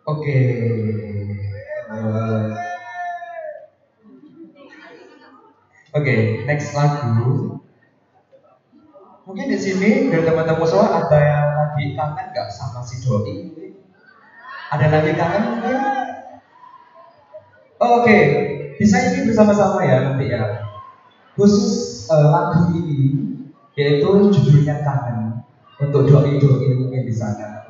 Oke. Oke, next lagu. Mungkin di sini dari teman-teman semua ada yang lagi kangen nggak sama si Doi? Ada lagi kangen mungkin? Oke, bisa ini bersama-sama ya nanti ya. Khusus lagu ini yaitu judulnya Kangen untuk doi-doi mungkin di sana.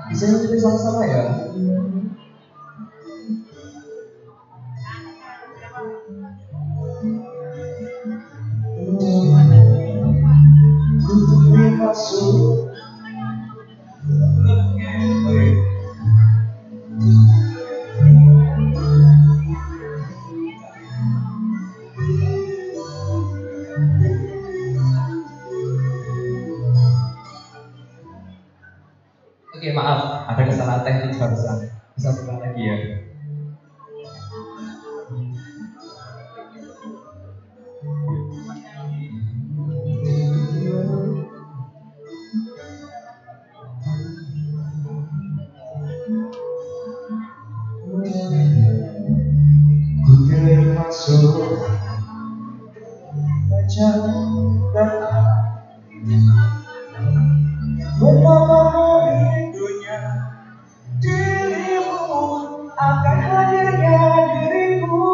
Bisa nyanyi sama-sama ya. Masuk. Oke, maaf, ada kesalahan teknis barusan. Bisa ulang lagi ya. Ku termasuk baca dan betapa rindunya dirimu akan hadirnya dirimu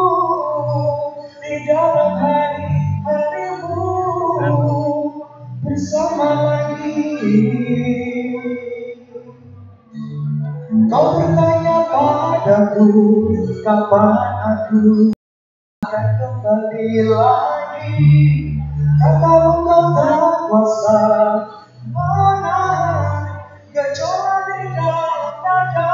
di dalam hari-harimu bersama lagi. Kau bertanya padaku kapan aku akan kembali lagi. Katamu kau tak kuasa menahan gejolak di dalam dada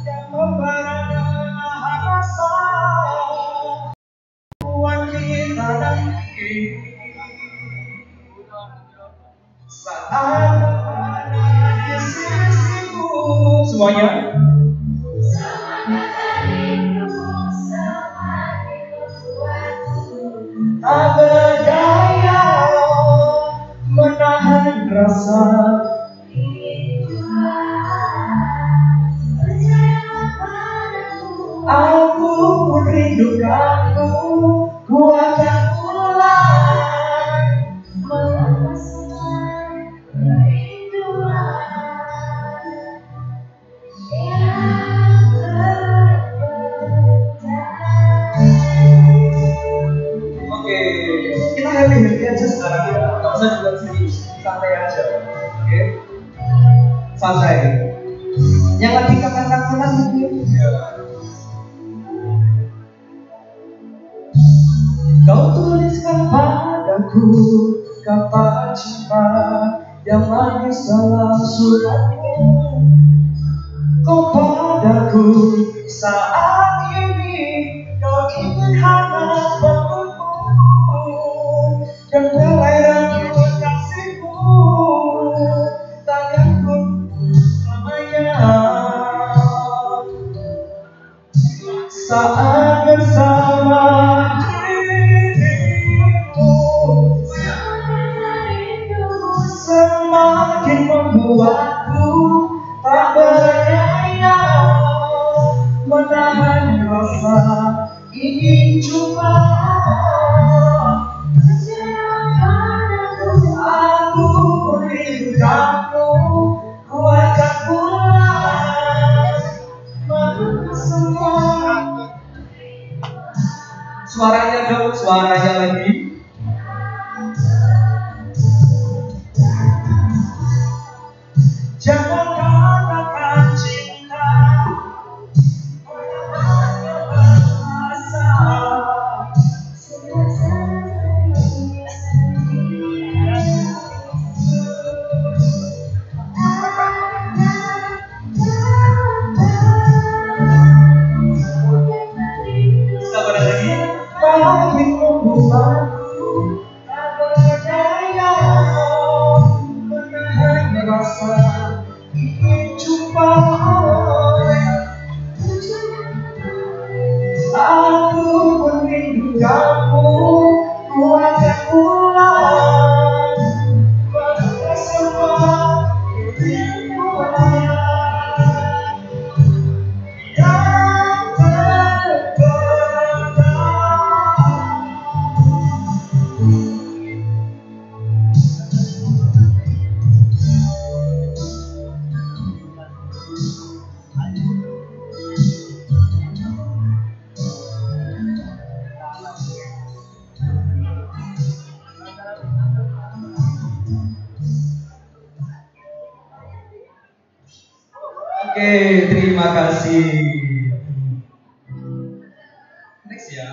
yang membara dengan rasa buat kita nanti saat ada di sisimu. Semuanya tak berdaya menahan rasa aku pun rindukanmu. Ku akan mulai melepaskan kerinduan yang terpendam. Oke, kita happy aja sekarang ya. Gak usah juga serius, santai aja. Oke, santai. Yang lagi kangen-kangenan mungkin kau tuliskan padaku kata cinta yang manis dalam suratmu. Kau pada padaku saat ini. Kau ingin hangat pelukku dan belai rambut kasihmu, takkan ku selamanya. Saat bersama dirimu, semakin membuatku tak berdaya menahan rasa ingin jumpa. Aku merindukanmu, ku akan pulang semua. Suaranya dong, suaranya lagi. Jangan katakan cinta, hanya bahasa. Sabar lagi. Makin membuatku tak berdaya menahan rasa ingin jumpa. Aku merindukanmu, ku akan pulang bersama dirimu yang terpedaya. Oke, terima kasih. Next ya.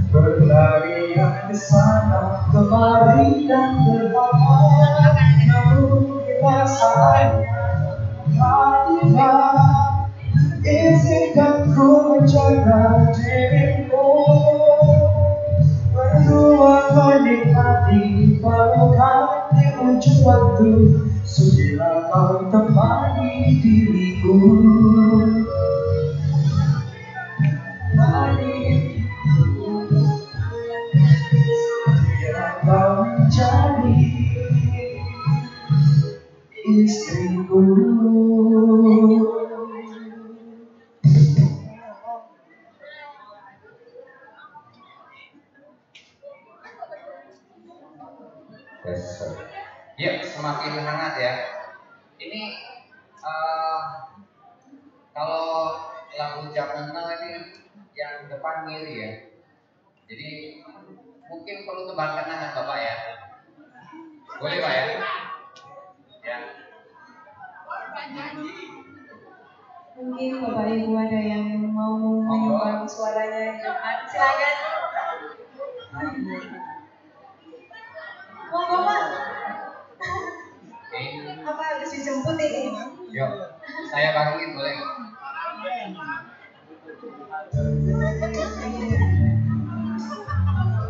berlarian ke sana kemari dan berlama. Namun bila saatnya tiba, izinkan ku menjaga dirimu. Berdua menikmati pelukan di ujung waktu, sudilah kau temani diriku. Biar kau menjadi istriku. Yes, sir. Ya, semakin hangat ya. Ini kalau lagu zaman now ini yang depan ngiri ya. Jadi mungkin perlu tebarkan tangan Bapak ya. Boleh Pak ya? Ya. Mungkin Bapak Ibu ada yang mau menyumbang suaranya di depan, silakan. Monggo Pak. Apa harus dijemput ini? Yuk, saya barengin boleh?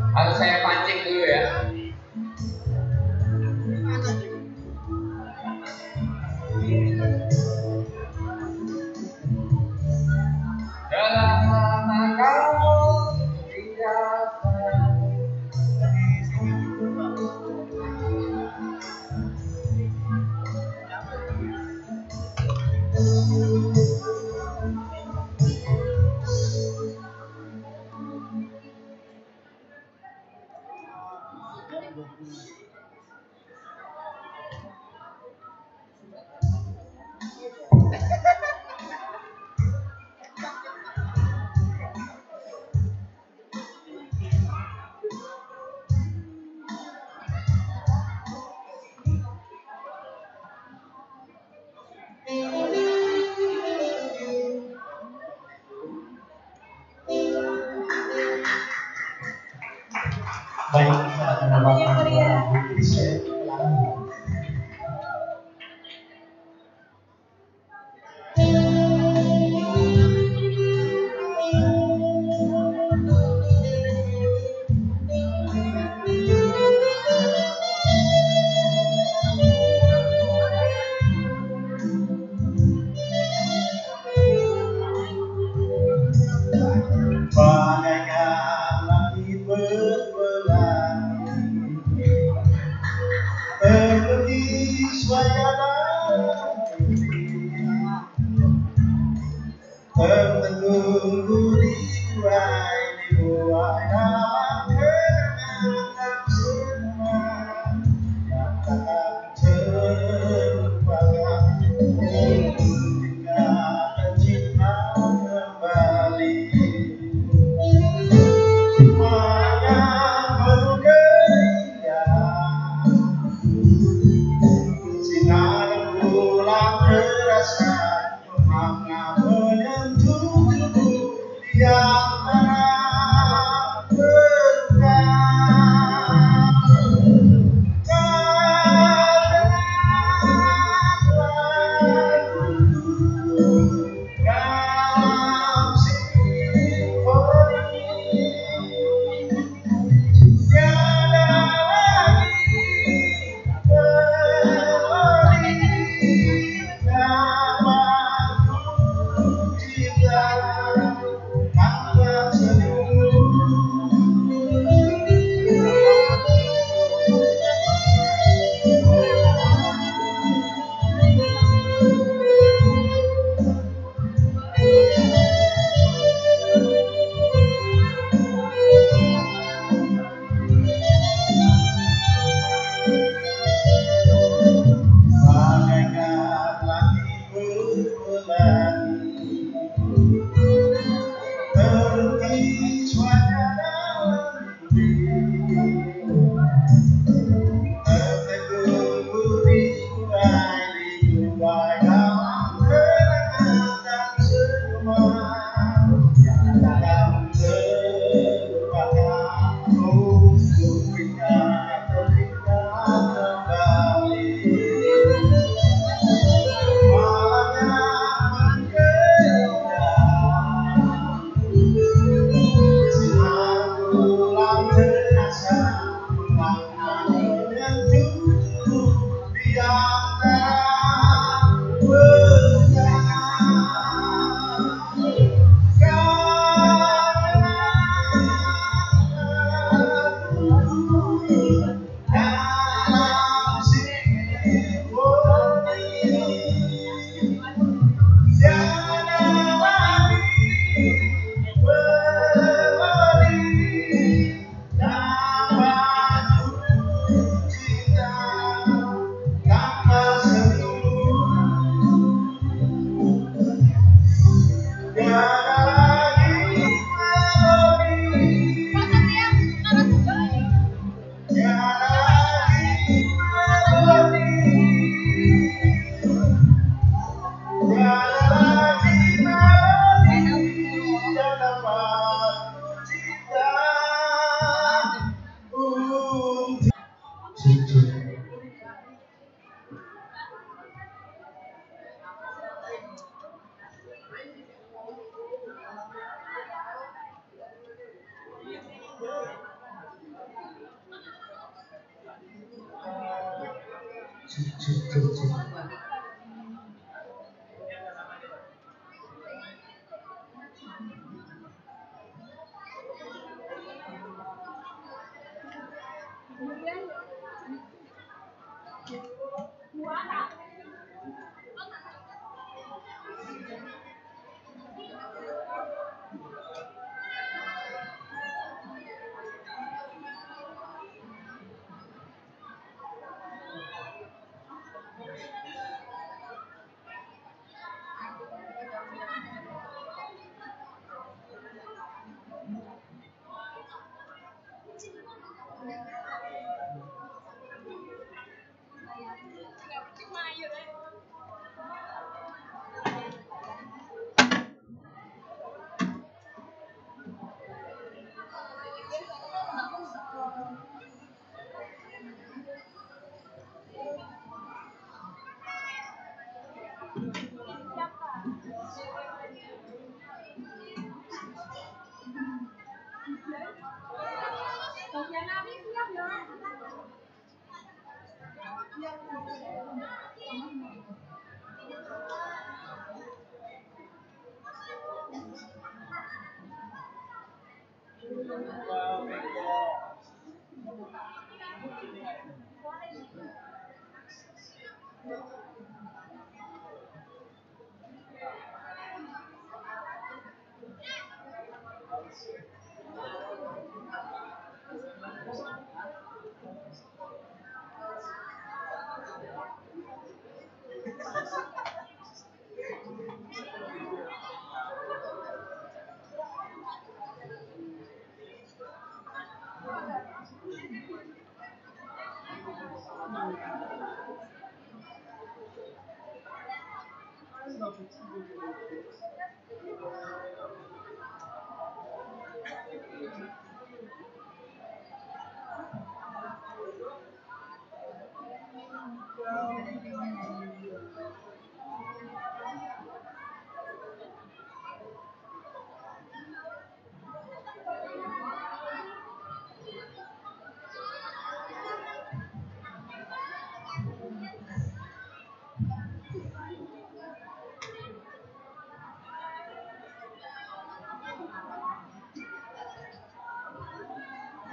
Harus saya pancing dulu ya. Dalam lama kau tinggalkan. Baik, kita akan membawakan lagu Indonesia. Bagaikan langit berpelangi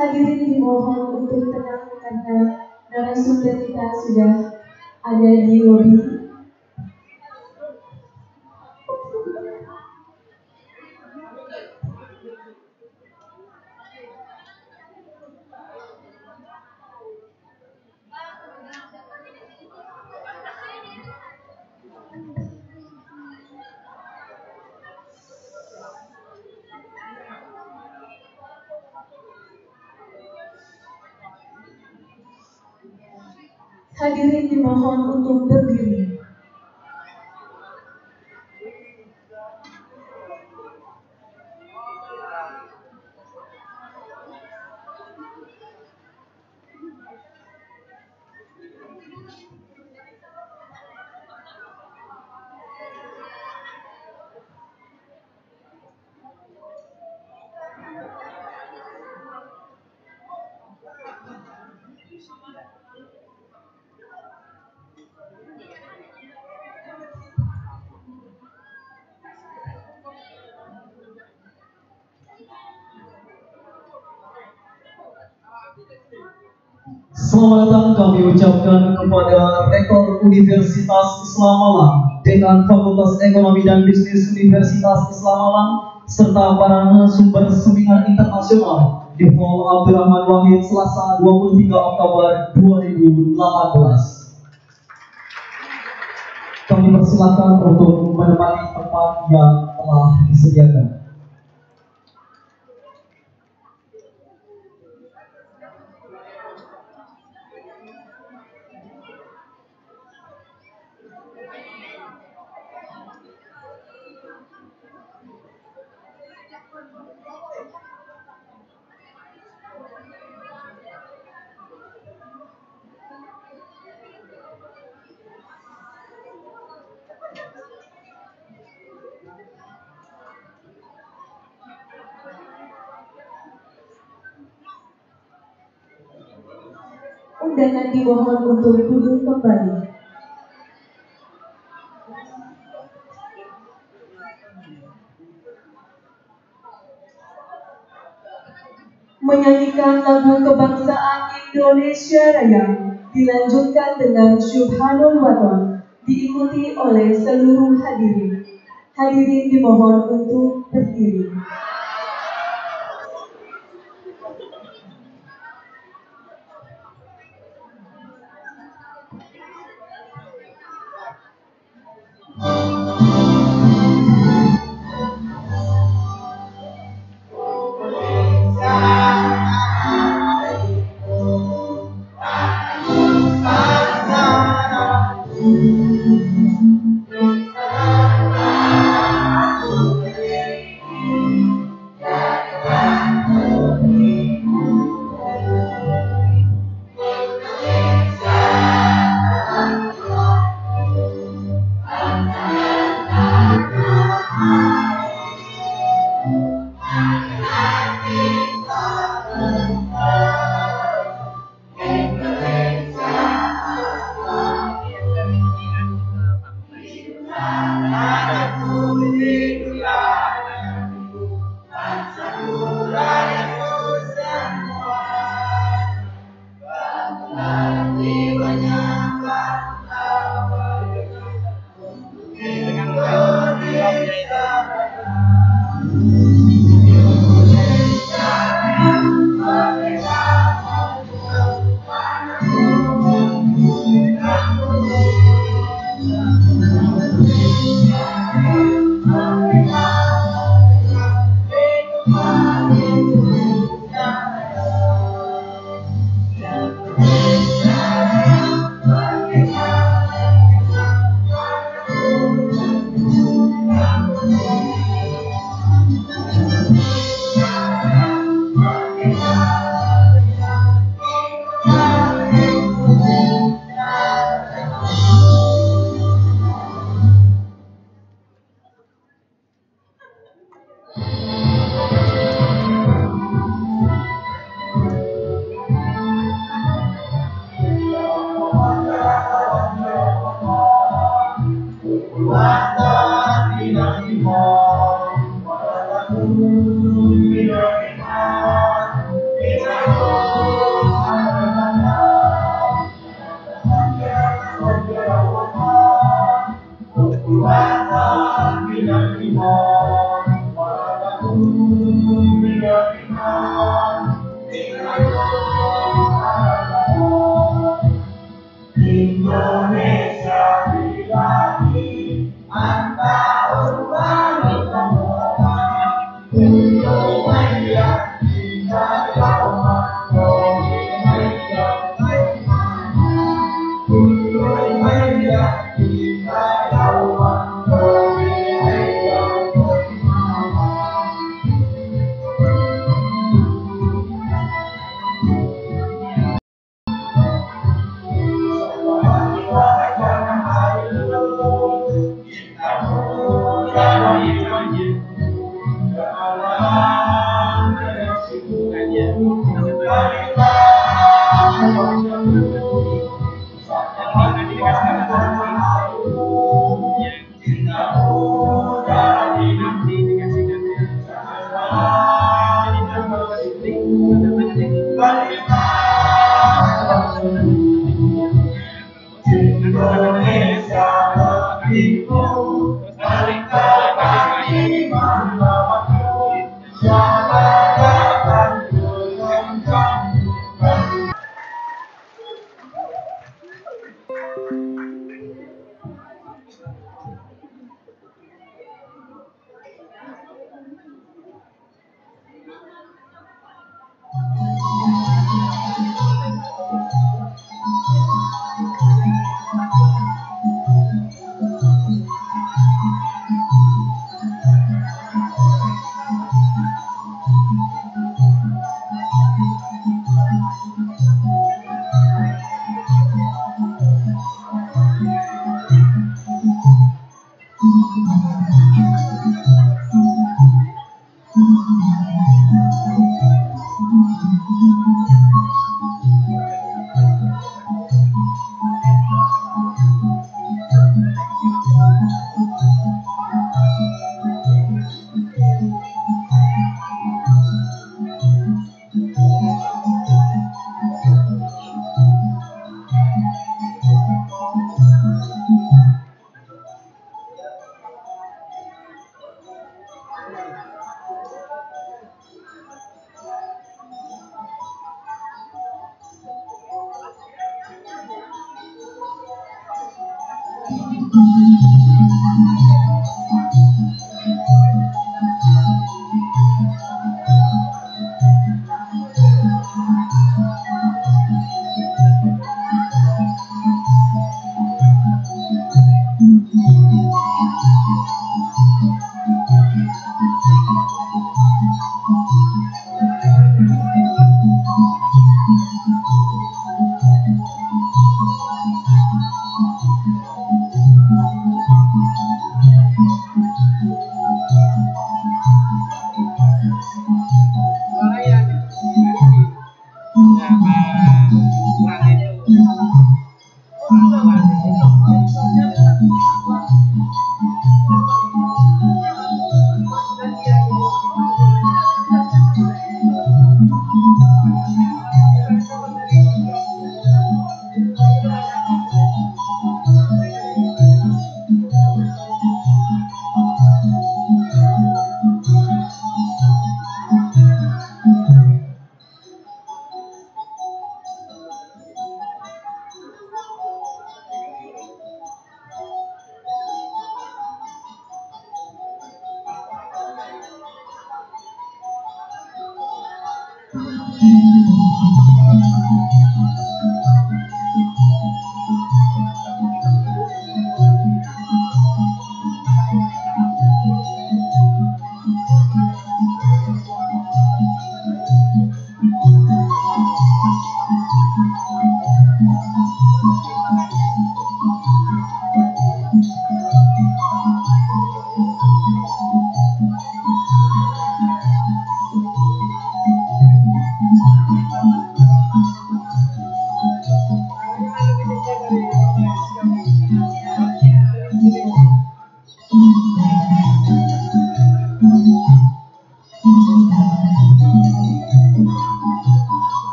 Hadirin dimohon untuk tenang karena narasumber kita sudah ada di lobi. Hadirin dimohon untuk berdiri. Selamat datang kami ucapkan kepada Rektor Universitas Islam Malang, Dekan Fakultas Ekonomi dan Bisnis Universitas Islam Malang, serta para narasumber seminar internasional di Hall Abdurrahman Wahid Selasa 23 Oktober 2018. Kami persilakan untuk menempati tempat yang telah disediakan. Undangan dimohon untuk duduk kembali. Menyanyikan lagu kebangsaan Indonesia Raya dilanjutkan dengan Syubhanul Waton, diikuti oleh seluruh hadirin. Hadirin dimohon untuk berdiri.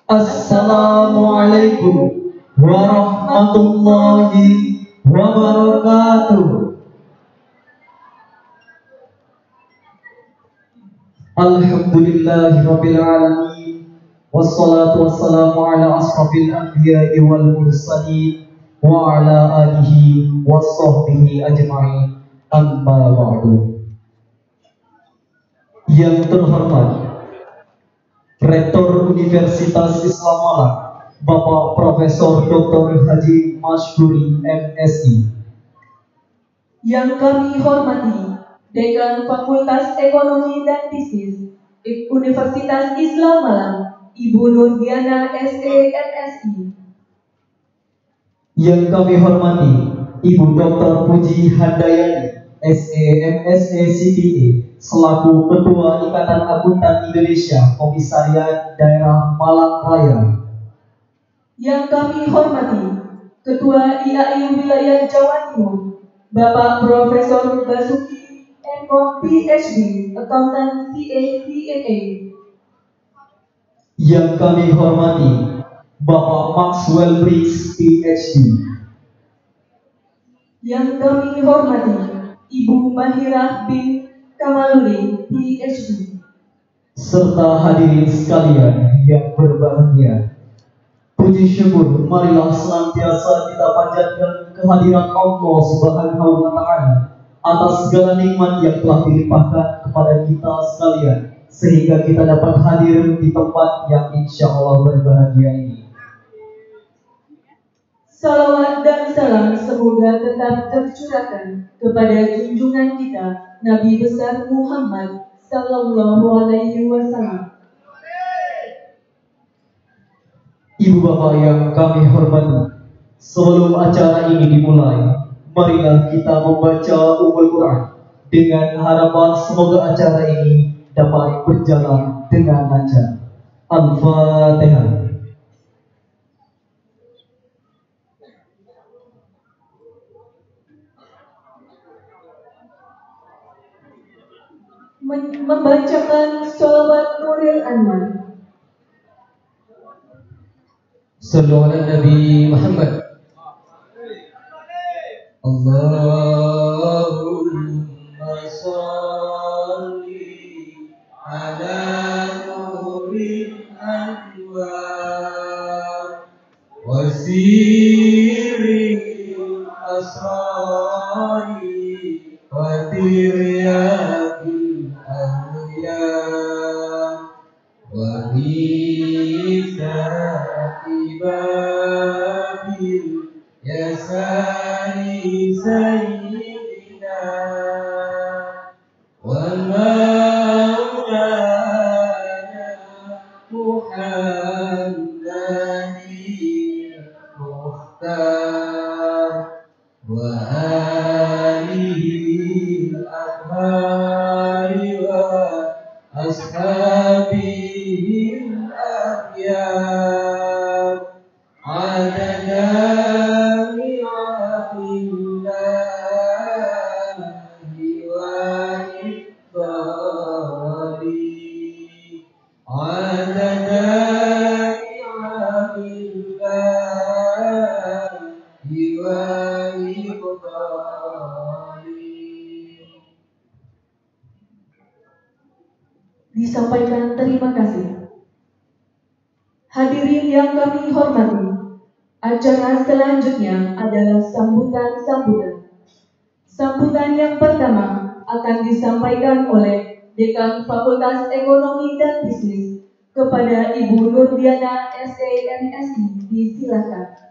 Assalamualaikum warahmatullahi wabarakatuh. Alhamdulillahirabbil alamin. Wassalatu wassalamu ala asrafil anbiya'i wal mursalin wa ala alihi washabbihi ajma'in. Amma ba'du. Yang terhormat Rektor Universitas Islam Malang, Bapak Profesor Dr. Haji Masyhuri MSI. Yang kami hormati Dekan Fakultas Ekonomi dan Bisnis Universitas Islam Malang, Ibu Nurdiana SE.MSI. Yang kami hormati Ibu Dr. Puji Handayani SE.MSc CPA selaku Ketua Ikatan Akuntan Indonesia Komisariat Daerah Malang Raya. Yang kami hormati Ketua IAI Wilayah Jawa Timur, Bapak Profesor Basuki, MCom Ph.D, Accountant CA. Yang kami hormati Bapak Maxwell Briggs Ph.D. Yang kami hormati Ibu Mahirah bin Kamaludin Ph.D. serta hadirin sekalian yang berbahagia. Puji syukur marilah senantiasa kita panjatkan kehadiran Allah Subhanahu wa Ta'ala atas segala nikmat yang telah dilimpahkan kepada kita sekalian, sehingga kita dapat hadir di tempat yang insya Allah berbahagia ini. Salawat dan salam semoga tetap tercurahkan kepada junjungan kita Nabi besar Muhammad Sallallahu Alaihi Wasallam. Ibu bapak yang kami hormati, sebelum acara ini dimulai, marilah kita membaca Ummul Quran dengan harapan semoga acara ini dapat berjalan dengan lancar. Al-Fatihah. Membacakan sholawat Nuril Anwar. Sallu ala Nabi Muhammad. Allahumma salli ala Nuril Anwar wa sirril asrari wa tiryaqil awliya wa babil yasari sayyidina wa maulana Muhammadin Mukhtar wa alihi al-athari wa ashabihi al-akhyar adada mi'atillahi wa iqbali adada mi'atillahi wa iqbali. Disampaikan terima kasih. Hadirin yang kami hormati, acara selanjutnya adalah sambutan-sambutan. Sambutan yang pertama akan disampaikan oleh Dekan Fakultas Ekonomi dan Bisnis kepada Ibu Nurdiana SEMSI. Disilakan.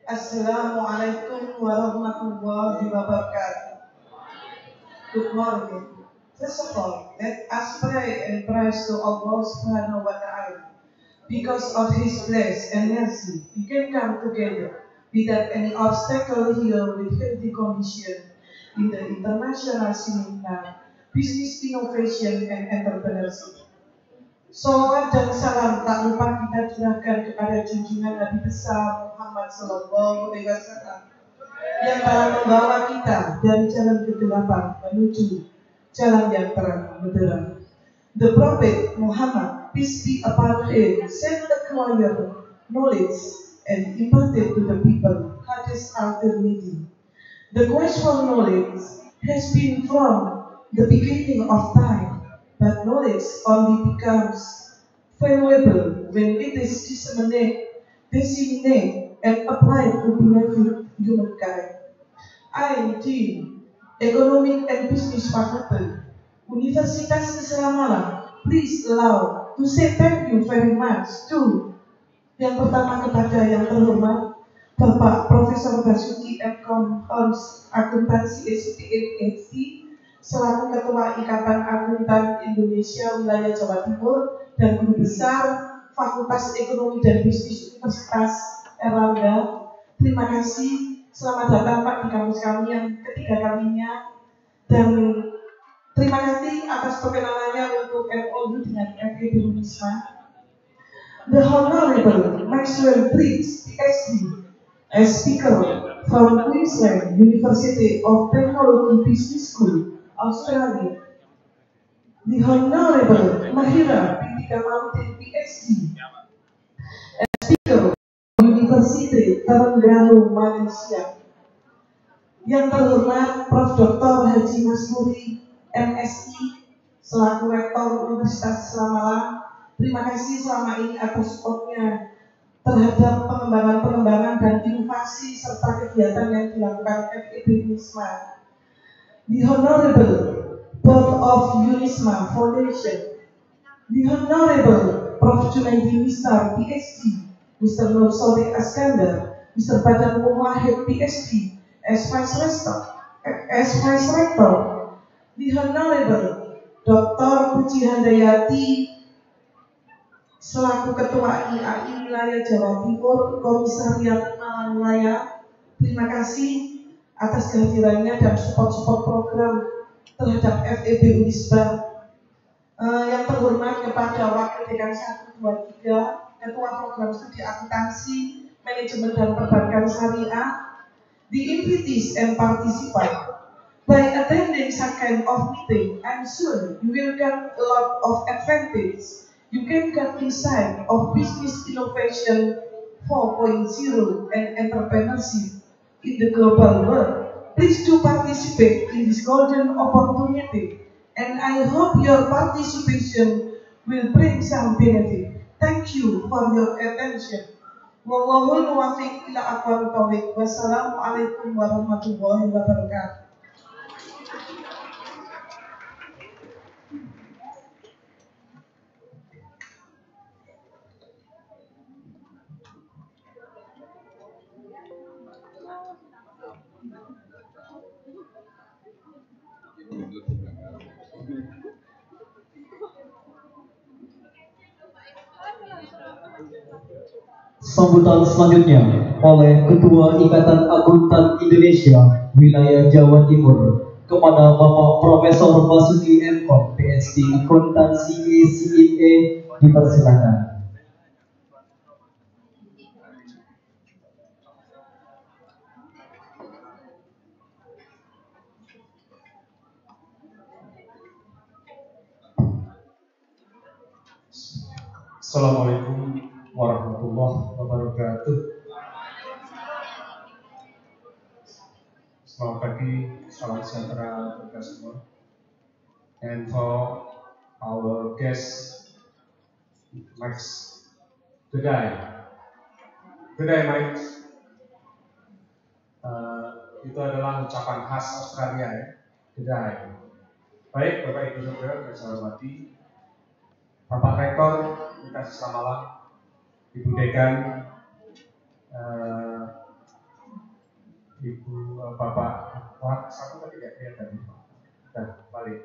Assalamualaikum warahmatullahi wabarakatuh. Good morning. First of all, let us pray and praise to Allah Subhanahu wa Ta'ala. Because of His grace and mercy, we can come together without any obstacle here with healthy condition in the international seminar, business innovation and entrepreneurship. Salawat dan salam tak lupa kita curahkan kepada junjungan Nabi besar Muhammad Sallallahu Alaihi Wasallam yang telah membawa kita dari jalan kegelapan menuju jalan yang terang benderang. The Prophet Muhammad, peace be upon him, sent acquired knowledge and imparted to the people hadith after meeting. The quest for knowledge has been from the beginning of time. But knowledge only becomes valuable when it is disseminated, and applied to benefit humankind. I am Dean, Economic and Business Faculty, Universitas Islam Malang. Please allow to say thank you very much to yang pertama kepada yang terhormat Bapak Profesor Basuki M.Com House Akuntansi Ph.D. selaku Ketua Ikatan Akuntan Indonesia Wilayah Jawa Timur dan Guru Besar Fakultas Ekonomi dan Bisnis Universitas Erlangga. Terima kasih, selamat datang Pak di kampus kami yang ketiga kalinya, dan terima kasih atas perkenalannya untuk MOU dengan FE Indonesia. The Honorable Maxwell Briggs, Ph.D. as speaker from Queensland University of Technology Business School, Australia. The Honorable Mahirah Kamaludin, Ph.D. Universiti Terengganu, Malaysia. Yang terhormat Prof. Dr. Haji Masuri, MSI, selaku Rektor Universitas Islam Malang, terima kasih selama ini atas supportnya terhadap pengembangan dan inovasi serta kegiatan yang dilakukan FEB Unisma. The Honorable Board of Unisma Foundation, the Honorable Prof. Junaidi Mistar, Ph.D, Mr. Nur Sodik Askandar, Mr. Badan Wahid, Ph.D, as Vice Rector, the Honorable Dr. Puji Handayati selaku Ketua IAI Wilayah Jawa Timur, Komisariat Malang Wilayah, terima kasih atas kehadirannya dan support program terhadap FEB Unisba. Yang terhormat kepada Wakil Dekan 1, 2, 3, Ketua Program Studi Akuntansi, Manajemen dan Perbankan Syariah, the invitees and participants. By attending such kind of meeting, I'm sure you will get a lot of advantage. You can get insight of business innovation 4.0 and entrepreneurship in the global world. Please do participate in this golden opportunity, and I hope your participation will bring some benefit. Thank you for your attention. Wallahul muwaffiq ila aqwamit thoriq. Wassalamualaikum warahmatullahi wabarakatuh. Sambutan selanjutnya oleh Ketua Ikatan Akuntan Indonesia Wilayah Jawa Timur kepada Bapak Profesor Basuki M.Com, Ph.D. Akuntansi CIA, dipersilakan. Assalamualaikum warahmatullahi wabarakatuh. Selamat pagi, salam sejahtera untuk kita semua. And for our guest, Max, today, Max, itu adalah ucapan khas Australia ya, today. Baik, Bapak Ibu Saudara yang saya hormati, Bapak Rektor Universitas Islam Malang, Ibu Dekan, Ibu Bapak, wah satu tadi tidak kelihatan, nah balik,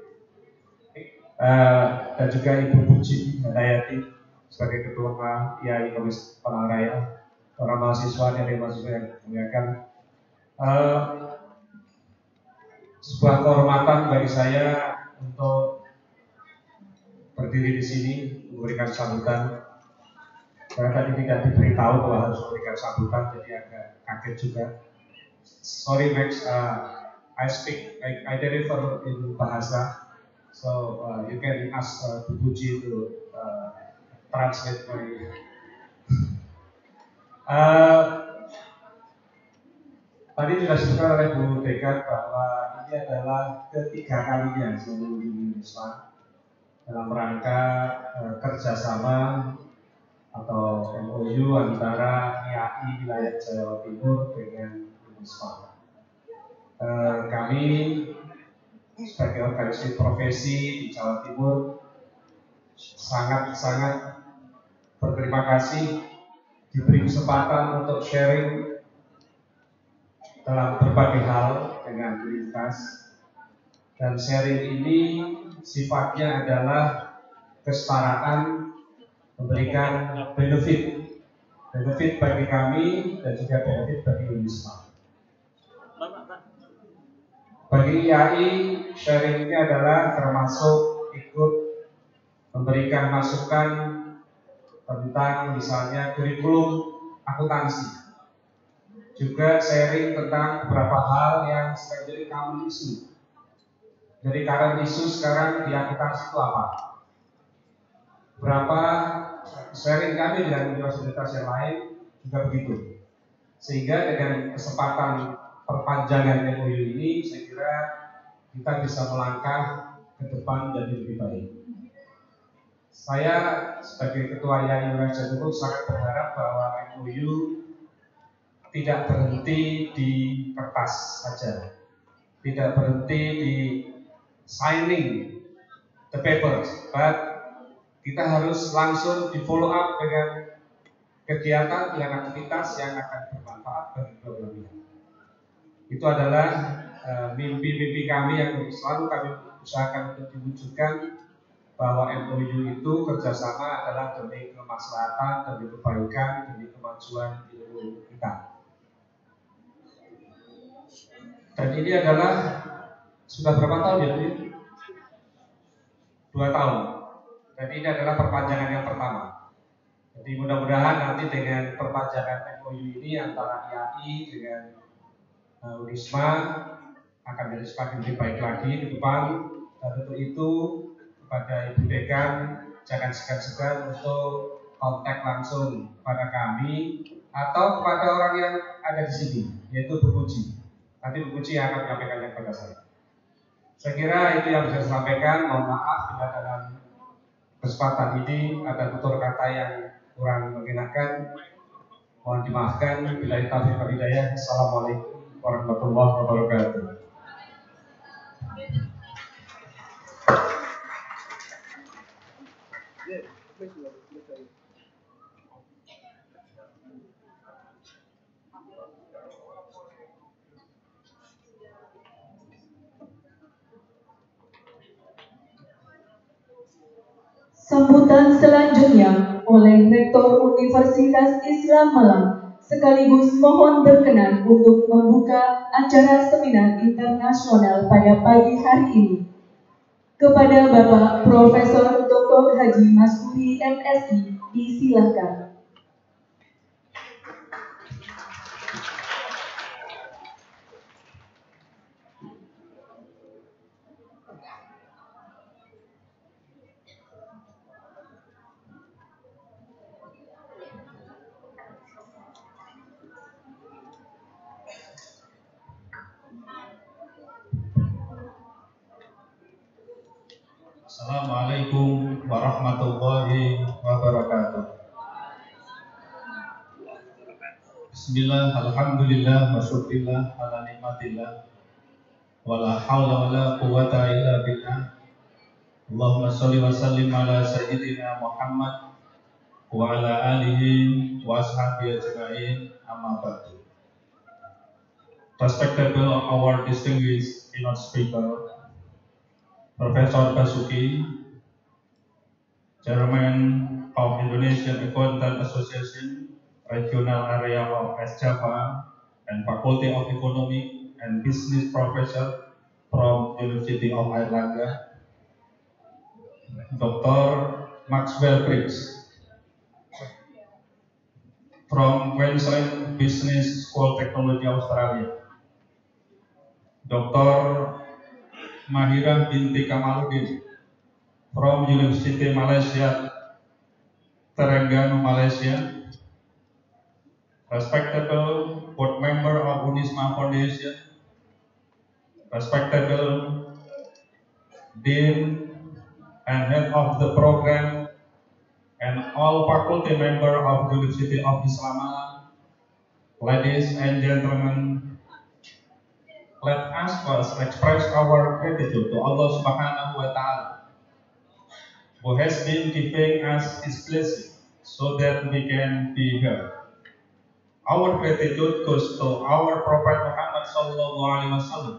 dan juga Ibu Puji Handayati sebagai Ketua IAI Komisi Penang Raya, para mahasiswa dari mahasiswa yang memuliakan, sebuah kehormatan bagi saya untuk berdiri di sini memberikan sambutan. Karena tadi tidak diberitahu bahwa harus memberikan sambutan, jadi agak kaget juga. Sorry Max, I deliver in bahasa, so you can ask Bu Puji to translate my. Tadi sudah disebutkan oleh Bu Dekan bahwa ini adalah ketiga kalinya saya mengunjungi Indonesia dalam rangka kerjasama atau MOU antara IAI Wilayah Jawa Timur dengan Indonesia. Kami sebagai organisasi profesi di Jawa Timur sangat berterima kasih diberi kesempatan untuk sharing dalam berbagai hal dengan lintas, dan sharing ini sifatnya adalah kesetaraan, memberikan benefit bagi kami dan juga benefit bagi Indonesia. Bagi IAI, sharing ini adalah termasuk ikut memberikan masukan tentang misalnya kurikulum akuntansi, juga sharing tentang beberapa hal yang sering jadi common issue. Jadi current issue sekarang di akuntansi itu apa? Berapa sharing kami dengan universitas yang lain juga begitu. Sehingga dengan kesempatan perpanjangan MOU ini, saya kira kita bisa melangkah ke depan jadi lebih baik. Saya sebagai Ketua IAI Wilayah Jawa Timur sangat berharap bahwa MOU tidak berhenti di kertas saja, tidak berhenti di signing the papers, but kita harus langsung di follow up dengan kegiatan dan aktivitas yang akan bermanfaat bagi kedua pihak. Itu adalah mimpi-mimpi kami yang selalu kami usahakan untuk diwujudkan, bahwa MOU itu kerjasama adalah demi kemaslahatan, demi kebaikan, demi kemajuan ilmu kita. Dan ini adalah sudah berapa tahun ya, Bu? 2 tahun. Dan ini adalah perpanjangan yang pertama. Jadi mudah-mudahan nanti dengan perpanjangan MOU ini antara IAI dengan Unisma akan jadi semakin lebih baik lagi ke depan. Dan untuk itu kepada Ibu Dekan jangan segan-segan untuk kontak langsung kepada kami atau kepada orang yang ada di sini, yaitu Bu Puji. Nanti Bu Puji akan menyampaikannya kepada saya. Saya kira itu yang bisa saya sampaikan. Mohon maaf bila dalam kesempatan ini ada tutur kata yang kurang mengenakan. Mohon dimaafkan. Bila taufiq wal hidayah. Assalamualaikum warahmatullahi wabarakatuh. Sambutan selanjutnya oleh Rektor Universitas Islam Malang sekaligus mohon berkenan untuk membuka acara seminar internasional pada pagi hari ini. Kepada Bapak Profesor Dr. Haji Basuki MSI, disilakan. Assalamualaikum warahmatullahi wabarakatuh. Bismillah, alhamdulillah, wa syukrillah, ala nikmatillah, wala hawla wala quwata illa billah. Allahumma salli wa sallim ala sayyidina Muhammad wa ala alihi wa ashabihi ajma'in, amma ba'du. Respectable our distinguished keynote speaker, Professor Basuki, Chairman of Indonesian Accountant Association, Regional Area of West Java, and Faculty of Economic and Business Professor from University of Airlangga, Dr. Maxwell Briggs, from Queensland Business School Technology Australia, Dr. Mahirah binti Kamaludin from Universiti Malaysia, Terengganu, Malaysia, respectable board member of Unisma Foundation, respectable dean and head of the program, and all faculty member of University of Islam. Ladies and gentlemen, let us first express our gratitude to Allah Subhanahu wa Ta'ala, who has been giving us His blessing so that we can be here. Our gratitude goes to our Prophet Muhammad Sallallahu Alaihi Wasallam,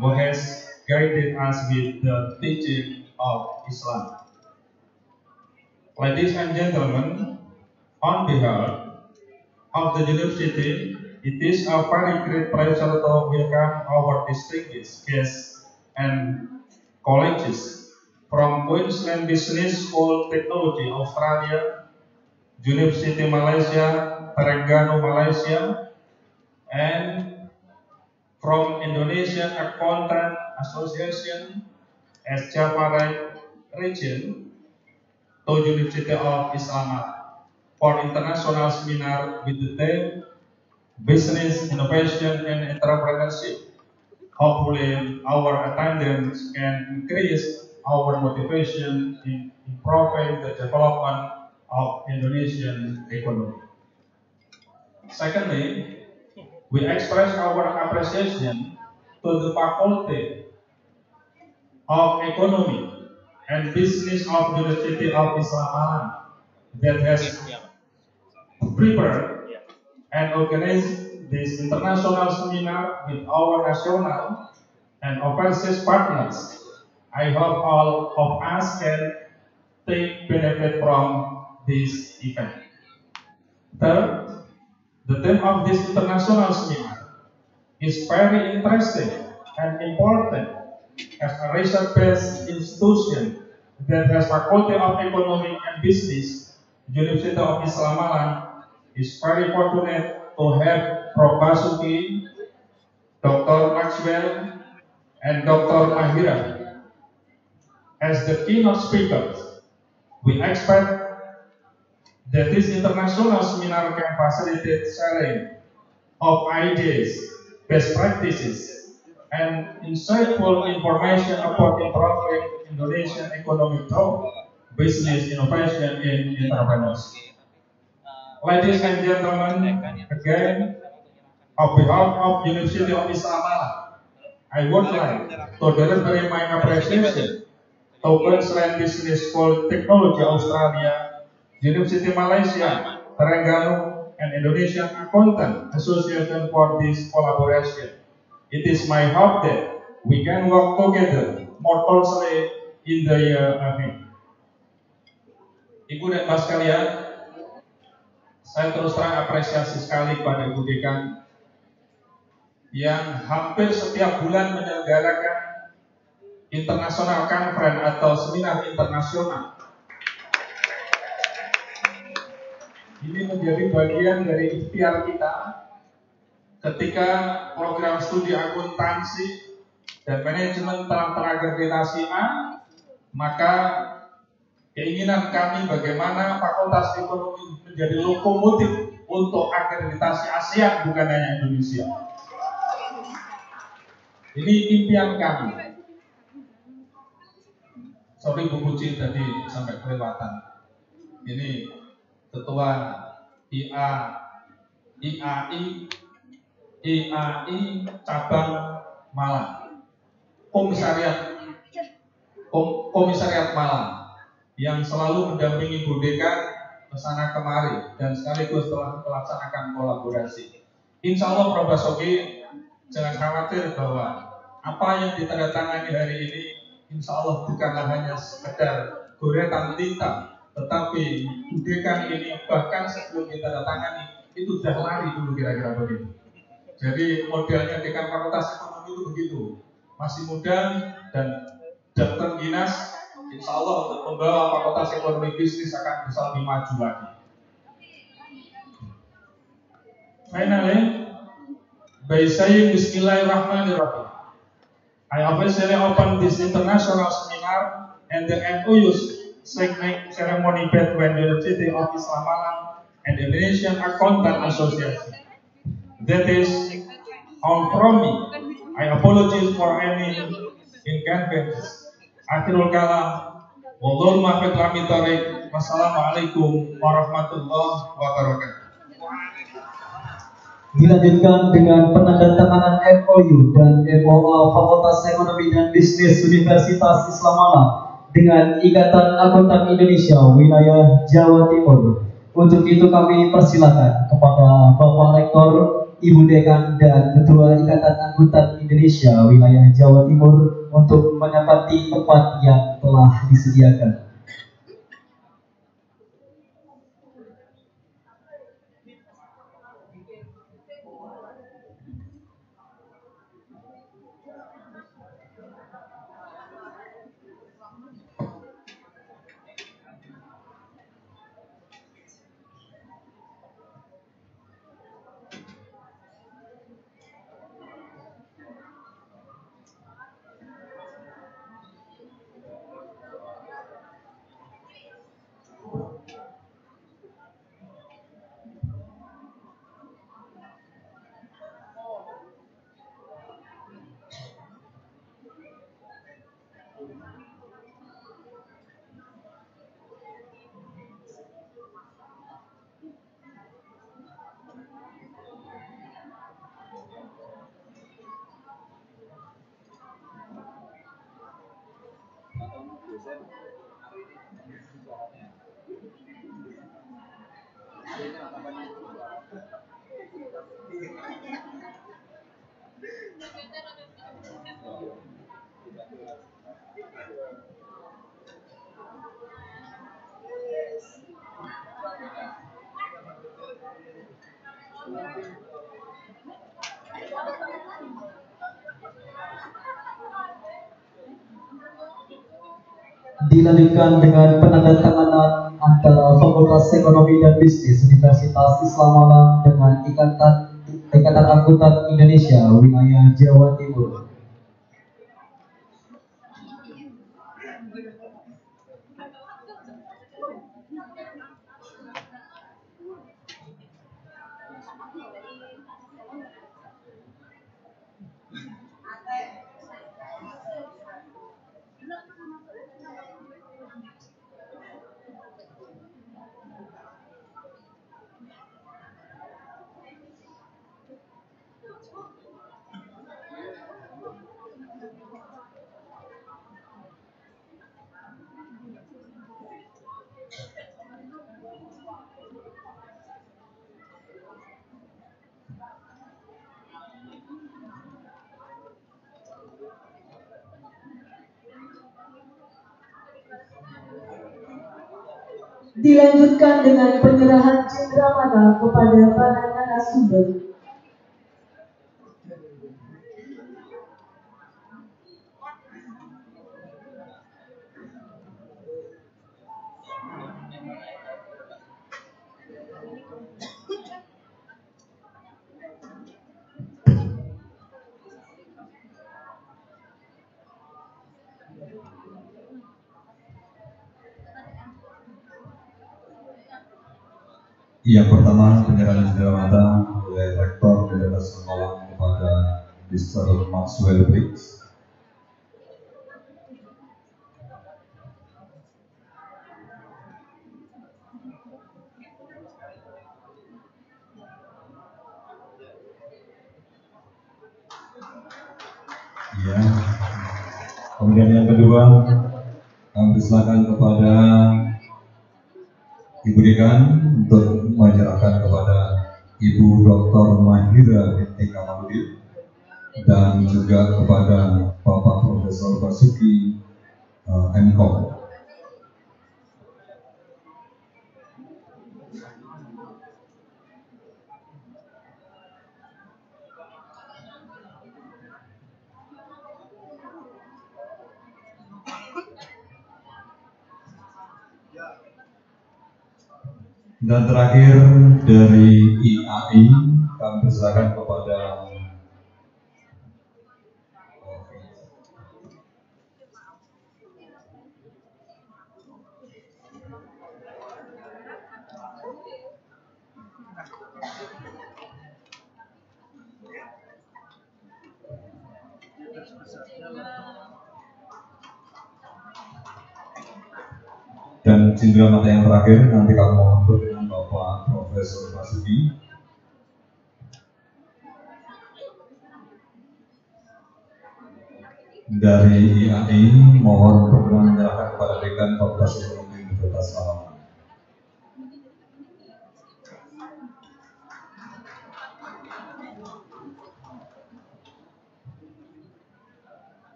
who has guided us with the teaching of Islam. Ladies and gentlemen, on behalf of the University, it is a very great pleasure to welcome our distinguished guests and colleagues from Queensland Business School Technology Australia, Universiti Malaysia, Terengganu, Malaysia, and from Indonesian Accountant Association, East Java Region, to University of Islam for international seminar with the theme business, innovation, and entrepreneurship. Hopefully, our attendance can increase our motivation in improving the development of Indonesian economy. Secondly, we express our appreciation to the Faculty of Economy and Business of the University of Islam Malang that has prepared and organized this international seminar with our national and overseas partners. I hope all of us can take benefit from this event. Third, the theme of this international seminar is very interesting and important as a research-based institution that has Faculty of Economic and Business, University of Islam Malang is very fortunate to have Prof. Basuki, Dr. Maxwell, and Dr. Mahirah as the keynote speakers. We expect that this international seminar can facilitate sharing of ideas, best practices, and insightful information about improving Indonesian economic growth, business innovation, and entrepreneurship. Ladies and gentlemen, again, on behalf of University of Islam Malang, I would like to deliver my appreciation to Queensland Business School Technology Australia, University Malaysia, Terengganu, and Indonesian Accountant Association for this collaboration. It is my hope that we can work together more closely in the year ahead. Ibu dan Bapak sekalian, saya terus terang apresiasi sekali pada Ibu Dekan yang hampir setiap bulan menyelenggarakan international conference atau seminar internasional. Ini menjadi bagian dari ikhtiar kita ketika program studi akuntansi dan manajemen telah terakreditasi A, maka keinginan kami bagaimana Fakultas Ekonomi menjadi lokomotif untuk akreditasi ASEAN, bukan hanya Indonesia. Ini impian kami. Sorry Bu Puji tadi sampai kelewatan. Ini Ketua IAI cabang Malang, komisariat Malang yang selalu mendampingi Bu Dekan kesana kemari dan sekaligus telah melaksanakan kolaborasi. Insya Allah Prof. Basuki jangan khawatir bahwa apa yang ditandatangani hari ini insya Allah bukanlah hanya sekedar goretan tinta, tetapi Bu Dekan ini bahkan sebelum ditandatangani itu sudah lari dulu kira-kira begitu. Jadi modelnya Dekan Fakultas Ekonomi itu begitu, masih muda dan terengginas, insya Allah untuk membawa Fakultas Ekonomi Bisnis akan bisa lebih maju lagi. Finally, by saying Bismillahirrahmanirrahim, I officially open this international seminar and the MOU's ceremony between the University of Islam Malang and the Indonesian Accountant Association. That is all from me. I apologize for any inconvenience. Akhirul kalam, wallahul muwaffiq ila thoriq. Wassalamualaikum warahmatullahi wabarakatuh. Dilanjutkan dengan penandatanganan MOU dan MOA Fakultas Ekonomi dan Bisnis Universitas Islam Malang dengan Ikatan Akuntan Indonesia Wilayah Jawa Timur. Untuk itu kami persilakan kepada Bapak Rektor, Ibu Dekan dan Ketua Ikatan Akuntan Indonesia Wilayah Jawa Timur untuk menempati tempat yang telah disediakan. Dilanjutkan dengan penandatanganan antara Fakultas Ekonomi dan Bisnis Universitas Islam Malang dengan Ikatan Akuntan Indonesia Wilayah Jawa Timur. Dilanjutkan dengan penyerahan cendramata kepada para narasumber. Yang pertama, penyerahan cendramata oleh Rektor Universitas Malang kepada Mr. Maxwell Briggs. Ya. Kemudian yang kedua, kami persilakan kepada Ibu Dekan untuk menyerahkan kepada Ibu Dr. Mahirah binti Kamaludin dan juga kepada Bapak Profesor Basuki MKom. Dan terakhir dari IAI kami persilakan kepada dan cendramata yang terakhir nanti kami mohon dengan Bapak Profesor Basuki. Dari IAI mohon berkenan menyerahkan kepada Dekan Fakultas Ekonomi Universitas Malang.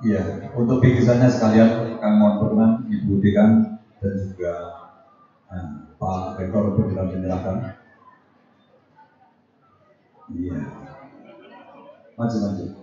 Ya, untuk bingkisannya sekalian kami mohon berkenan Ibu Dekan dan juga Pak Rektor untuk kita menyerahkan. Iya, maju.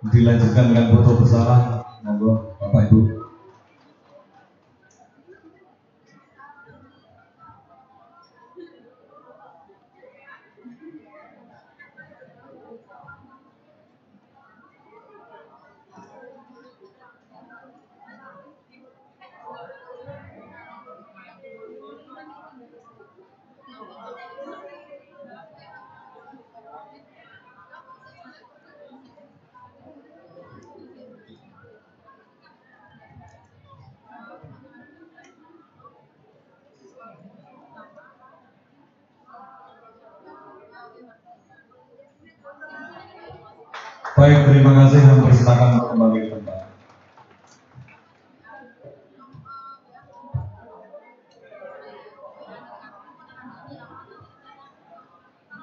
dilanjutkan dengan foto bersama. Monggo Bapak Ibu. Baik, terima kasih dan persilakan kembali ke tempat.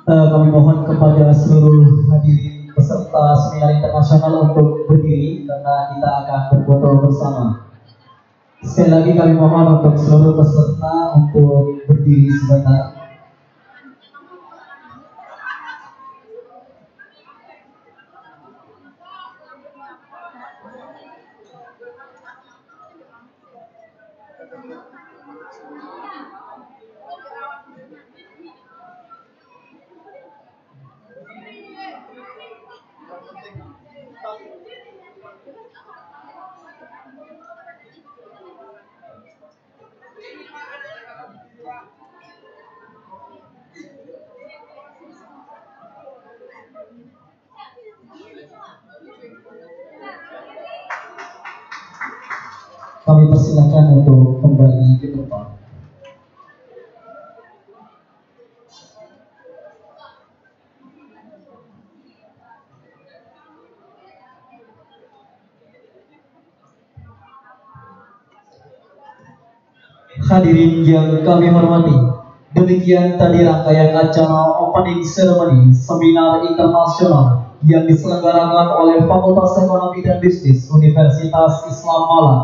Kami mohon kepada seluruh hadirin peserta seminar internasional untuk berdiri karena kita akan berfoto bersama. Sekali lagi kami mohon untuk seluruh peserta untuk berdiri sebentar. Kami persilakan untuk kembali ke tempat. Hadirin yang kami hormati, demikian tadi rangkaian acara opening ceremony seminar internasional yang diselenggarakan oleh Fakultas Ekonomi dan Bisnis Universitas Islam Malang.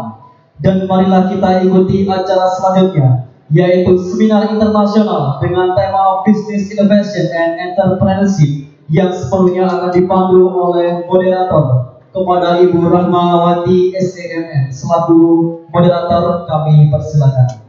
Dan marilah kita ikuti acara selanjutnya, yaitu seminar internasional dengan tema Business Innovation and Entrepreneurship yang sepenuhnya akan dipandu oleh moderator. Kepada Ibu Rahmawati SEMM selaku moderator kami persilakan.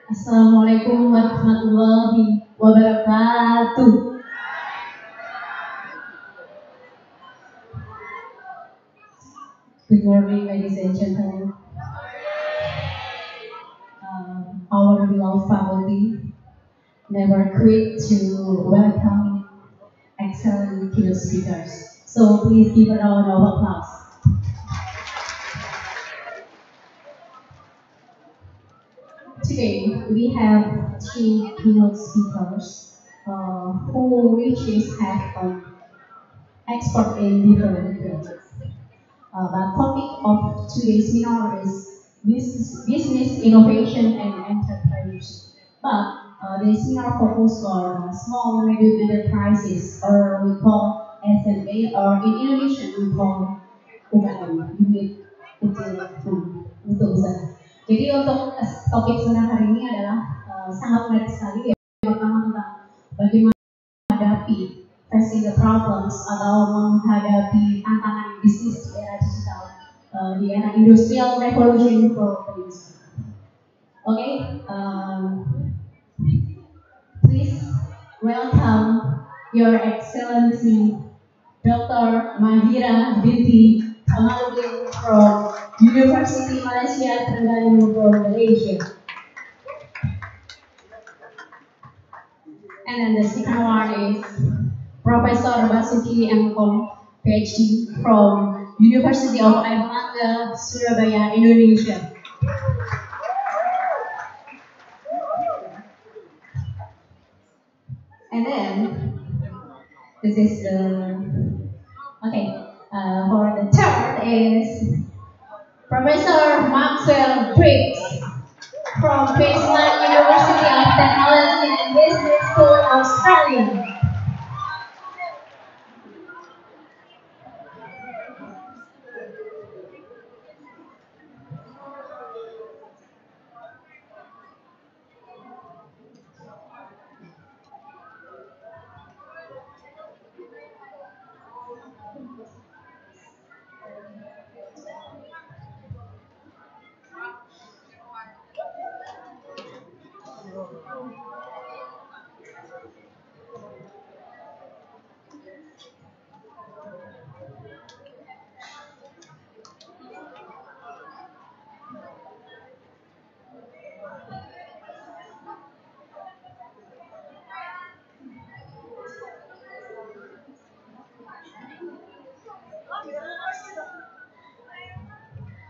Assalamualaikum warahmatullahi wabarakatuh. Good morning, ladies and gentlemen. Our beloved faculty never quit to welcome excellent keynote speakers. So please give a round of applause. Today we have three keynote speakers who each have expert in different fields. The topic of today's seminar is business innovation and entrepreneurship. But the seminar focus on small and medium enterprises, or we call SMA, or in Indonesia we call UKM, unit kecil untuk usaha. Jadi untuk topik seminar hari ini adalah sangat menarik sekali. Yang pertama tentang bagaimana menghadapi facing the problems atau menghadapi tantangan bisnis di era digital, di era industrial revolution 4.0. Okay, please welcome Your Excellency Dr. Mahirah binti Kamaludin from Universiti Malaysia, Terengganu, Malaysia. And then the second one is Professor Basuki M.Com, Ph.D. from University of Malang, Surabaya, Indonesia. And then, this is the, okay, for the third is Professor Maxwell Briggs from Queensland University of Technology and Business School, Australia.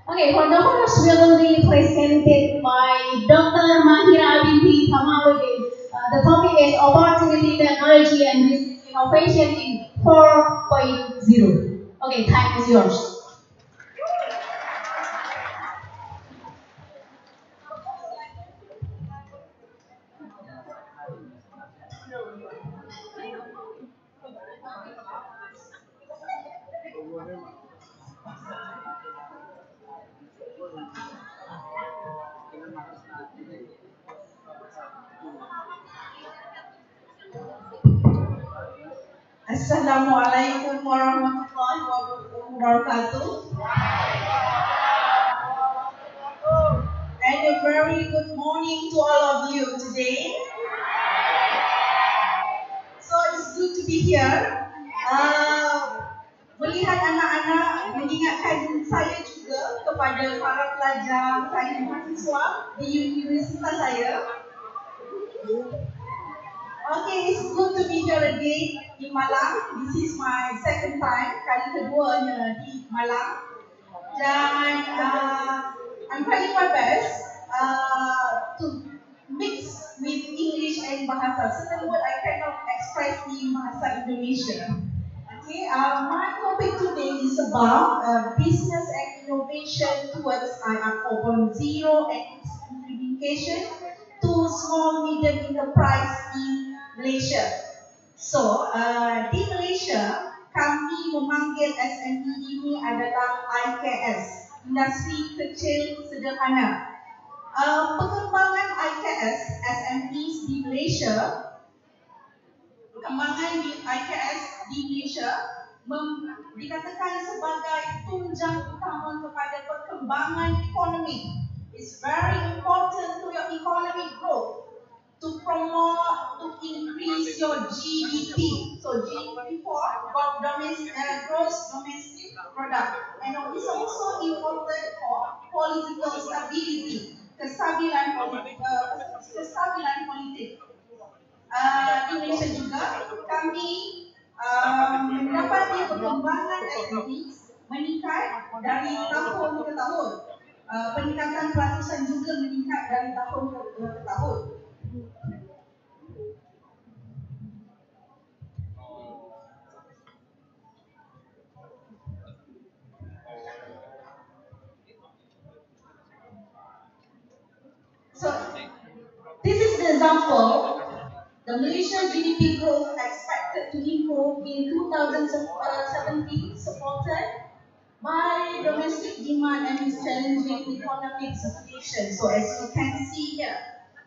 Okay, for the honors will be presented by Dr. Mahirah binti Kamaludin. The topic is Opportunity, Technology, and Business Innovation in 4.0. Okay, time is yours. Assalamualaikum warahmatullahi wabarakatuh. And a very good morning to all of you today. So it's good to be here. Melihat anak-anak mengingatkan saya juga kepada para pelajar saya mahasiswa di universitas saya. Okay, it's good to be here again in Malang. This is my second time, kali keduanya di Malang. Dan I'm trying my best to mix with English and bahasa. Certain word I cannot express in bahasa Indonesia. Okay, my topic today is about business and innovation towards IAI 4.0 and its implication to small medium enterprise in Malaysia. So, di Malaysia, kami memanggil SME ini adalah IKS, Industri Kecil Sederhana. Perkembangan IKS, SMEs di Malaysia, dikatakan sebagai tunjang utama kepada perkembangan ekonomi. It's very important to your economic growth. To promote, to increase your GDP. So GDP for gross domestic product. And it's also important for political stability, kestabilan politik. Di Indonesia juga kami mendapati perkembangan SME meningkat dari tahun ke tahun. Peningkatan pelaksanaan juga meningkat dari tahun ke tahun. So, this is the example. The Malaysia GDP growth expected to improve in 2017, supported by domestic demand and its challenging economic situation. So, as you can see here,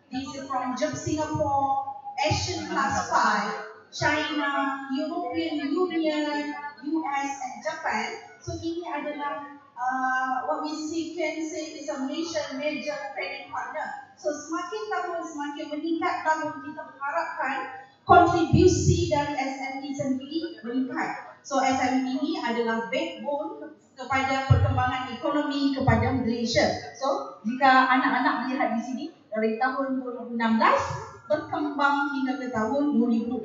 this is from Singapore, Asian Plus 5, China, European Union, US, and Japan. So, ini adalah what we can say is a Malaysian major trading partner. So semakin tahun semakin meningkat tahun, kita mengharapkan kontribusi dari SME sendiri meningkat. So SME ini adalah backbone kepada perkembangan ekonomi kepada Malaysia. So jika anak-anak melihat di sini dari tahun 2016 berkembang hingga ke tahun 2018.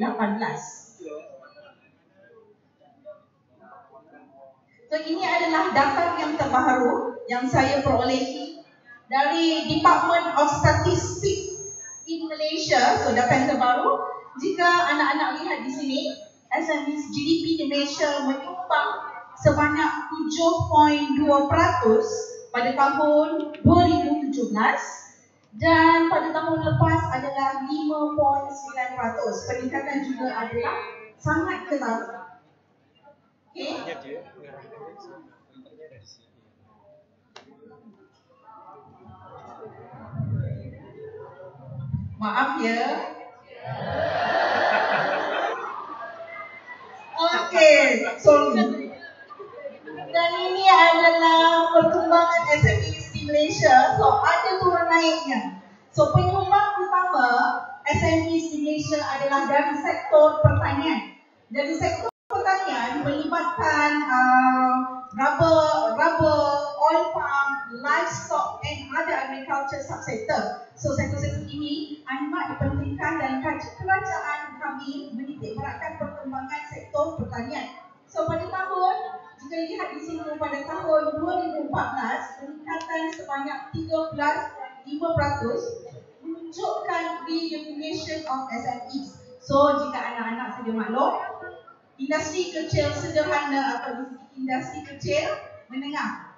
So ini adalah data yang terbaru yang saya perolehi dari Department of Statistics in Malaysia. So data yang terbaru, jika anak-anak lihat di sini, SMEs GDP di Malaysia menyumbang sebanyak 7.2% pada tahun 2017 dan pada tahun lepas adalah 5.9%. Peningkatan juga adalah sangat ketat. Okay. Maaf ya. Okay, sorry. Dan ini adalah perkembangan SMEs di Malaysia. So ada turun naiknya. So penyumbang utama SMEs di Malaysia adalah dari sektor pertanian. Dari sektor pertanian melibatkan rubber, oil palm, livestock and other agriculture subsector. So sektor-sektor ini amat dipentingkan dan kerajaan kami menitik beratkan perkembangan sektor pertanian. So pada tahun, jika lihat di sini pada tahun 2014, peningkatan sebanyak 13.5% menunjukkan redefinition of SMEs. So jika anak-anak sedia maklum, industri kecil sederhana atau industri kecil menengah.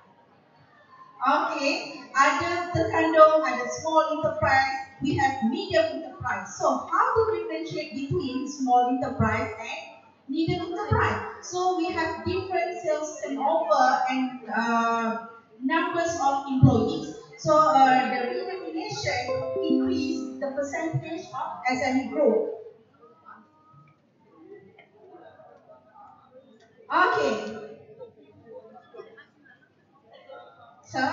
Okay, ada terkandung, ada small enterprise, we have medium enterprise. So how to differentiate between small enterprise and medium enterprise? So we have different sales turnover and numbers of employees. So the redefinition increase the percentage of SME growth. Okay. So,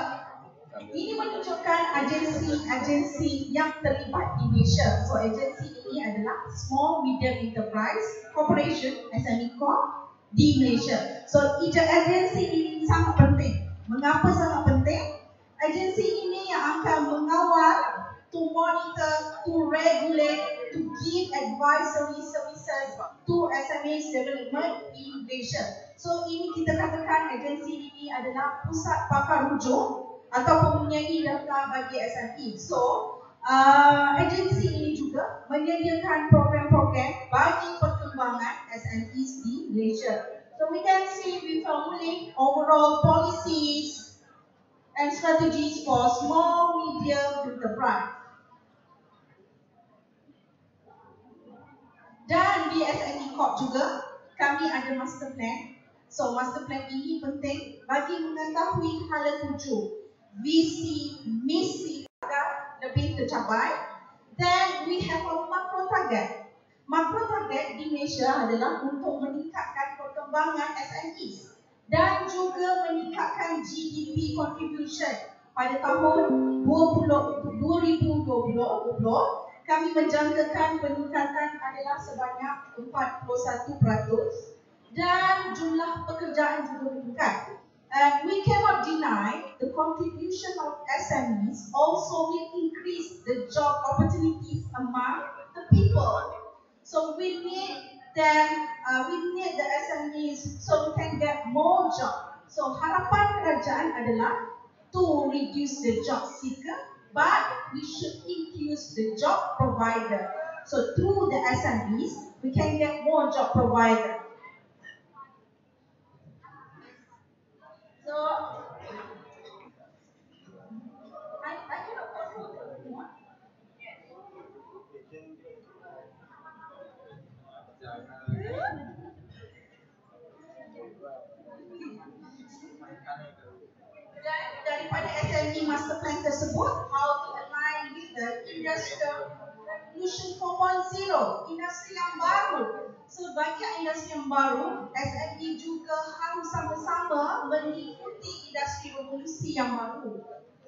ini menunjukkan agensi-agensi yang terlibat di Malaysia. So, agensi ini adalah Small Medium Enterprise Corporation (SME Corp) di Malaysia. So, agensi ini sangat penting. Mengapa sangat penting? Agensi ini yang akan mengawal, to monitor, to regulate, to give advisory services to SMEs development in Malaysia. So ini kita katakan agensi ini adalah pusat pakar rujuk atau mempunyai data bagi SME. So agensi ini juga menyediakan program-program bagi perkembangan SMEs di Malaysia. So we can see we formulate overall policies and strategies for small medium enterprise. Dan di SME Corp juga kami ada master plan. So master plan ini penting bagi mengetahui hala tuju, visi, misi agar lebih tercapai. Then we have a macro target. Macro target di Malaysia adalah untuk meningkatkan perkembangan SMEs dan juga meningkatkan GDP contribution. Pada tahun 2020, kami menjangkakan peningkatan adalah sebanyak 41% dan jumlah pekerjaan juga meningkat. And we cannot deny the contribution of SMEs also will increase the job opportunities among the people. So we need them, we need the SMEs so we can get more job. So harapan kerajaan adalah to reduce the job seeker, but we should increase the job provider. So through the SMEs, we can get more job provider. So I cannot control anymore. Dan daripada SME master plan tersebut, how to align with the industrial revolution 4.0, industri yang baru. So bagi industri yang baru, SME juga harus sama-sama mengikuti industri revolusi yang baru.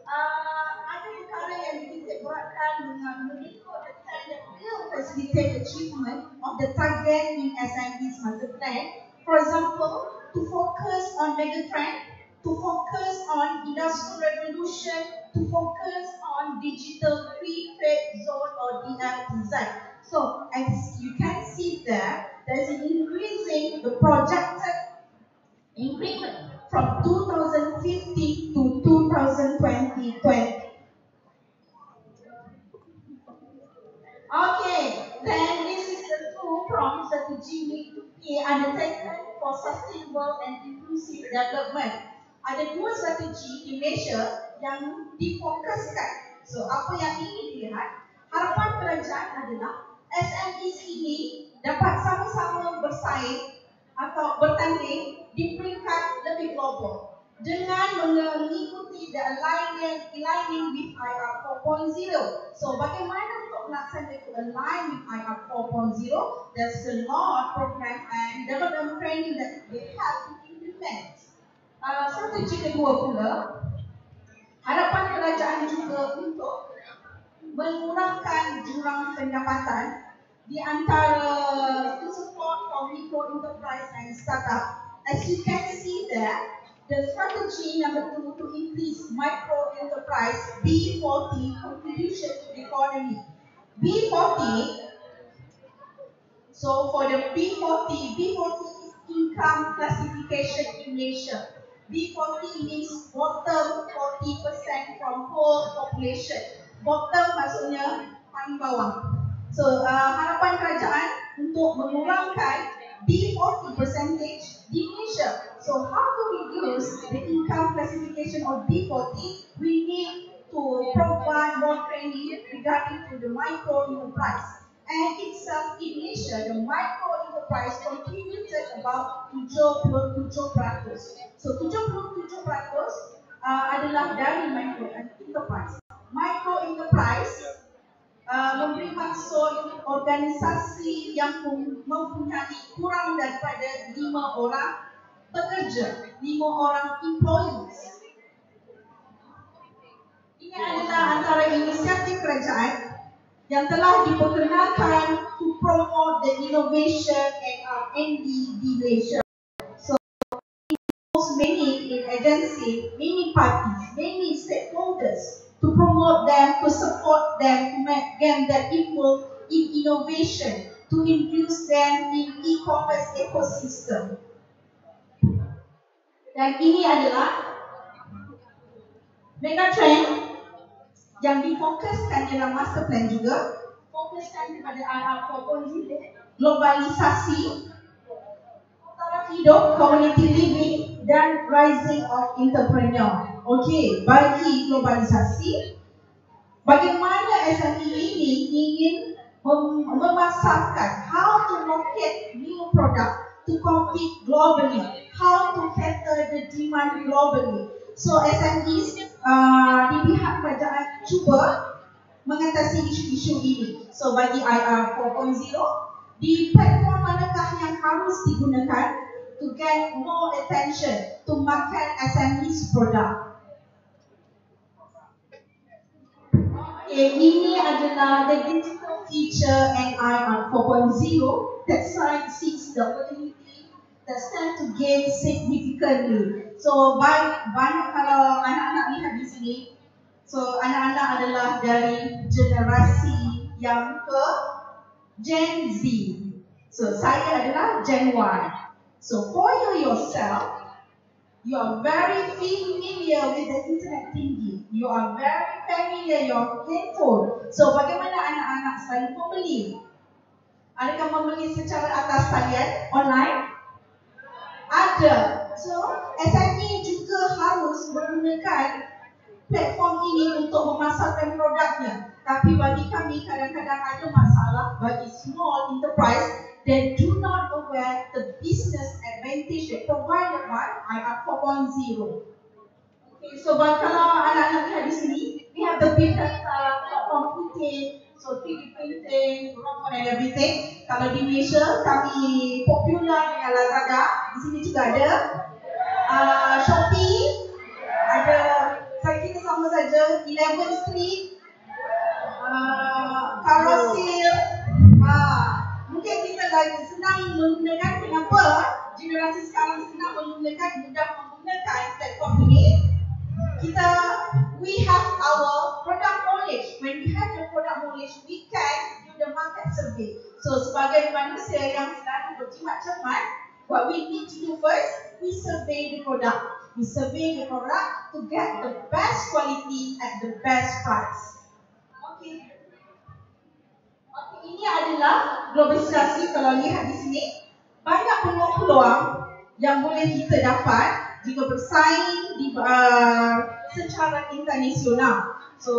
Ada perkara yang dititik beratkan dengan mengikut the trend that will facilitate achievement of the target in SME's master plan. For example, to focus on megatrend, to focus on industrial revolution, to focus on digital free trade zone or DFTZ. So as you can see there is an increasing the projected increment from 2015 to 2020. Okay, then this is the two prompts that the G need to be undertaken for sustainable and inclusive development. Ada dua strategi di Malaysia yang difokuskan. So, apa yang ingin dilihat? Harapan kerajaan adalah SMEs ini dapat sama-sama bersaing atau bertanding di peringkat lebih global dengan mengikuti the aligning with IR 4.0. So, bagaimana untuk melaksanakan align with IR 4.0? There's a lot of program and development training that they have to implement. Strategi kedua pula, harapan kerajaan juga untuk mengurangkan jurang pendapatan di antara to support for micro enterprise and startup. As you can see there, the strategy number 2 to increase micro enterprise B40 contribution to the economy. B40. So for the B40 is income classification in Malaysia. B40 means bottom 40% from whole population. Bottom maksudnya paling bawah. So harapan kerajaan untuk mengurangkan B40 percentage di Malaysia. So how to reduce the income classification of B40? We need to provide more training regarding to the micro enterprise. And itself in Malaysia, the micro enterprise contributed about 77%. So 77% adalah dari micro enterprise. Micro enterprise memberi maksud organisasi yang mempunyai kurang daripada 5 orang pekerja, 5 orang employees. Ini adalah antara inisiatif kerajaan yang telah diperkenalkan to promote the innovation and R&D di Malaysia. So, it involves many agencies, many parties, many stakeholders to promote them, to support them, to make them that equal in innovation, to infuse them in e-commerce ecosystem. Dan ini adalah megatrend yang difokuskan dalam master plan juga, fokuskan kepada IR 4.0, globalisasi, taraf hidup, community living dan rising of entrepreneur. Okey, bagi globalisasi, bagaimana SME ini ingin memasarkan, how to market new product to compete globally, how to cater the demand globally. So SMEs di pihak kerajaan cuba mengatasi isu-isu ini. So bagi IR 4.0, di platform manakah yang harus digunakan to get more attention to market SMEs product? Okay, ini adalah the digital feature and IR 4.0 that seeks the opportunity that stand to gain significantly. So banyak kalau anak-anak lihat di sini, so anak-anak adalah dari generasi yang ke Gen Z. So saya adalah Gen Y. So for you yourself, you are very familiar with the internet tinggi. You are very familiar your handphone. So bagaimana anak-anak selalu membeli? Adakah membeli secara atas talian online? Ada. So, SME juga harus menggunakan platform ini untuk memasarkan produknya. Tapi bagi kami kadang-kadang ada masalah bagi small enterprise that do not aware the business advantage that provided by IR 4.0. Okay, so kalau anak-anak lihat di sini, we have the big data, computing, so 3D printing, robot and everything. Kalau di Malaysia, kami popular dengan Lazada. Di sini juga ada Shopee, ada kita sama saja 11 Street, Carousel. Mungkin kita lagi senang menggunakan. Kenapa generasi sekarang senang menggunakan, mudah menggunakan platform ini? We have our product knowledge. When we have the product knowledge, we can do the market survey. So sebagai manusia yang selalu berjimat cermat, What we need to do first, we survey the product. We survey the product to get the best quality at the best price. Okay. Okay, ini adalah globalisasi. Kalau lihat di sini, banyak peluang-peluang yang boleh kita dapat jika bersaing di secara internasional. So,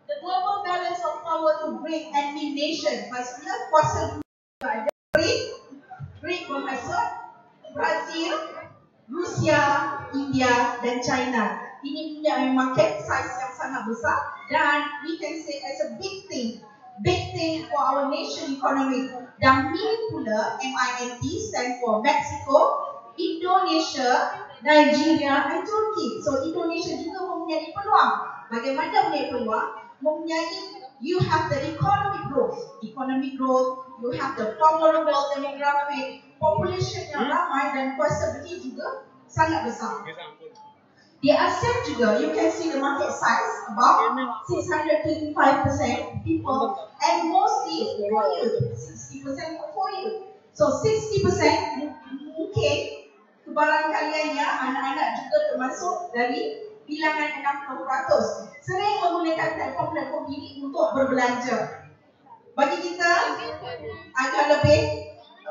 the global balance of power to bring and lead nation. Maksudnya kuasa dunia ada. Briggs bermaksud Brazil, Rusia, India dan China. Ini punya market size yang sangat besar dan we can say as a big thing for our nation economy. Dan MINT pula, MINT stand for Mexico, Indonesia, Nigeria and Turkey. So Indonesia juga mempunyai peluang. Bagaimana mempunyai peluang? Mempunyai, you have the economic growth, you have the tolerable demographic, population yang ramai dan kuasa beli juga sangat besar. Di ASEAN juga, you can see the market size about 625% people and mostly for youth, 60% for youth. So 60% mungkin kebarangkaliannya anak-anak juga termasuk dari bilangan 60%. Sering menggunakan platform-platform ini untuk berbelanja. Bagi kita agak lebih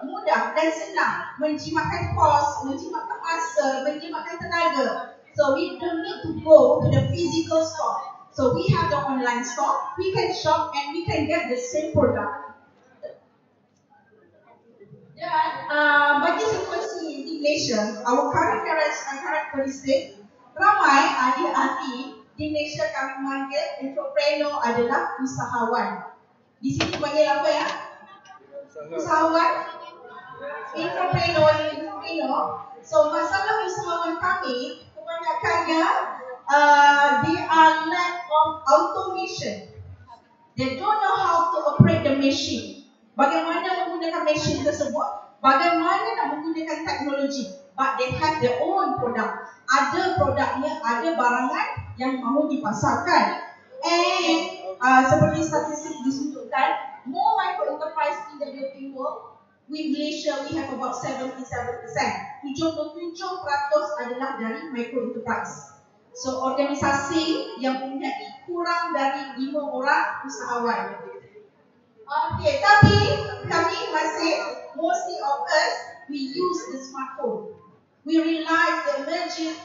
mudah dan senang menjimatkan kos, menjimatkan masa, menjimatkan tenaga. So we don't need to go to the physical store. So we have the online store, we can shop and we can get the same product. Dan bagi situasi di Malaysia, our current characteristic, ramai ahli-ahli di Malaysia kami panggil entrepreneur adalah usahawan. Di sini panggil apa ya? Usahawan, entrepreneur. So masalah usahawan kami kebanyakannya they are lack of automation. They don't know how to operate the machine. Bagaimana menggunakan mesin tersebut? Bagaimana nak menggunakan teknologi? But they have their own product. Ada produknya, ada barangan yang mahu dipasarkan. And seperti statistik disebutkan, more micro enterprise in the developing world. With Malaysia, we have about 77%. 77% adalah dari micro enterprise. So, organisasi yang mempunyai kurang dari 5 orang usahawan. Okay, tapi kami masih, mostly of us, we use the smartphone. We realize the emerging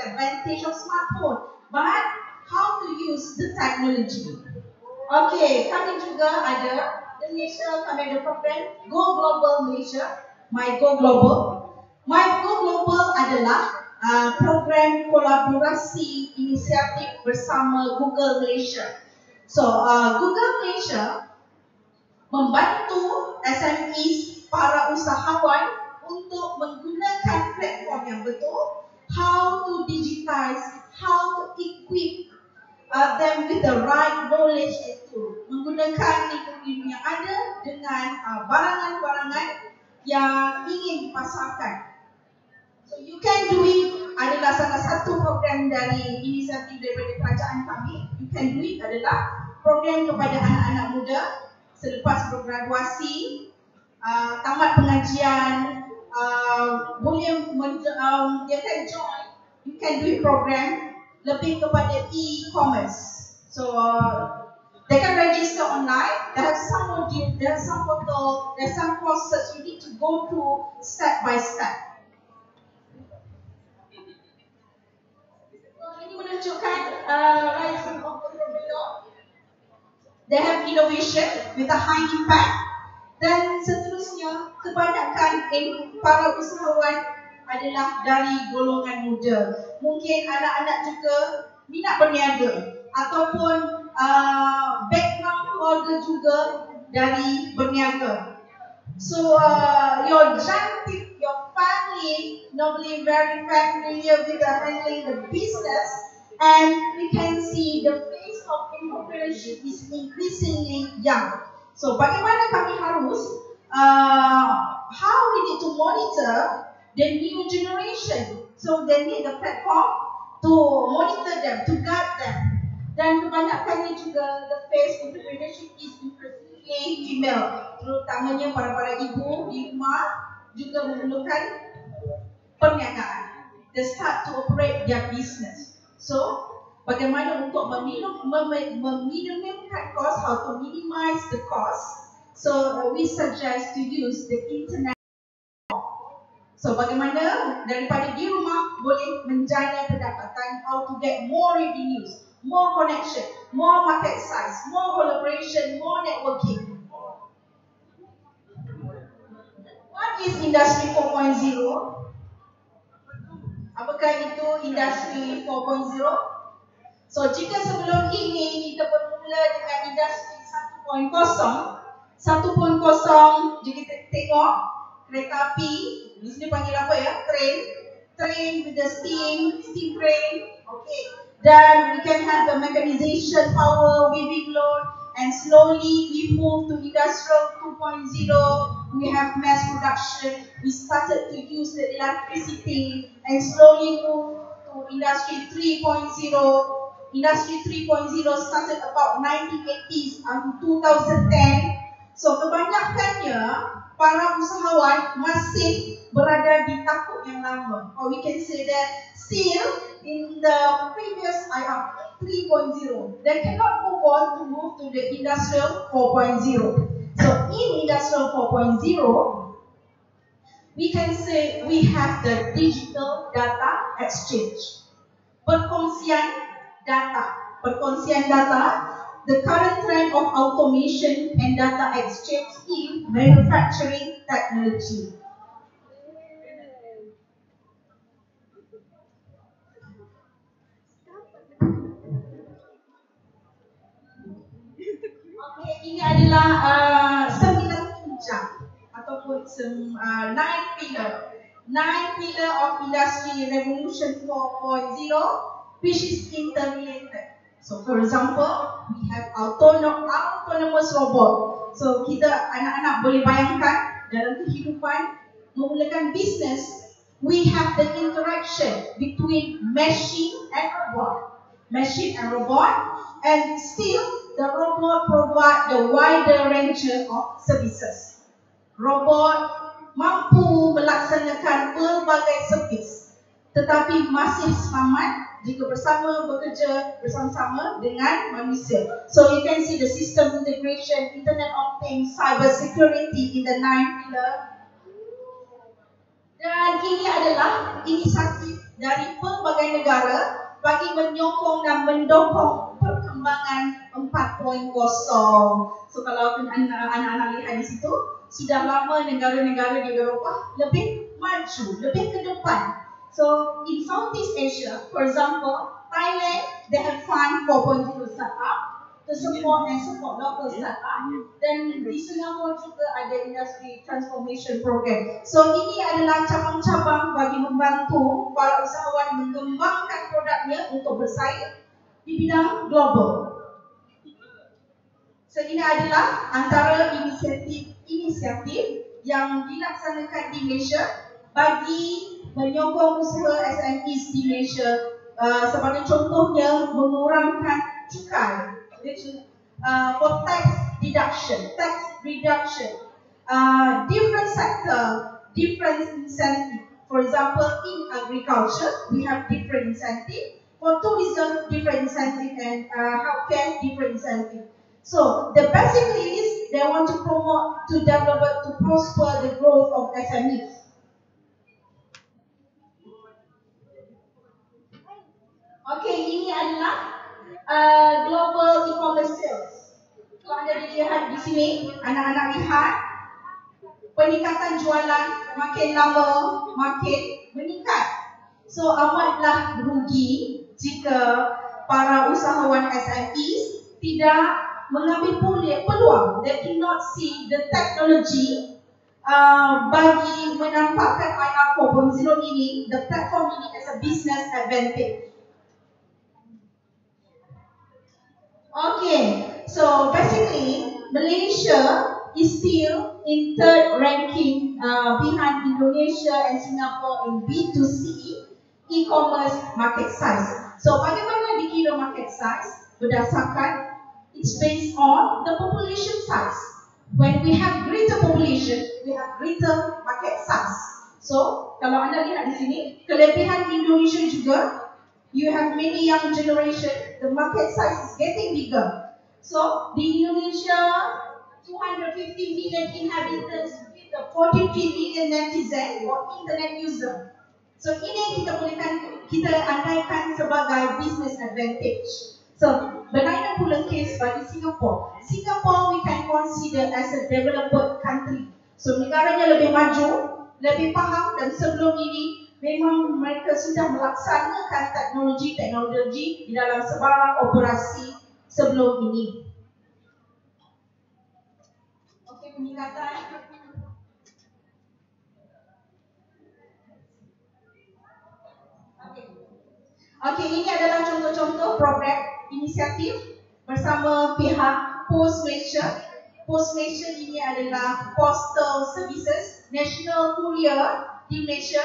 advantage of smartphone, but how to use the technology. Okay, kami juga ada Malaysia, kami ada program Go Global Malaysia, My Go Global. My Go Global adalah program kolaborasi inisiatif bersama Google Malaysia. So, Google Malaysia membantu SMEs, para usahawan untuk menggunakan platform yang betul, how to digitize, how to equip them with the right knowledge and tool. Menggunakan ilmu yang ada dengan barangan-barangan yang ingin dipasarkan. So you can do it adalah salah satu program dari inisiatif daripada kerajaan kami. You can do it adalah program kepada anak-anak muda selepas bergraduasi, tamat pengajian, boleh dia can join. You can do it program lebih kepada e-commerce. So they can register online. There are some modules, there are some portal, there are some courses you need to go through step by step. Ini menunjukkan rising of entrepreneur. They have innovation with a high impact. Dan seterusnya, kebanyakan para usahawan adalah dari golongan muda. Mungkin anak-anak juga minat berniaga ataupun background keluarga juga dari berniaga. So your family normally very familiar with handling the business, and we can see the face of entrepreneurship is increasingly young. So bagaimana kami harus how we need to monitor the new generation. So they need a platform to monitor them, to guide them. Dan kebanyakannya juga the face entrepreneurship is increasingly female, terutamanya para ibu di rumah juga memerlukan perniagaan. They start to operate their business. So, bagaimana untuk meminimumkan cost, how to minimize the cost. So, we suggest to use the internet. So, bagaimana daripada di rumah boleh menjana pendapatan, how to get more revenues, more connection, more market size, more collaboration, more networking. What is Industry 4.0? Apakah itu Industri 4.0? So, jika sebelum ini kita bermula dengan Industri 1.0, jika kita tengok kereta api, di sini panggil apa ya? Train with the steam train. Okay. Then we can have the mechanization power, weaving load, and slowly we move to Industrial 2.0. We have mass production. We started to use the electricity and slowly move to Industry 3.0. Industry 3.0 started about 1980s and 2010. So kebanyakannya para usahawan masih berada di takut yang lama. Or we can say that still in the previous IR 3.0, they cannot move on to move to the Industrial 4.0. So in Industrial 4.0, we can say we have the digital data exchange. Perkongsian data, the current trend of automation and data exchange in manufacturing technology. Okay, ini adalah 9 tunjang ataupun 9 pillar of Industry Revolution 4.0, which is interrelated. So for example, we have autonomous robot. So kita anak-anak boleh bayangkan dalam kehidupan memulakan bisnes, we have the interaction between machine and robot, and still the robot provide the wider range of services. Robot mampu melaksanakan pelbagai servis, tetapi masih selamat jika bekerja bersama-sama dengan manusia. So you can see the system integration, Internet of Things, cyber security in the 9 pillar. Dan ini adalah inisiatif dari pelbagai negara bagi menyokong dan mendukung perkembangan 4.0. So kalau anak-anak lihat di situ, sudah lama negara-negara di Eropah lebih maju, lebih ke depan. So in Southeast Asia, for example, Thailand, they have fund 4.0 startup to support local startup. Dan di Singapura juga ada industry transformation program. So ini adalah cabang-cabang bagi membantu para usahawan mengembangkan produknya untuk bersaing di bidang global. So ini adalah antara inisiatif yang dilaksanakan di Malaysia bagi menyokong usaha SMEs di Malaysia. Sebagai contohnya, mengurangkan cukai for tax reduction, different sector, different incentive. For example, in agriculture, we have different incentive. For tourism, different incentive, and healthcare, different incentive. So the basically is they want to promote, to develop, to prosper the growth of SMEs. Okay, ini adalah global e-commerce sales. Kalau anda lihat di sini, anak-anak lihat peningkatan jualan makin lama makin meningkat. So amatlah rugi jika para usahawan SMEs tidak mengambil peluang. They cannot see the technology bagi menampakkan IR 4.0 ini, the platform ini as a business advantage. Okay, so basically Malaysia is still in third ranking behind Indonesia and Singapore in B2C e-commerce market size. So bagaimana dikira market size? Berdasarkan it's based on the population size. When we have greater population, we have greater market size. So, kalau anda lihat di sini, kelebihan Indonesia juga, you have many young generation, the market size is getting bigger. So, di Indonesia, 250 million inhabitants with a 43 million netizen or internet user. So, ini kita andaikan sebagai business advantage. So, bagaimana pula case bagi Singapore? Singapore we can consider as a developed country. So, negaranya lebih maju, lebih faham, dan sebelum ini memang mereka sudah melaksanakan teknologi di dalam sebarang operasi sebelum ini. Okey, peningkatan. Okey, ini adalah contoh-contoh program inisiatif bersama pihak Post Malaysia. Post Malaysia ini adalah Postal Services, National Courier di Malaysia.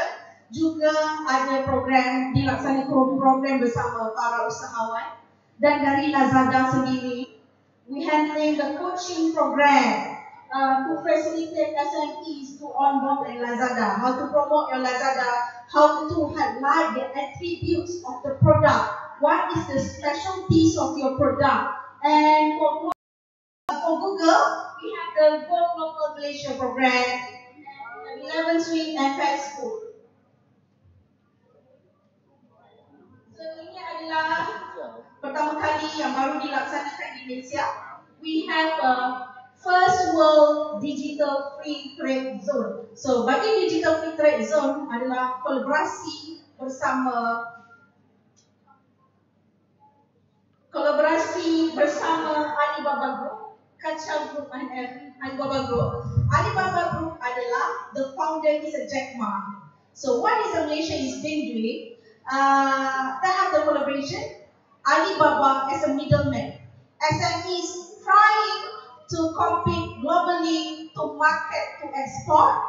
Juga ada program dilaksanakan program bersama para usahawan. Dan dari Lazada sendiri, we handling the coaching program to facilitate SMEs to onboard in Lazada, how to promote your Lazada, how to highlight the attributes of the product, what is the specialties of your product, and for Google, we have the Go Local Malaysia program, 11 Swing and Facebook. So ini adalah pertama kali yang baru dilaksanakan di Malaysia. We have a First World Digital Free Trade Zone. So, bagi Digital Free Trade Zone adalah kolaborasi bersama Alibaba Group, Kacau Group and Alibaba Group. Alibaba Group adalah the founder is a Jack Ma. So, what is Malaysia is been doing? They have the collaboration. Alibaba as a middleman. SMEs trying to compete globally, to market, to export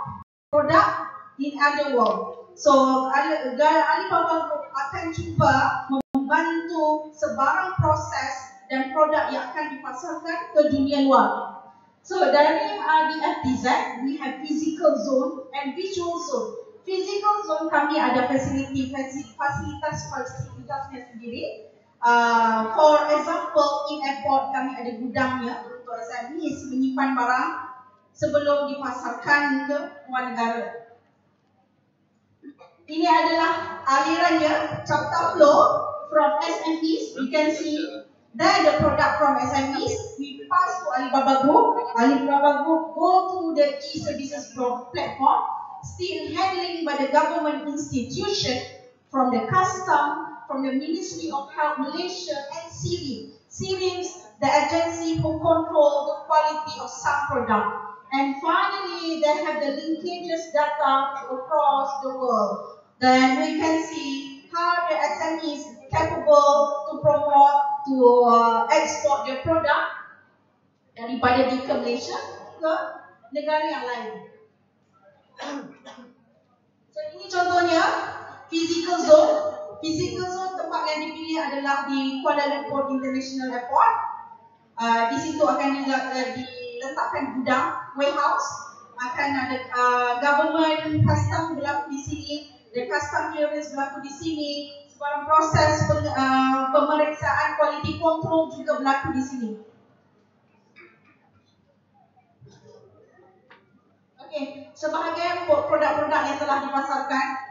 product in other world. So, Alibaba Group akan cuba membantu sebarang proses dan produk yang akan dipasarkan ke dunia luar. So, dari DFTZ, we have physical zone and visual zone. Physical zone kami ada fasilitasnya sendiri. For example, in airport kami ada gudangnya untuk SMEs menyimpan barang sebelum dipasarkan ke luar negara. Ini adalah alirannya, chapter flow from SMEs. You can see there the product from SMEs. We pass to Alibaba Group. Alibaba Group go to the e-services platform, still handling by the government institution from the custom, from the Ministry of Health Malaysia and SIRIM. SIRIM is the agency who control the quality of some product. And finally, they have the linkages data across the world. Then we can see how the SME is capable to promote, to export their product daripada di ke Malaysia ke negara yang lain. So ini contohnya physical zone. Physical zone tempat yang dipilih adalah di Kuala Lumpur International Airport. Di situ akan diletakkan gudang, warehouse. Akan ada government custom berlaku di sini, the custom clearance berlaku di sini. Sebarang proses pemeriksaan quality control juga berlaku di sini. Okey, sebahagian produk-produk yang telah dipasarkan.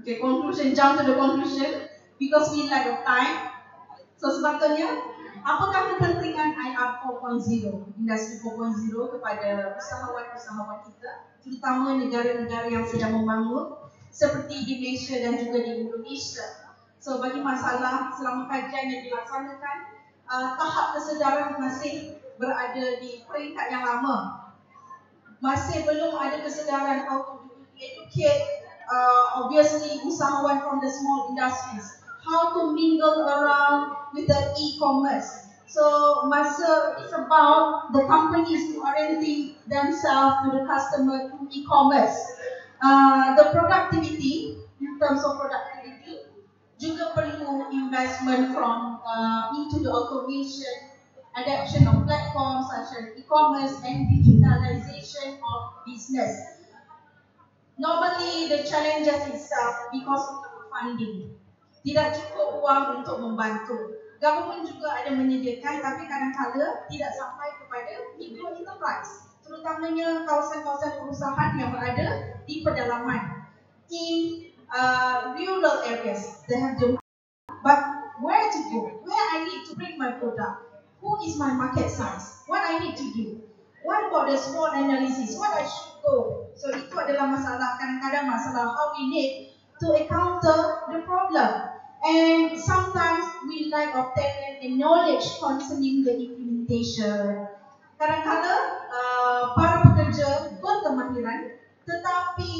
Conclusion, jump to the conclusion because we lack of time. So sebetulnya, apakah kepentingan IR 4.0, industri 4.0 kepada usahawan-usahawan kita, terutama negara-negara yang sedang membangun seperti di Malaysia dan juga di Indonesia. So bagi masalah selama kajian yang dilaksanakan, tahap kesedaran masih berada di peringkat yang lama. Masih belum ada kesedaran how to educate obviously usahawan from the small industries, how to mingle around with the e-commerce. So masa it's about the companies orienting themselves to the customer through e-commerce. The productivity, in terms of productivity, juga perlu investment from into the automation, adoption of platforms such as e-commerce and digitalization of business. Normally, the challenges itself because of funding. Tidak cukup uang untuk membantu. Government juga ada menyediakan, tapi kadang-kadang tidak sampai kepada micro enterprise, terutamanya kawasan-kawasan perusahaan yang berada di pedalaman. In rural areas, they have the but where to go? Where I need to bring my product? Who is my market size? What I need to do? What about the SWOT analysis? What I should go? So itu adalah masalah, kadang-kadang masalah how we need to encounter the problem. And sometimes we lack of talent and knowledge concerning the implementation. Kadang-kadang para pekerja berkemahiran, tetapi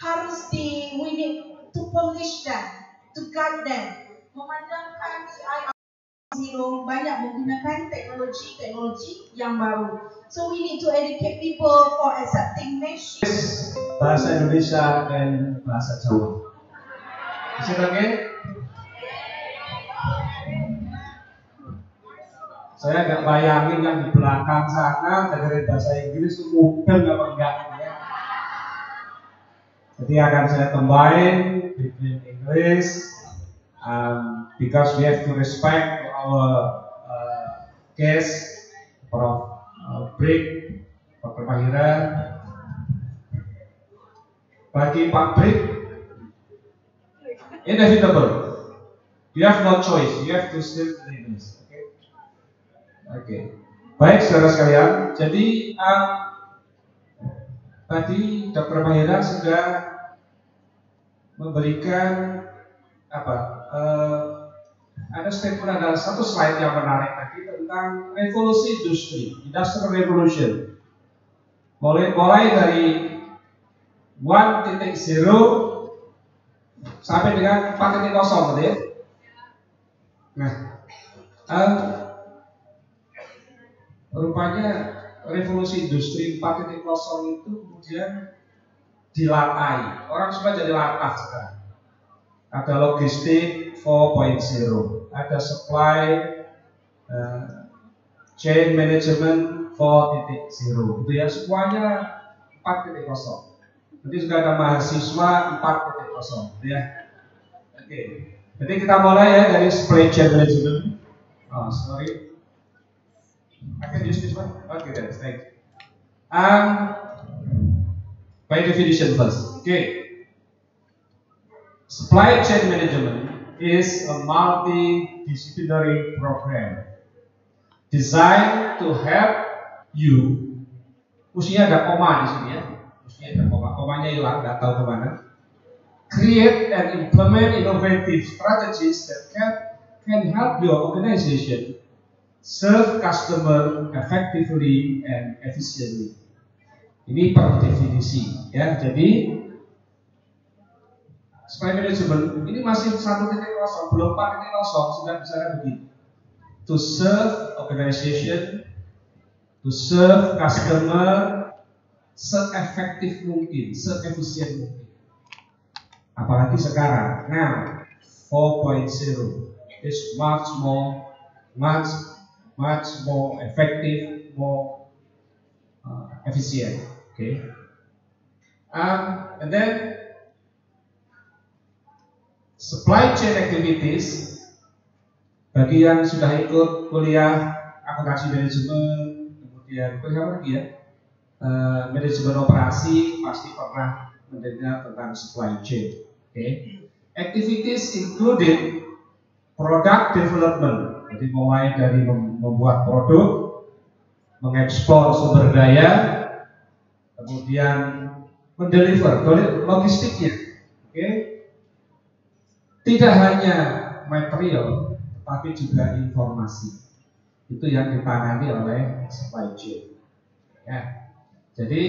harus we need to polish them, to guide them. Memandangkan IAI banyak menggunakan teknologi yang baru. So we need to educate people for accepting machines. Bahasa Indonesia dan bahasa Jawa. Bisa oke? Saya agak bayangin yang di belakang sana dengerin bahasa Inggris mudeng apa enggak ya. Jadi akan saya combine between English because we have to respect our guest, Prof. Briggs, Dr. Mahirah. Bagi Pak Briggs, inevitable. You have no choice. You have to still English. Okay. Baik, saudara sekalian. Jadi tadi Dr. Mahirah sudah memberikan ada statement, ada satu slide yang menarik tadi tentang revolusi industri, industrial revolution. Mulai dari 1.0 sampai dengan 4.0, betul ya? Nah, rupanya revolusi industri 4.0 itu kemudian dilatai. Orang semua jadi latah sekarang. Ada logistik 4.0, ada supply chain management 4.0, gitu ya, semuanya 4.0. Nanti juga ada mahasiswa 4.0, gitu ya. Oke, jadi kita mulai ya dari supply chain management. Oh, sorry. I can use this one. Okay, then, thank you. By definition first. Okay. Supply chain management is a multidisciplinary program designed to help you. Mestinya ada koma di sini ya. Mestinya ada koma. Komanya hilang, nggak tahu kemana. Create and implement innovative strategies that can help your organization serve customer effectively and efficiently. Ini per definisi ya. Jadi supply management ini masih 1.0, belum 4.0, sudah bicara begini. To serve organization, to serve customer se-efektif mungkin, se-efisien mungkin. Apalagi sekarang. Nah, 4.0 is much more effective, more efficient. Okay. And then supply chain activities, bagi yang sudah ikut kuliah akuntansi manajemen, kemudian kuliah apa lagi ya, manajemen operasi, pasti pernah mendengar tentang supply chain. Okay. Activities including product development, jadi mulai dari membuat produk, mengekspor sumber daya, kemudian mendeliver logistiknya. Okay. Tidak hanya material, tapi juga informasi. Itu yang ditangani oleh supply chain. Ya. Jadi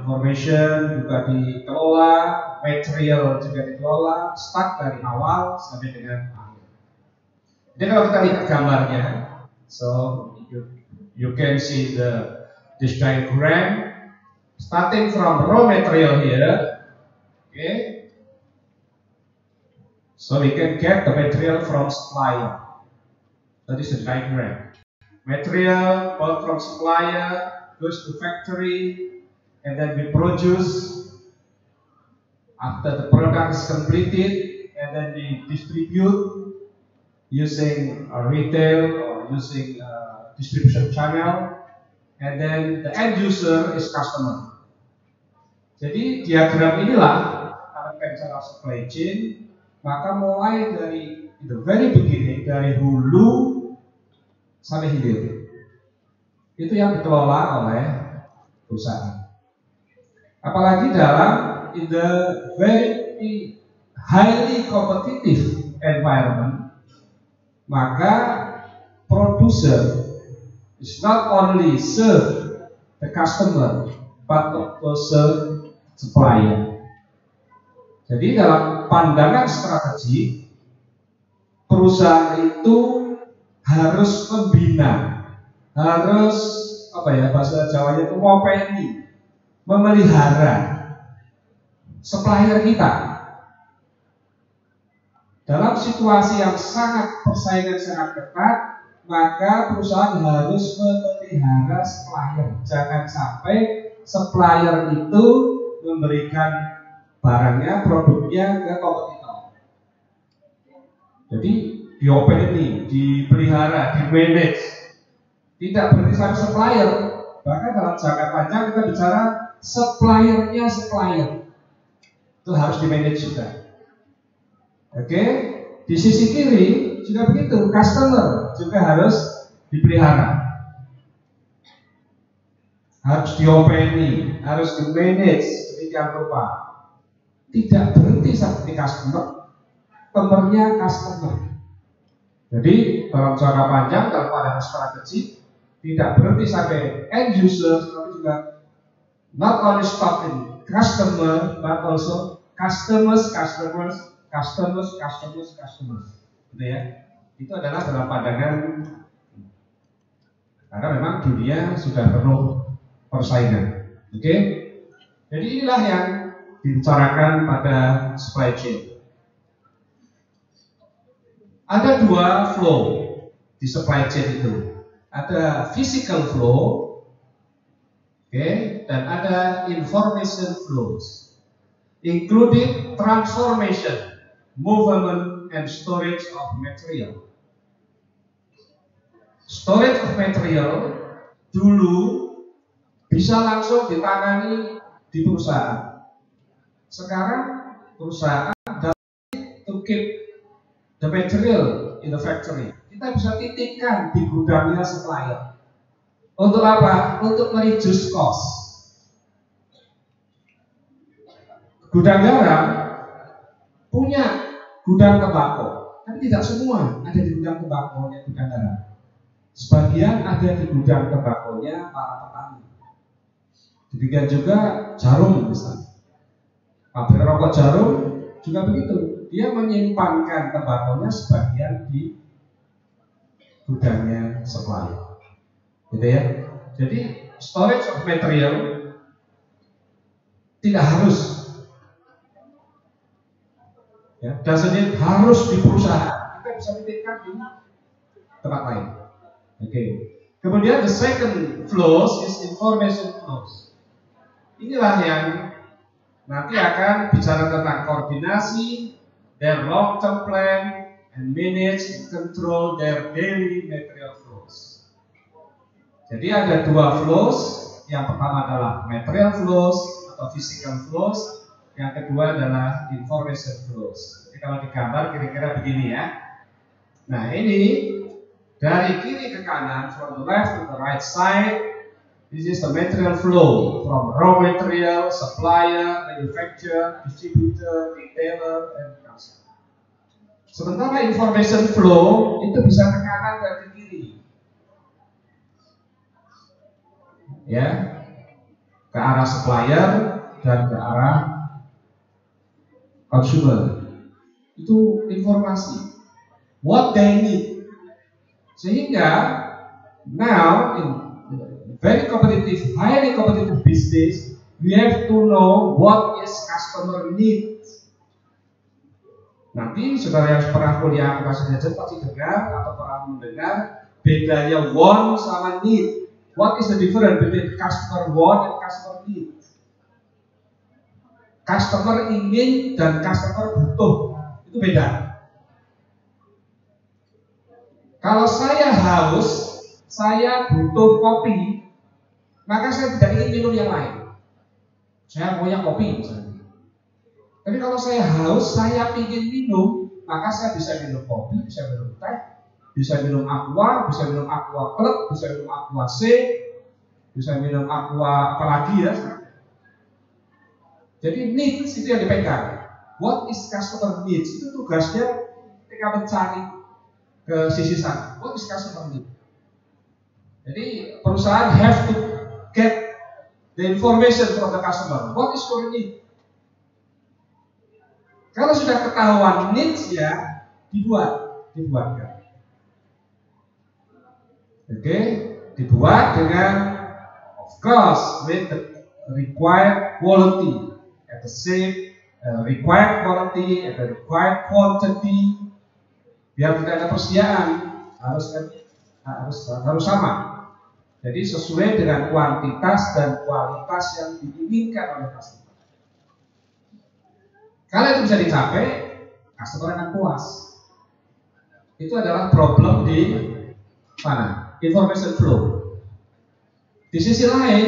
information juga dikelola, material juga dikelola, start dari awal sampai dengan akhir. Jadi kalau kita lihat gambarnya, so you can see this diagram starting from raw material here, okay. So we can get the material from supplier. That is the diagram. Material bought from supplier goes to factory, and then we produce. After the product is completed, and then we distribute using retail or using distribution channel, and then the end user is customer. Jadi diagram inilah kalau kita bicara supply chain, maka mulai dari the very beginning, dari hulu sampai hilir, itu yang dikelola oleh perusahaan. Apalagi in the very highly competitive environment, maka producer is not only serve the customer but also supplier. Jadi dalam pandangan strategi, perusahaan itu harus membina, harus bahasa Jawanya itu ngopeni, memelihara supplier kita. Dalam situasi yang persaingan sangat ketat, maka perusahaan harus memelihara supplier. Jangan sampai supplier itu memberikan barangnya, produknya ke kompetitor. Jadi diopeni, dipelihara, dimanage. Tidak berhenti sampai supplier. Bahkan dalam jangka panjang kita bicara suppliernya supplier. Itu harus dimanage juga. Oke, di sisi kiri juga begitu, customer juga harus dipelihara, harus diopeni, harus dimanage sedemikian rupa. Tidak berhenti sampai customer, pemernya customer. Jadi dalam jangka panjang, dalam pandangan strategi, tidak berhenti sampai end user, tapi juga not only stop in customer, but also customers, gitu ya. Itu adalah dalam pandangan, karena memang dunia sudah penuh persaingan. Oke? Jadi inilah yang dibicarakan pada supply chain. Ada dua flow di supply chain itu. Ada physical flow, dan ada information flows, including transformation, movement, and storage of material. Storage of material dulu bisa langsung ditangani di perusahaan. Sekarang perusahaan to keep the material in the factory. Kita bisa titipkan di gudangnya supplier. Untuk apa? Untuk mereduce cost. Gudang garam punya gudang tembakau, tapi tidak semua ada di gudang tembakonya gudang garam. Sebagian ada di gudang tembakonya para petani. Demikian juga jarum misalnya. Pabrik rokok jarum juga begitu. Dia menyimpankan tembakonya sebagian di gudangnya supplier. Gitu ya. Jadi storage of material tidak harus, ya, doesn't harus di perusahaan. Kita bisa titipkan di tempat lain. Oke. Kemudian the second flows is information flows. Inilah yang nanti akan bicara tentang koordinasi, their long-term plan, and manage and control their daily material flows. Jadi ada dua flows. Yang pertama adalah material flows atau physical flows. Yang kedua adalah information flows. Jadi kalau digambar kira-kira begini ya. Nah ini dari kiri ke kanan, from the left to the right side, this is the material flow from raw material, supplier, manufacturer, distributor, retailer, and customer. Sementara information flow itu bisa ke kanan dan ke kiri. Ya. ke arah supplier dan ke arah consumer. Itu informasi what they need. Sehingga now in very competitive, highly competitive business, we have to know what is customer needs. Nanti saudara yang pernah kuliah aplikasi manajemen pasti dengar atau pernah mendengar bedanya want sama need. What is the difference between customer want and customer need? Customer ingin dan customer butuh itu beda. Kalau saya haus, saya butuh kopi, maka saya tidak ingin minum yang lain. Saya maunya kopi misalnya. Tapi kalau saya haus, saya ingin minum, maka saya bisa minum kopi, bisa minum teh, bisa minum aqua, bisa minum aqua club, bisa minum aqua C, bisa minum aqua apalagi ya. Jadi needs itu yang dipegang. What is customer needs? Itu tugasnya ketika mencari ke sisi sana. What is customer needs? Jadi perusahaan have to get the information from the customer. What is your need? Kalau sudah ketahuan needs-nya, dibuatkan. Oke, dibuat dengan of course with the required quality at the same required quality at the required quantity. Biar tidak ada persediaan, harus sama. Jadi sesuai dengan kuantitas dan kualitas yang diinginkan oleh customer. Kalau itu bisa dicapai, customer akan puas. Itu adalah problem di mana? Information flow. Di sisi lain,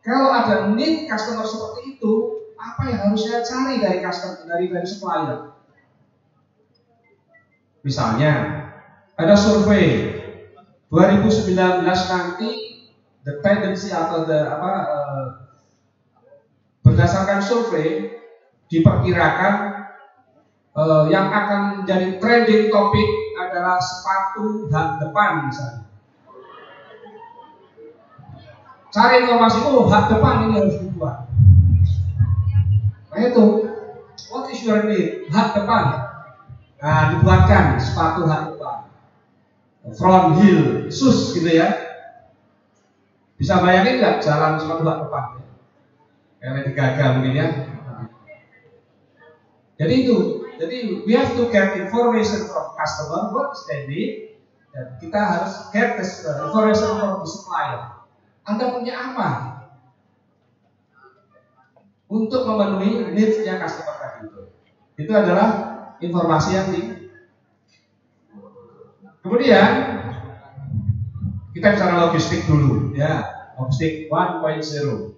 kalau ada need customer seperti itu, apa yang harus saya cari dari customer, dari supplier? Misalnya, ada survei 2019 nanti, the tendency atau berdasarkan survei diperkirakan yang akan jadi trending topik adalah sepatu hak depan misalnya. Cari informasi, hak depan ini harus dibuat. Nah itu, what is your need? Hak depan. Nah, dibuatkan sepatu hak depan. Front heel, shoes gitu ya. Bisa bayangin nggak jalan sepatu hak depan? Kayak digagal mungkin ya. Jadi itu, we have to get information from customer, what is they need, dan kita harus get this information from the supplier. Anda punya apa untuk memenuhi needs-nya customer tadi itu? Itu adalah informasi yang Kemudian kita bicara logistik dulu, ya, logistik 1.0.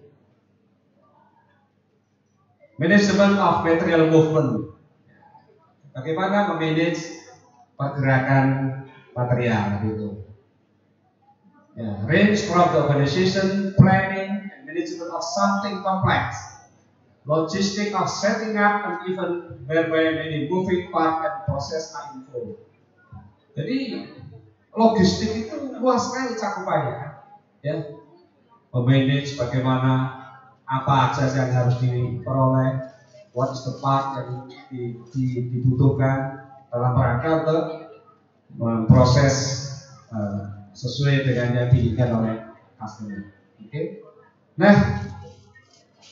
Management of material movement. Bagaimana memanage pergerakan material gitu. Ya, range from the organization, planning, and management of something complex. Logistic of setting up an event whereby many moving part and process are involved. Jadi logistik itu luas sekali cakupannya, ya. Memanage bagaimana apa aja yang harus diperoleh, what is the part yang dibutuhkan dalam rangka untuk memproses sesuai dengan yang diinginkan oleh customer. Oke. Nah,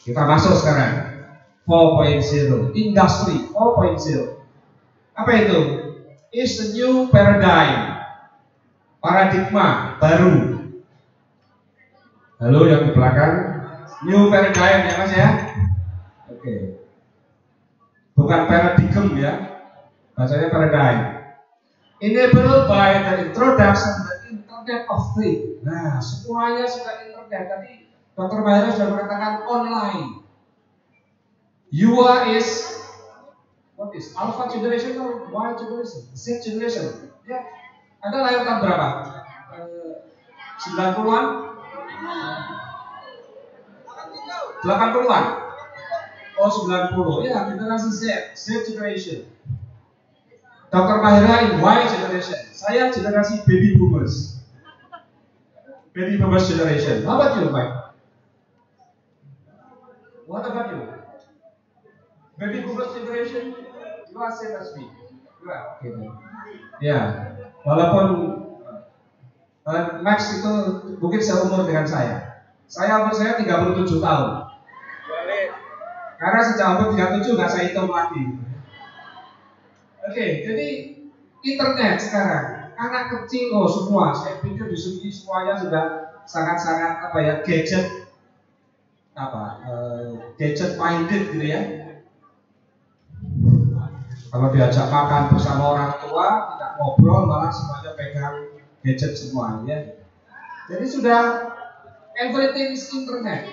kita masuk sekarang 4.0, industry 4.0. Apa itu? Is a new paradigm, paradigma baru. Halo yang di belakang, new paradigm ya mas ya. Oke. Bukan paradigm ya, bahasanya paradigm. Enabled by the introduction the Internet of Things. Nah, semuanya sudah internet. Tadi Dr. Mahirah sudah mengatakan online. UA is what is Alpha generation or Y generation? Z generation. Ya, Anda lahir tahun berapa? 90-an? 80-an? Oh 90. Ya, generasi Z generation. Dr. Mahirah in Y generation. Saya generasi baby boomers. Baby boomers generation. How about you, Mike? What about you? Baby boomers generation, you are same as me. You are. Ya, walaupun Max itu mungkin seumur dengan saya. Umur saya 37 tahun. Karena sejak umur 37 nggak saya hitung lagi. Oke, jadi internet sekarang anak kecil semua. Saya pikir di sini semuanya sudah sangat-sangat gadget minded gitu ya. Kalau diajak makan bersama orang tua, tidak ngobrol, malah semuanya pegang gadget semua ya. Jadi sudah everything is internet.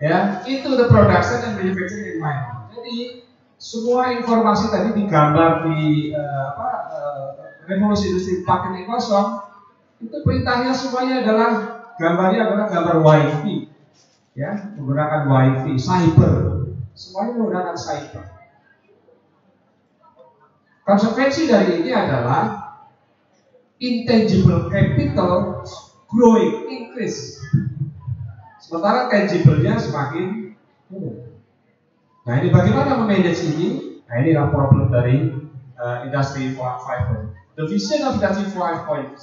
Ya, itu the production and manufacturing environment. Jadi semua informasi tadi digambar di revolusi industri 4.0 itu perintahnya semuanya gambarnya adalah gambar wifi. Ya, menggunakan wifi, cyber. Semuanya menggunakan cyber. Konsekuensi dari ini adalah intangible capital growing, increase. Sementara tangible-nya semakin turun. Nah, ini bagaimana memanage ini? Nah, inilah problem dari Industri 4.0. The vision of Industry 4.0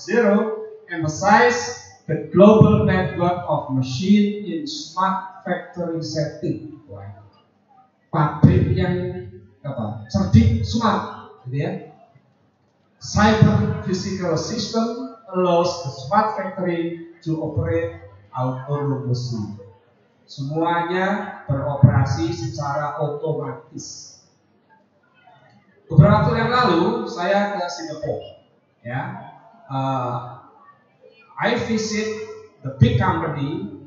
emphasize the global network of machine in smart factory setting. Pabrik yang cerdik, smart. Gitu ya. Cyber physical system allows the smart factory to operate autonomously. Semuanya beroperasi secara otomatis. Beberapa waktu yang lalu saya ke Singapura. Ya, I visit the big company.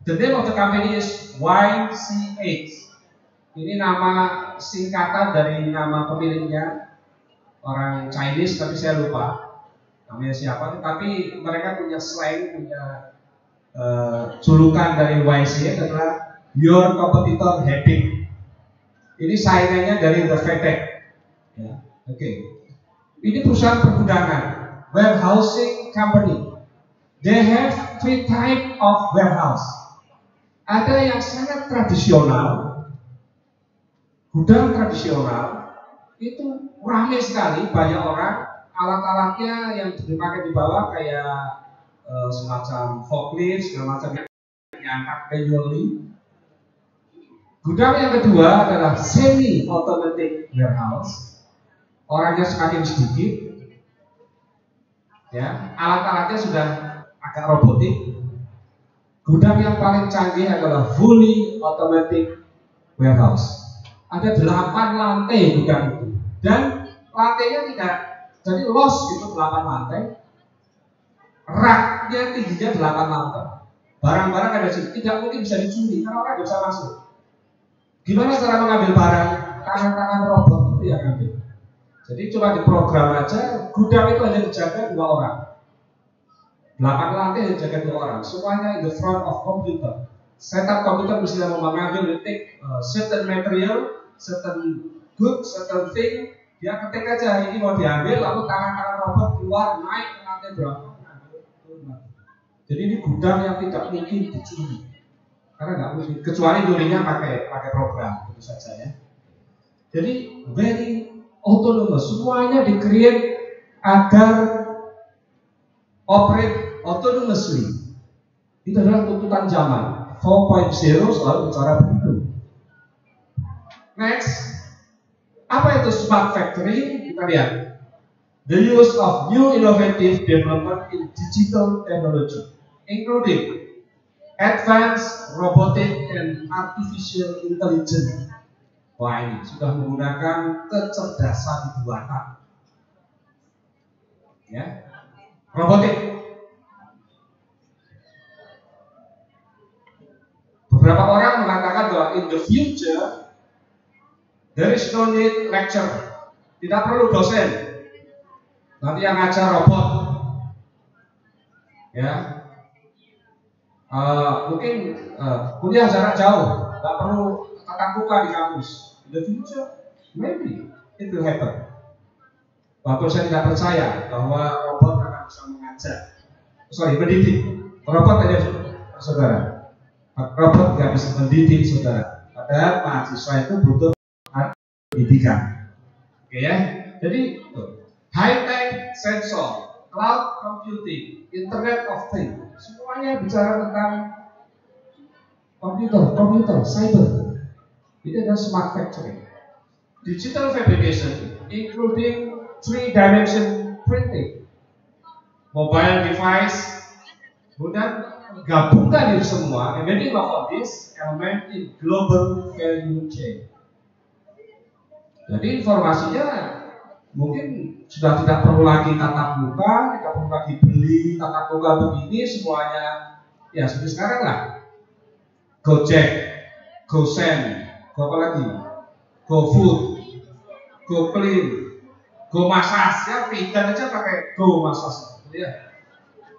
The name of the company is YCH. Ini nama singkatan dari nama pemiliknya, orang Chinese tapi saya lupa namanya siapa. Tapi mereka punya slang, punya julukan dari YCH adalah Your Competitor Happy. Ini saingannya dari The FedEx. Ya, oke. Ini perusahaan pergudangan, warehousing company. They have 3 type of warehouse. Ada yang sangat tradisional. Gudang tradisional itu ramai sekali, banyak orang, alat-alatnya yang dipakai di bawah kayak semacam forklift, segala macam yang diangkat manually. Gudang yang kedua adalah semi automatic warehouse, orangnya semakin sedikit, ya, alat-alatnya sudah agak robotik. Gudang yang paling canggih adalah fully automatic warehouse. Ada 8 lantai gudang itu, dan lantainya tidak jadi los gitu, 8 lantai. Raknya tingginya 8 lantai. Barang-barang ada di situ, tidak mungkin bisa dicuri karena orang tidak bisa masuk. Gimana cara mengambil barang? Tangan-tangan robot itu yang ngambil. Jadi cuma diprogram aja, gudang itu hanya dijaga 2 orang. 8 lantai yang dijaga 2 orang. Semuanya in the front of computer. Setup komputer misalnya mau mengambil detik certain material, certain good, certain thing, dia ketik aja ini mau diambil, lalu tangan-tangan robot keluar naik ke lantai berapa, mengambil turun. Jadi ini gudang yang tidak mungkin dicuri, karena nggak mungkin, kecuali dulunya pakai program, itu saja ya. Jadi very autonomous, semuanya di-create agar operate autonomously. Itu adalah tuntutan zaman. 4.0 selalu bicara begitu. Next, apa itu smart factory? Kita lihat. The use of new innovative development in digital technology, including advanced robotic and artificial intelligence. Wah, ini sudah menggunakan kecerdasan buatan. Ya, robotik. Beberapa orang mengatakan bahwa in the future there is no need lecture, tidak perlu dosen, nanti yang ngajar robot, ya, mungkin kuliah jarak jauh, nggak perlu tatap muka di kampus. In the future, maybe it will happen. Walaupun saya tidak percaya bahwa robot akan bisa mengajar, mendidik, robot aja saudara. Robot nggak bisa mendidik saudara. Padahal mahasiswa itu butuh pendidikan. Oke ya. Jadi high tech sensor, cloud computing, Internet of Things, semuanya bicara tentang komputer, cyber. Itu adalah smart factory. Digital fabrication, including 3-dimension printing, mobile device, kemudian gabungkan itu semua, embedding of this element in global value chain. Jadi informasinya mungkin sudah tidak perlu lagi tatap muka, tidak perlu lagi beli tatap muka begini, semuanya ya seperti sekarang lah. Gojek, GoSend, Go apa lagi? GoFood, GoClean, GoMassage, ya pinggan aja pakai GoMassage, gitu ya.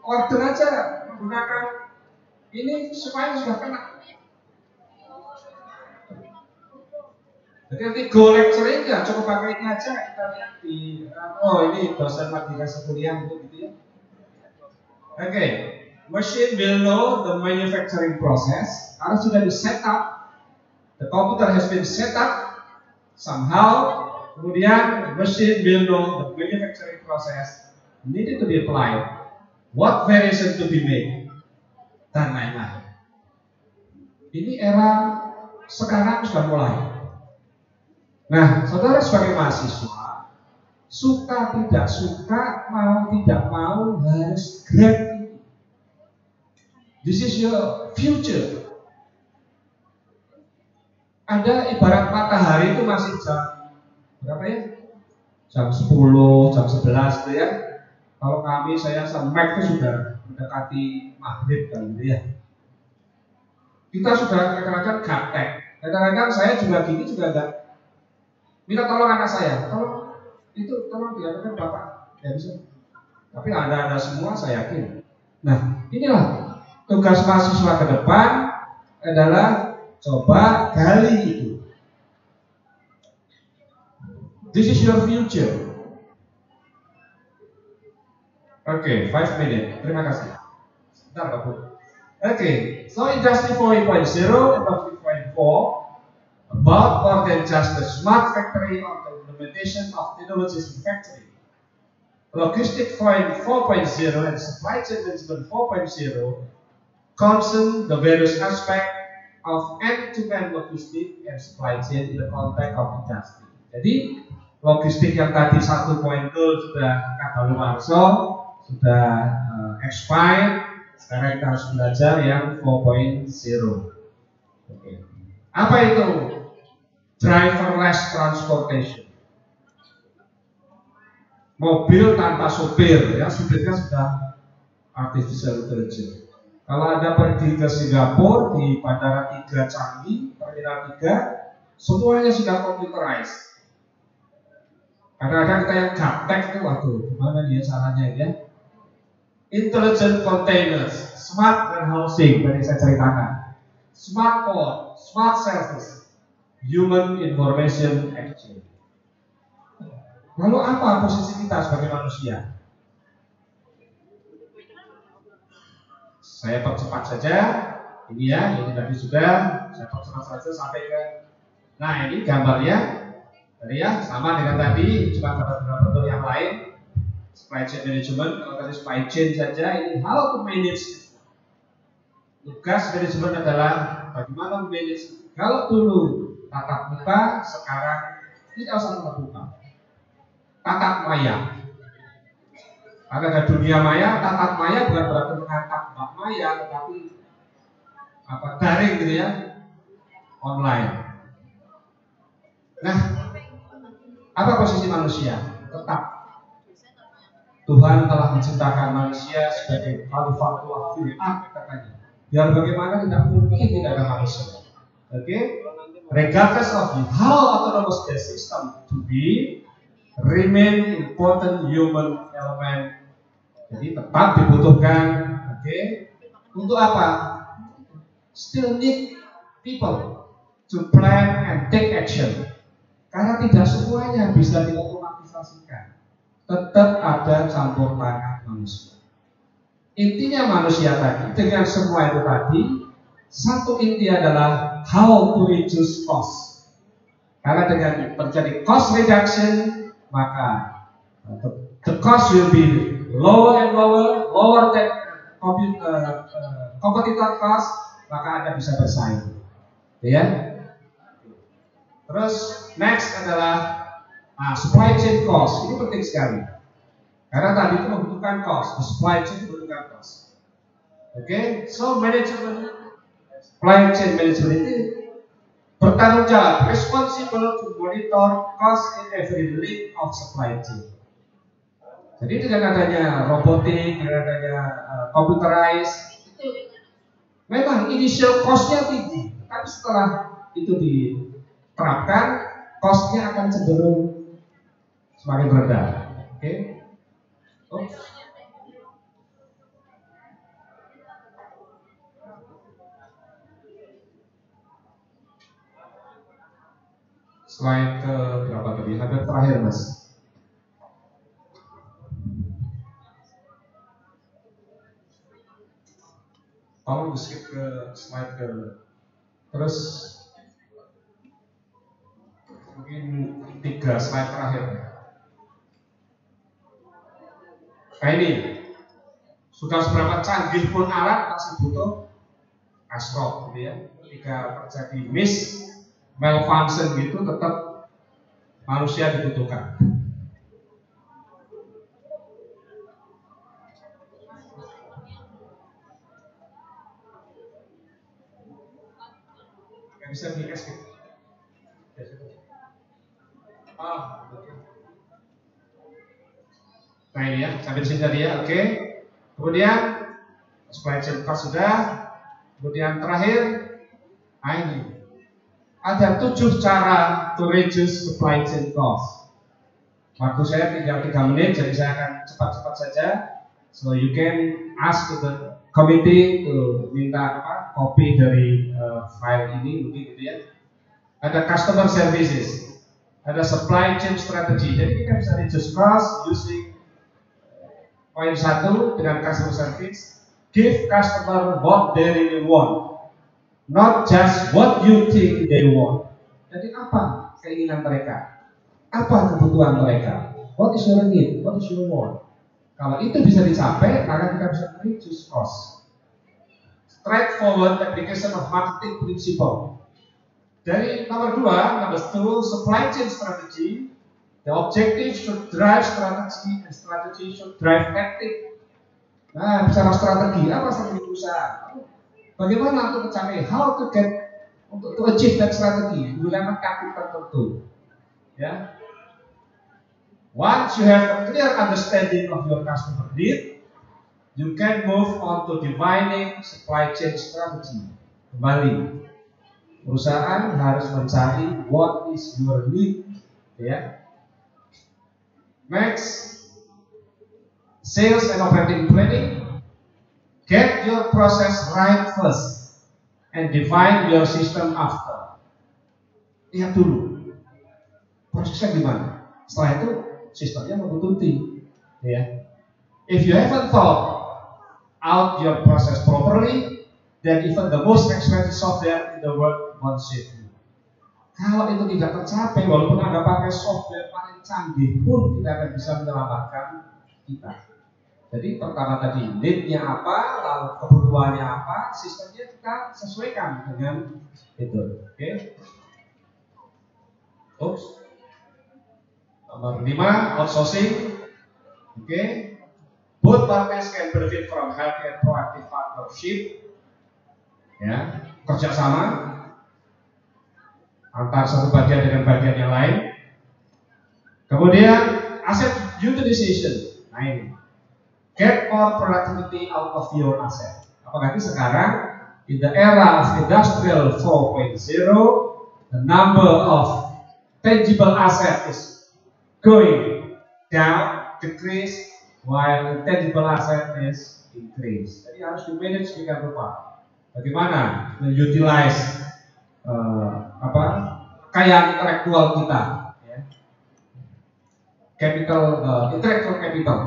Order aja menggunakan ini supaya sudah kena. Jadi nanti Go lecturing ya cukup pakai ini aja, kita lihat di ini dosen lagi kasih kuliah gitu ya. Oke, machine will know the manufacturing process. Harus sudah di set up, the computer has been set up somehow. Kemudian machine will know the manufacturing process needed to be applied, what variation to be made, dan lain-lain. Ini era sekarang sudah mulai. Nah, saudara sebagai mahasiswa, suka tidak suka, mau tidak mau harus grab ini. This is your future. Ada ibarat matahari itu masih jam berapa ya? Jam 10, jam 11 gitu ya. Kalau saya sama Mac itu sudah mendekati maghrib kan gitu ya. Kita sudah kadang-kadang gaptek. Kadang-kadang saya juga gini juga enggak. Minta tolong anak saya, tolong diadakan Bapak. Ya bisa. Tapi ada semua saya yakin. Nah, inilah tugas mahasiswa ke depan adalah coba gali itu. This is your future. Oke, 5 minutes. Terima kasih. Sebentar Pak Bu. Oke, so Industry 4.0 and Industry 4.4 about more than just the smart factory or the implementation of technologies in factory. Logistic 4.0 and supply chain management 4.0 concern the various aspects of end-to-end logistic and supply chain in the context of industry. Jadi logistik yang tadi 1.0 sudah kadaluarsa, sudah expired, sekarang kita harus belajar yang 4.0. Okay. Apa itu? Driverless transportation. Mobil tanpa supir, ya supirnya sudah artificial intelligence. Kalau Anda pergi ke Singapura di Bandara 3 Changi, Terminal 3, semuanya sudah computerized. Kadang-kadang kita yang gaptek itu, waduh, gimana nih caranya ya? Intelligent containers, smart warehousing, tadi saya ceritakan, smart port, smart service, human information exchange. Lalu apa posisi kita sebagai manusia? Saya percepat saja, ini tadi sudah, saya percepat saja sampai ke, nah ini gambarnya, tadi ya, sama dengan tadi, cuma beberapa bentuk yang lain, supply chain management, kalau tadi supply chain saja, ini how to manage. Tugas manajemen adalah bagaimana manage. Kalau dulu tatap muka, sekarang tidak usah tatap muka. Tatap maya. Ada dunia maya, tatap maya bukan berarti mengangkat Mbak Maya, tetapi daring gitu ya, online. Nah, apa posisi manusia? Tetap Tuhan telah menciptakan manusia sebagai khalifatullah fil ardh katanya. Biar bagaimana tidak mungkin tidak ada manusia. Okay? Regardless of how autonomous the system to be, remain important human element. Jadi tetap dibutuhkan, untuk apa? Still need people to plan and take action. Karena tidak semuanya bisa diotomatisasikan. Tetap ada campur tangan manusia. Intinya manusia tadi dengan semua itu tadi satu inti adalah how to reduce cost. Karena dengan terjadi cost reduction, maka the cost will be lower and lower than competitor cost, maka Anda bisa bersaing. Ya. Terus next adalah supply chain cost. Ini penting sekali. Karena tadi itu membutuhkan cost, supply chain membutuhkan cost. Oke, so supply chain management itu bertanggung jawab, responsible to monitor cost in every link of supply chain. Jadi dengan adanya robotik, dengan adanya computerized, itu memang initial cost-nya tinggi, tapi setelah itu diterapkan, cost-nya akan cenderung semakin rendah. Oke? Slide ke berapa tadi? Hampir terakhir, Mas. Tolong skip ke slide ke terus mungkin 3 slide terakhir. Nah ini sudah seberapa canggih pun alat masih butuh asrop, gitu ya. Ketika terjadi malfunction gitu, tetap manusia dibutuhkan. Nggak bisa di-escape. Nah ini ya, sampai di sini tadi ya, oke. Kemudian supply chain cost sudah. Kemudian terakhir, nah ini ada 7 cara to reduce supply chain cost. Waktu saya tinggal 3 menit, jadi saya akan cepat-cepat saja. So you can ask to the committee to minta copy dari file ini, mungkin gitu ya. Ada customer services, ada supply chain strategy. Jadi kita bisa reduce cost using poin 1 dengan customer service. Give customer what they really want, not just what you think they want. Jadi apa keinginan mereka? Apa kebutuhan mereka? What is your need? What is your want? Kalau itu bisa dicapai, maka kita bisa reduce cost. Straightforward application of marketing principle. Dari nomor 2, number 2, supply chain strategy. The objective should drive strategy, and strategy should drive tactic. Nah, bicara strategi, apa strategi perusahaan? Bagaimana untuk mencapai? How to get to achieve that strategy menggunakan taktik tertentu. Ya. Once you have a clear understanding of your customer need, you can move on to defining supply chain strategy. Kembali, perusahaan harus mencari what is your need. Ya. Next, sales and operating planning. Get your process right first and define your system after. Lihat dulu prosesnya gimana. Setelah itu sistemnya membutuhkan. Ya. If you haven't thought out your process properly, then even the most expensive software in the world won't save you. Kalau itu tidak tercapai, walaupun Anda pakai software paling canggih pun tidak akan bisa menyelamatkan kita. Jadi pertama tadi need-nya apa, lalu kebutuhannya apa, sistemnya kita sesuaikan dengan itu. Oke. Oops. Nomor 5, outsourcing. Oke. Both parties can benefit from healthy and proactive partnership. Ya, kerjasama antar satu bagian dengan bagian yang lain. Kemudian asset utilization. Nah ini, get more productivity out of your asset. Apalagi sekarang in the era of industrial 4.0, the number of tangible asset is going down, decrease, while intangible asset is increase. Jadi harus di manage dengan rupa. Bagaimana utilize kekayaan intelektual kita, ya. Intellectual capital.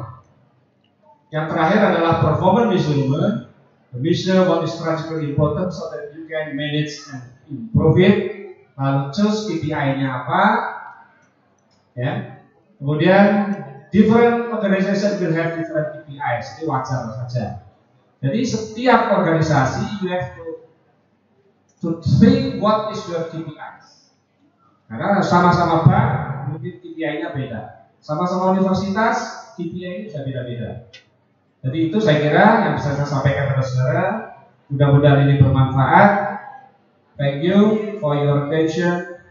Yang terakhir adalah performance measurement. measure what is strategically important so that you can manage and improve it. Lalu choose KPI-nya apa, ya. Kemudian different organization will have different KPIs, itu wajar saja. Jadi setiap organisasi you have to think what is your KPIs. Karena sama-sama bank mungkin KPI-nya beda, sama-sama universitas KPI bisa beda-beda. Jadi itu saya kira yang bisa saya sampaikan kepada saudara. Mudah-mudahan ini bermanfaat. Thank you for your attention.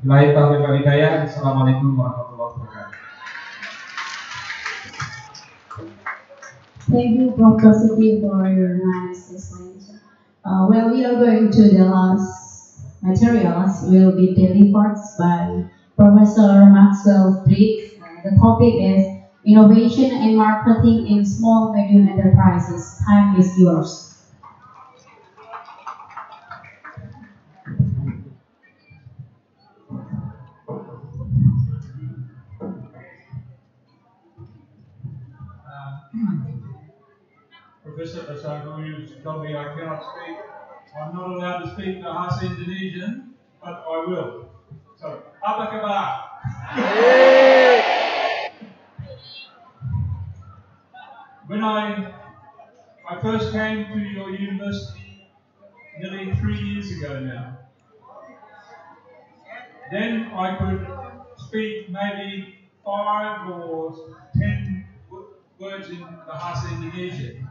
Billahi taufiq wal hidayah. Assalamualaikum warahmatullahi wabarakatuh. Thank you, Prof. Basuki, for your nice explanation. Well, we are going to the last materials will be delivered by Professor Maxwell Briggs. The topic is Innovation and Marketing in Small Medium Enterprises. Time is yours. Professor Basuki told me I cannot speak. I'm not allowed to speak Bahasa Indonesian, but I will. So, apa kabar? When I first came to your university nearly 3 years ago now, then I could speak maybe 5 or 10 words in Bahasa Indonesia.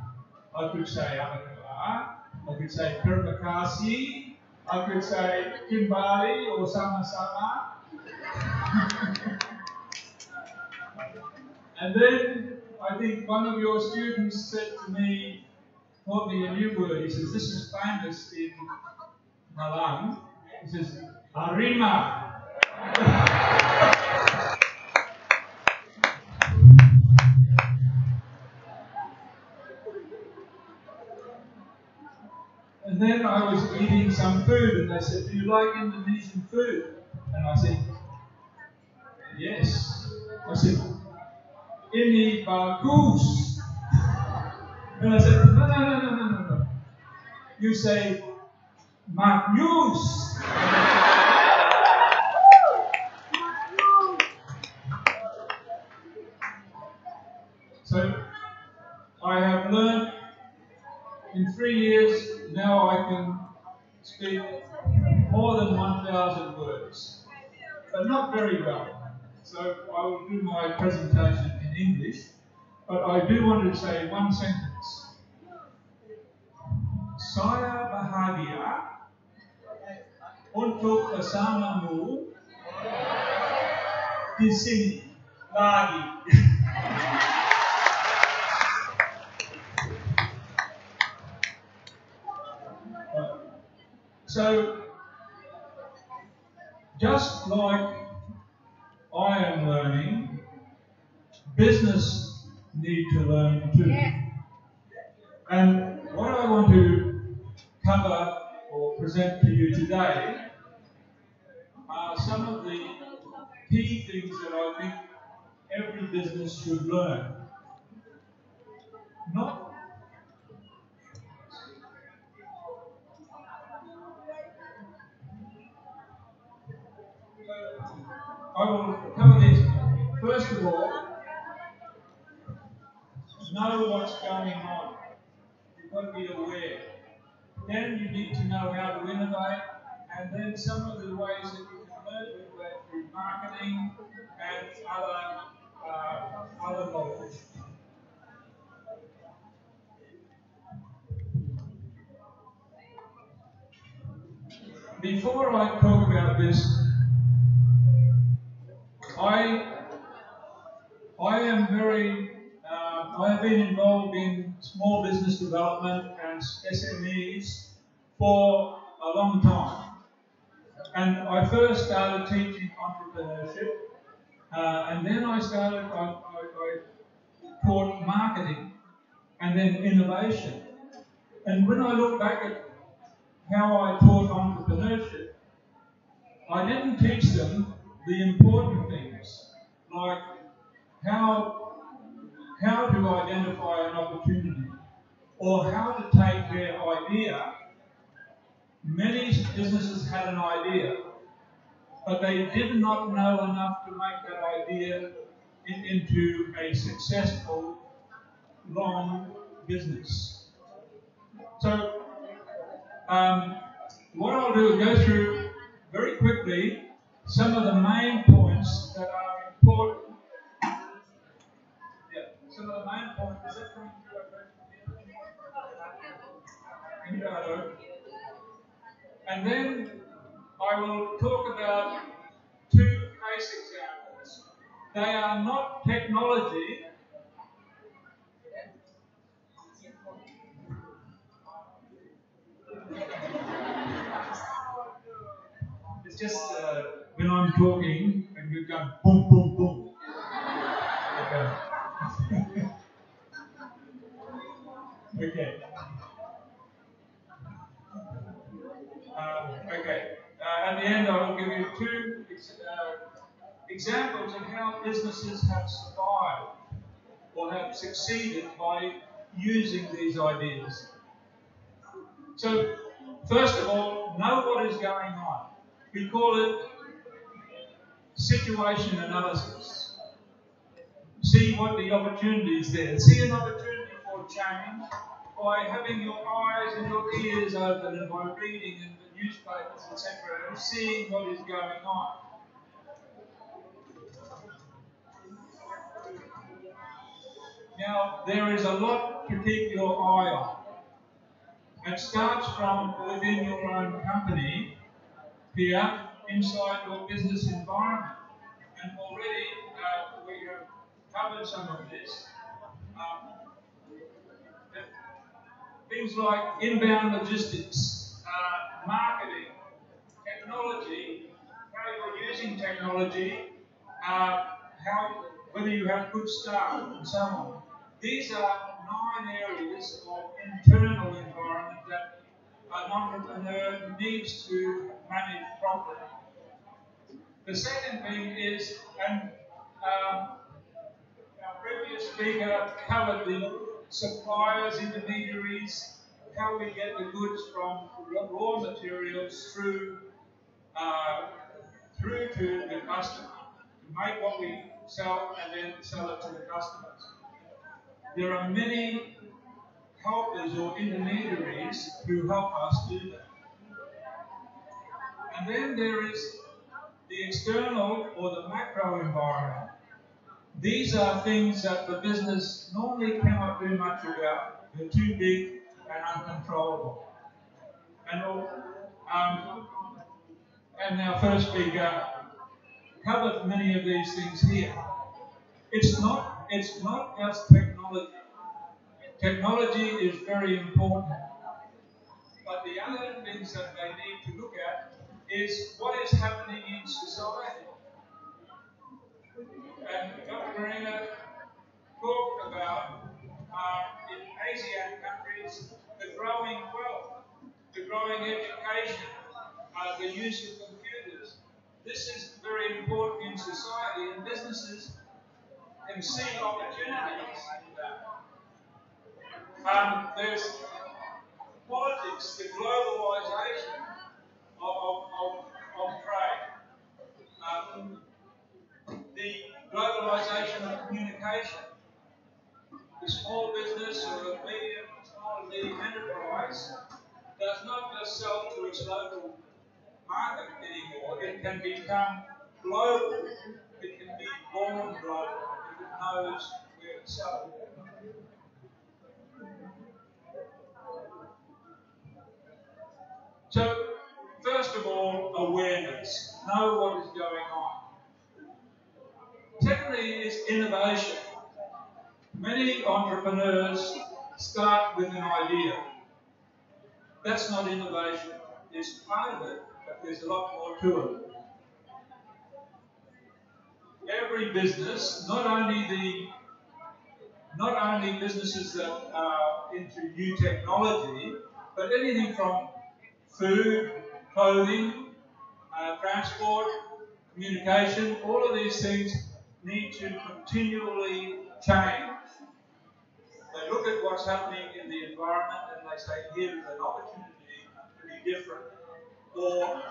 I could say apa kabar, I could say terima kasih, I could say kembali or sama-sama. And then I think one of your students said to me, taught me a new word. He says, this is famous in Malang. He says, harima. And then I was eating some food and they said, do you like Indonesian food? And I said, yes. I said, ini bagus. And I said, no. You say, maknyus. So, I have learned in 3 years, now I can speak more than 1,000 words, but not very well. So I will do my presentation in English, but I do want to say one sentence. Saya bahagia untuk bersamamu di sini lagi. So, just like I am learning, business need to learn too. And what I want to cover or present to you today are some of the key things that I think every business should learn. I will cover this. First of all, know what's going on. You've got to be aware. Then you need to know how to innovate, and then some of the ways that you can learn that through marketing and other knowledge. Before I talk about this, I am very, I have been involved in small business development and SMEs for a long time. And I first started teaching entrepreneurship, and then I taught marketing, and then innovation. And when I look back at how I taught entrepreneurship, I didn't teach them the important things, like how to identify an opportunity, or how to take their idea. Many businesses had an idea, but they did not know enough to make that idea into a successful, long business. So, what I'll do is go through very quickly some of the main points that are important. Yeah, some of the main points. Is that coming through? And then I will talk about two case examples. They are not technology. It's just when I'm talking and you go boom, boom, boom. Okay. Okay. At the end, I will give you two examples of how businesses have survived or have succeeded by using these ideas. So, first of all, know what is going on. We call it situation analysis. See what the opportunity is there. See an opportunity for change by having your eyes and your ears open and by reading in the newspapers, etc., and seeing what is going on. Now, there is a lot to keep your eye on. It starts from within your own company, here, inside your business environment. And already we have covered some of this. Things like inbound logistics, marketing, technology, how you're using technology, whether you have good staff, and so on. These are 9 areas of internal environment that an entrepreneur needs to manage properly. The second thing is, and our previous speaker covered the suppliers, intermediaries, how we get the goods from raw materials through to the customer, to make what we sell and then sell it to the customers. There are many helpers or intermediaries who help us do that. And then there is the external or the macro environment. These are things that the business normally cannot do much about. They're too big and uncontrollable. And our first speaker covered many of these things here. It's not just technology. Technology is very important. But the other things that they need to look at is what is happening in society. And Dr. Mahirah talked about in Asian countries the growing wealth, the growing education, the use of computers. This is very important in society, and businesses can see opportunities in that. There's politics, the globalization of trade, the globalization of communication. The small business or the small and medium enterprise does not just sell to its local market anymore. It can become global. It can be born global if it knows where to sell. So, first of all, awareness. Know what is going on. Secondly is innovation. Many entrepreneurs start with an idea. That's not innovation. It's part of it, but there's a lot more to it. Every business, not only businesses that are into new technology, but anything from food, clothing, transport, communication, all of these things need to continually change. They They look at what's happening in the environment and they say, here is an opportunity to be different, or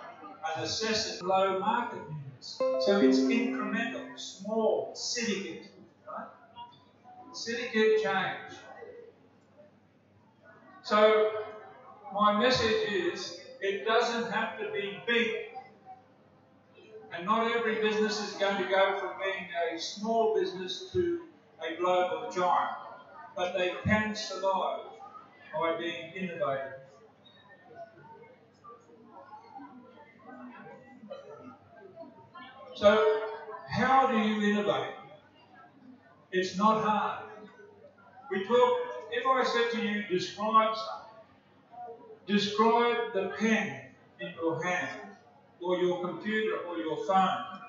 a necessity, low market units. So it's incremental, small, syndicate, right? Syndicate change. So my message is, it doesn't have to be big. And not every business is going to go from being a small business to a global giant. But they can survive by being innovative. So, how do you innovate? It's not hard. If I said to you, describe something, describe the pen in your hand, or your computer, or your phone.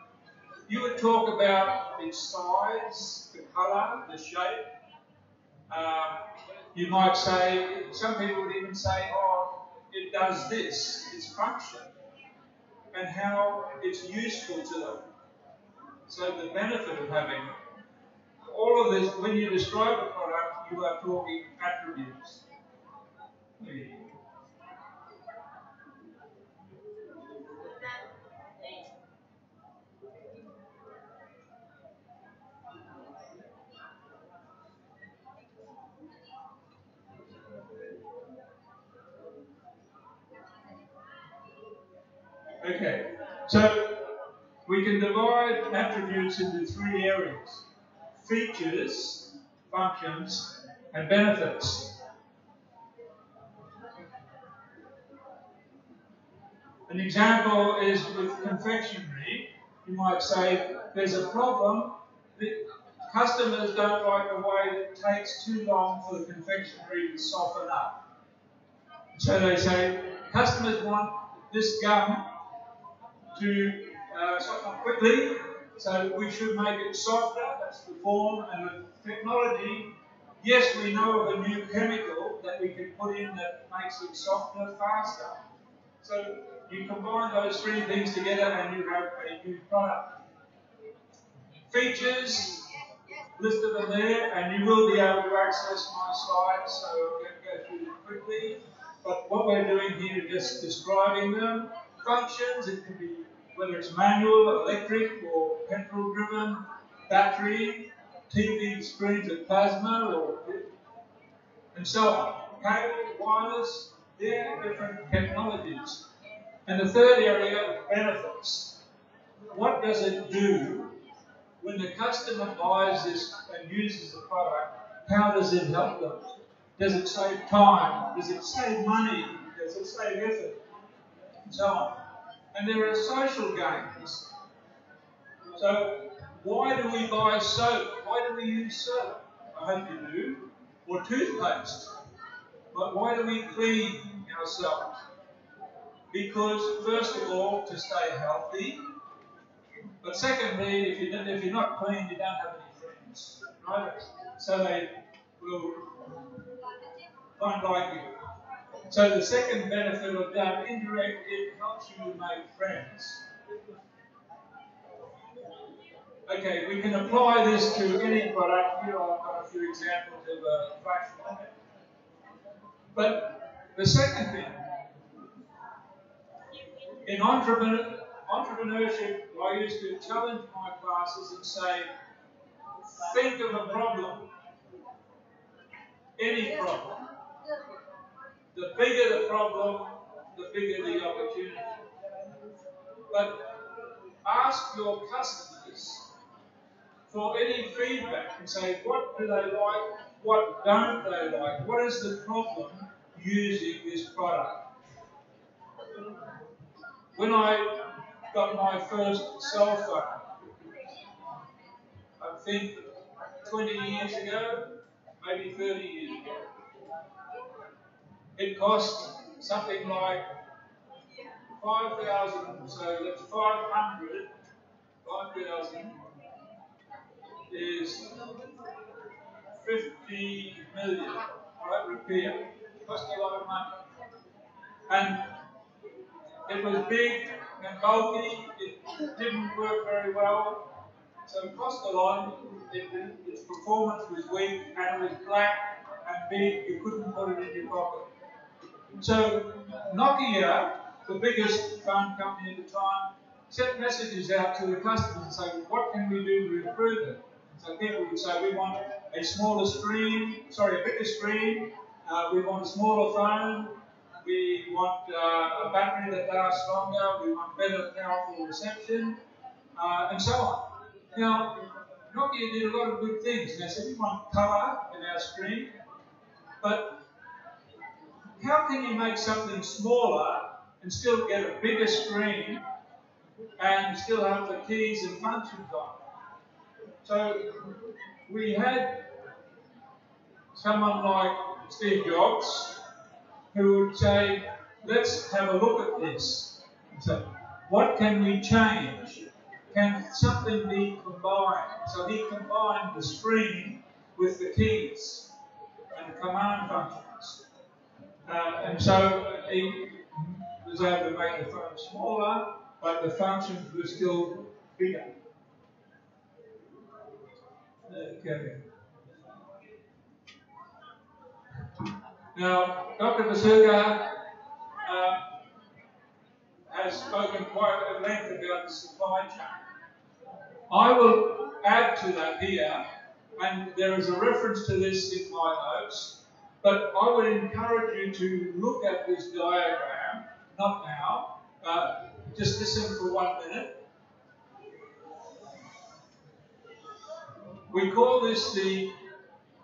You would talk about its size, the colour, the shape. You might say, some people would even say, oh, it does this, its function, and how it's useful to them. So the benefit of having all of this, when you describe a product, you are talking attributes. Okay, so we can divide attributes into three areas: features, functions, and benefits. An example is with confectionery. You might say there's a problem. The customers don't like the way that it takes too long for the confectionery to soften up. So they say customers want this gum to soften up quickly, so we should make it softer. That's the form and the technology. Yes, we know of a new chemical that we can put in that makes it softer faster. So you combine those three things together and you have a new product. Features, listed them there, and you will be able to access my slides, so I'm going to go through them quickly. But what we're doing here is just describing them. Functions, it can be whether it's manual, electric, or petrol-driven, battery, TV screens with plasma, or and so on. Cable, wireless, they're different technologies. And the third area, benefits. What does it do when the customer buys this and uses the product? How does it help them? Does it save time? Does it save money? Does it save effort? And so on. And there are social gains. So, why do we buy soap? Why do we use soap? I hope you do. Or toothpaste. But why do we clean ourselves? Because, first of all, to stay healthy. But secondly, if you're not clean, you don't have any friends. Right? So they won't like you. So the second benefit of that, indirect, it helps you to make friends. Okay, we can apply this to any product. Here I've got a few examples of a flashlight. But the second thing, in entrepreneurship, I used to challenge my classes and say, think of a problem, any problem. The bigger the problem, the bigger the opportunity. But ask your customers for any feedback and say, what do they like, what don't they like, what is the problem using this product? When I got my first cell phone, I think 20 years ago, maybe 30 years ago, it cost something like 5,000, so that's 500, 5,000 is 50 million, right, repair. It cost a lot of money. And it was big and bulky, it didn't work very well, so it cost a lot, its performance was weak, and it was black, and B, you couldn't put it in your pocket. So Nokia, the biggest phone company at the time, sent messages out to the customers and say, what can we do to improve it? So people would say, we want a smaller screen, a bigger screen, we want a smaller phone, we want a battery that lasts longer, we want better powerful reception, and so on. Now, Nokia did a lot of good things. They said, we want colour in our screen, but how can you make something smaller and still get a bigger screen and still have the keys and functions on it? So we had someone like Steve Jobs who would say, let's have a look at this. So what can we change? Can something be combined? So he combined the screen with the keys and the command functions. And so he was able to make the phone smaller, but the functions were still bigger. Okay. Now, Dr. Basuki has spoken quite at length about the supply chain. I will add to that here, and there is a reference to this in my notes, but I would encourage you to look at this diagram, not now, just listen for 1 minute. We call this the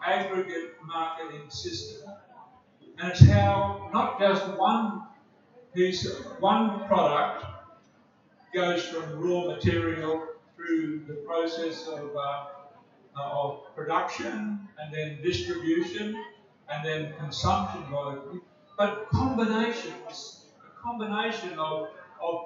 aggregate marketing system, and it's how not just one product goes from raw material through the process of production and then distribution and then consumption by the people, but combinations, a combination of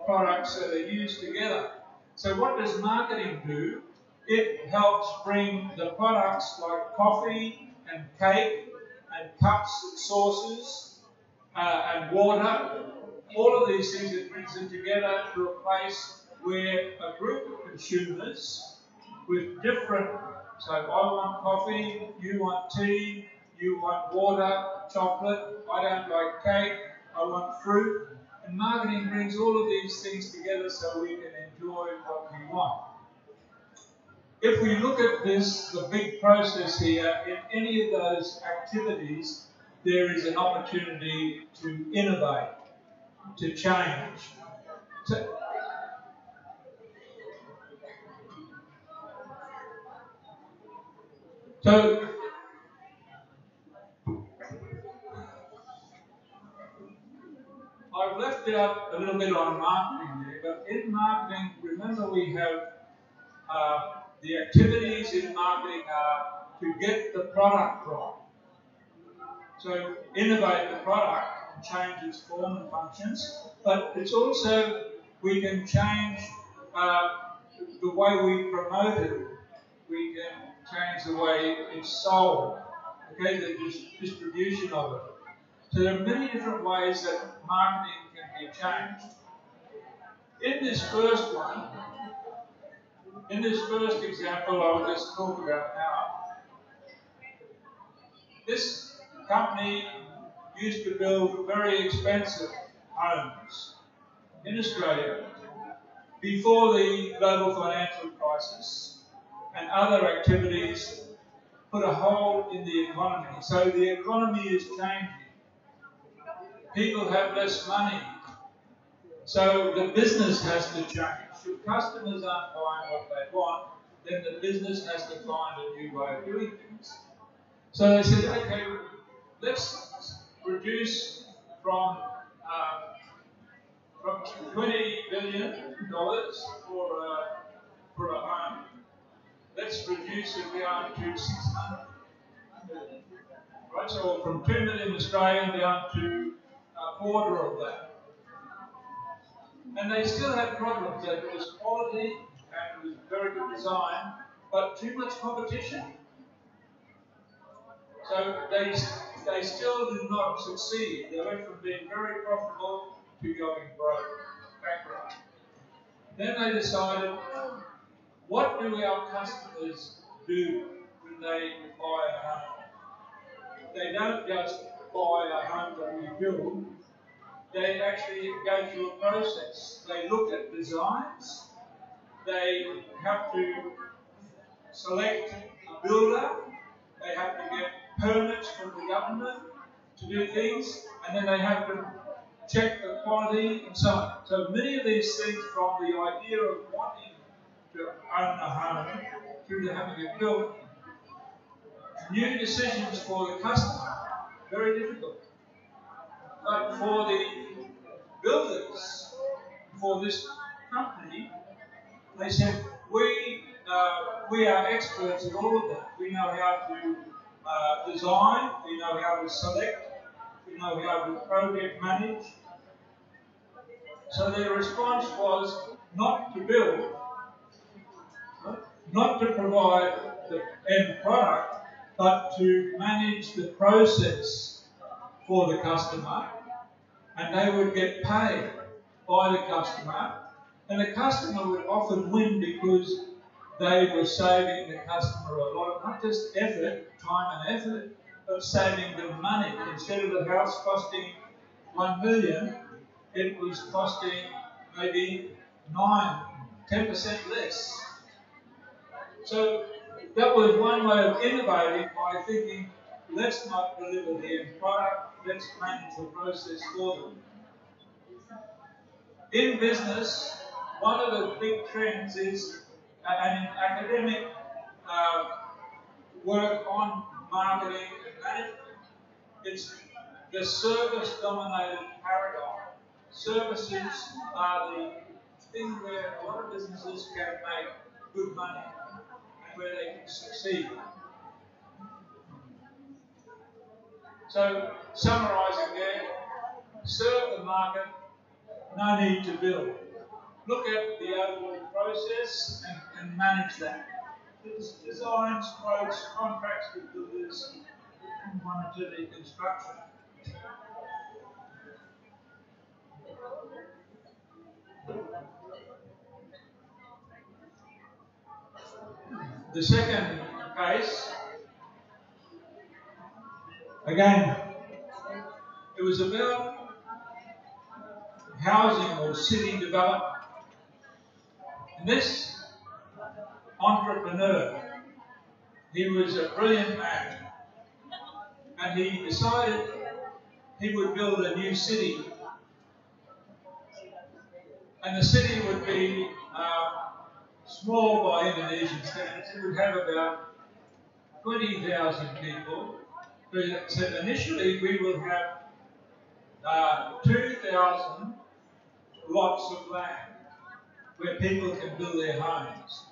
products that are used together. So what does marketing do? It helps bring the products like coffee and cake and cups and sauces and water, all of these things, it brings them together to a place where a group of consumers with different, so I want coffee, you want tea, you want water, chocolate, I don't like cake, I want fruit, and marketing brings all of these things together so we can enjoy what we want. If we look at this, the big process here, in any of those activities, there is an opportunity to innovate, to change. So I've left out a little bit on marketing there, but in marketing, remember we have the activities in marketing are to get the product right. So innovate the product and change its form and functions, but it's also, we can change the way we promote it. We can change the way it's sold, okay, the distribution of it. So there are many different ways that marketing can be changed. In this first one, in this first example I'll just talk about now, this company used to build very expensive homes in Australia before the global financial crisis and other activities put a hole in the economy. So the economy is changing. People have less money. So the business has to change. If customers aren't buying what they want, then the business has to find a new way of doing things. So they said, okay, let's reduce from $20 billion for a home. Let's reduce it down to 600 million. Right, so from 2 million Australian down to a quarter of that. And they still had problems. It was quality and it was very good design, but too much competition. So they still did not succeed. They went from being very profitable to going broke, bankrupt. Then they decided, what do our customers do when they buy a home? they don't just buy a home that we build, they actually go through a process. They look at designs, they have to select a builder, they have to get permits from the government to do things, and then they have to check the quality and so on. So many of these things, from the idea of wanting to own a home through to having it built, new decisions for the customer, very difficult. But for the builders, for this company, they said, we are experts in all of that. We know how to design, we know how to select, we know how to project manage. So their response was not to build, not to provide the end product, but to manage the process for the customer, and they would get paid by the customer, and the customer would often win because they were saving the customer a lot of, not just effort, time and effort, but saving them money. Instead of the house costing 1 million, it was costing maybe 10% less. So that was one way of innovating, by thinking, let's not deliver the end product, let's manage the process for them. In business, one of the big trends is, and in academic work on marketing and management, it's the service-dominated paradigm. Services are the thing where a lot of businesses can make good money and where they can succeed. So, summarising there, serve the market, no need to build. Look at the overall process and manage that. Designs, quotes, contracts with builders, and monitor the construction. The second case, again, it was about housing or city development. And this entrepreneur, he was a brilliant man, and he decided he would build a new city. And the city would be small by Indonesian standards. It would have about 20,000 people. So he said initially we will have 2,000 lots of land where people can build their homes.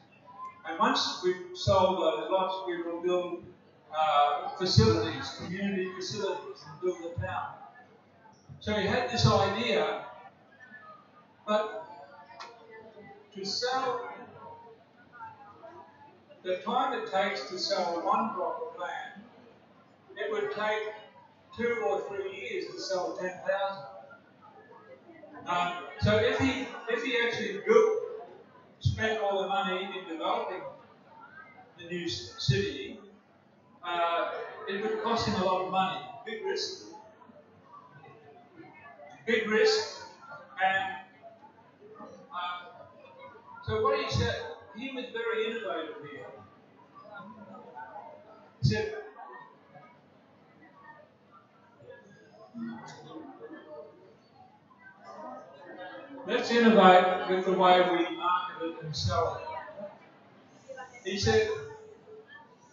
And once we've sold those lots, we will build facilities, community facilities, and build a town. So he had this idea, but to sell, the time it takes to sell one block of land, it would take 2 or 3 years to sell 10,000. So if he actually spent all the money in developing the new city, it would cost him a lot of money. Big risk, and so what he said, he was very innovative here. He said, let's innovate with the way we market it and sell it. He said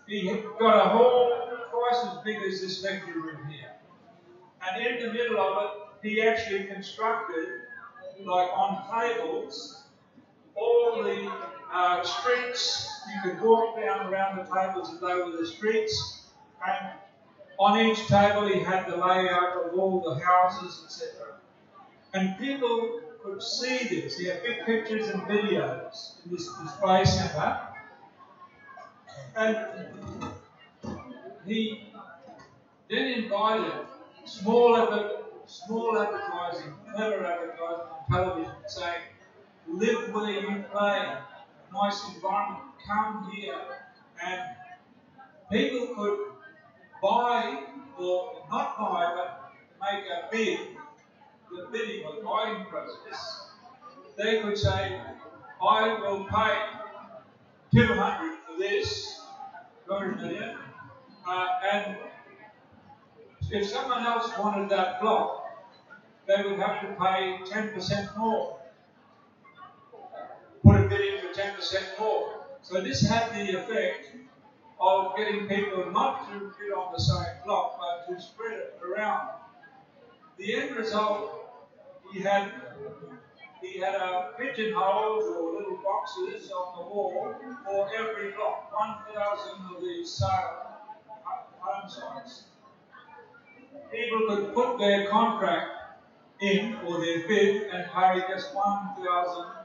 he got a hall twice as big as this lecture room here. And in the middle of it, he actually constructed, like on tables, all the streets. You could walk down around the tables and they were the streets. And on each table he had the layout of all the houses, etc. And people could see this. He had big pictures and videos in this display centre. And he then invited small advertising, clever advertising on television, saying, live where you play, nice environment, come here. And people could buy, or not buy, but make a bid, the bidding or buying process, they could say, I will pay 200 for this, 200 million, and if someone else wanted that block, they would have to pay 10% more. Put a bid in for 10% more. So this had the effect of getting people not to bid on the same block, but to spread it around. The end result, he had pigeonholes or little boxes on the wall for every block, 1,000 of these home sites. People could put their contract in or their bid and pay just $1,000.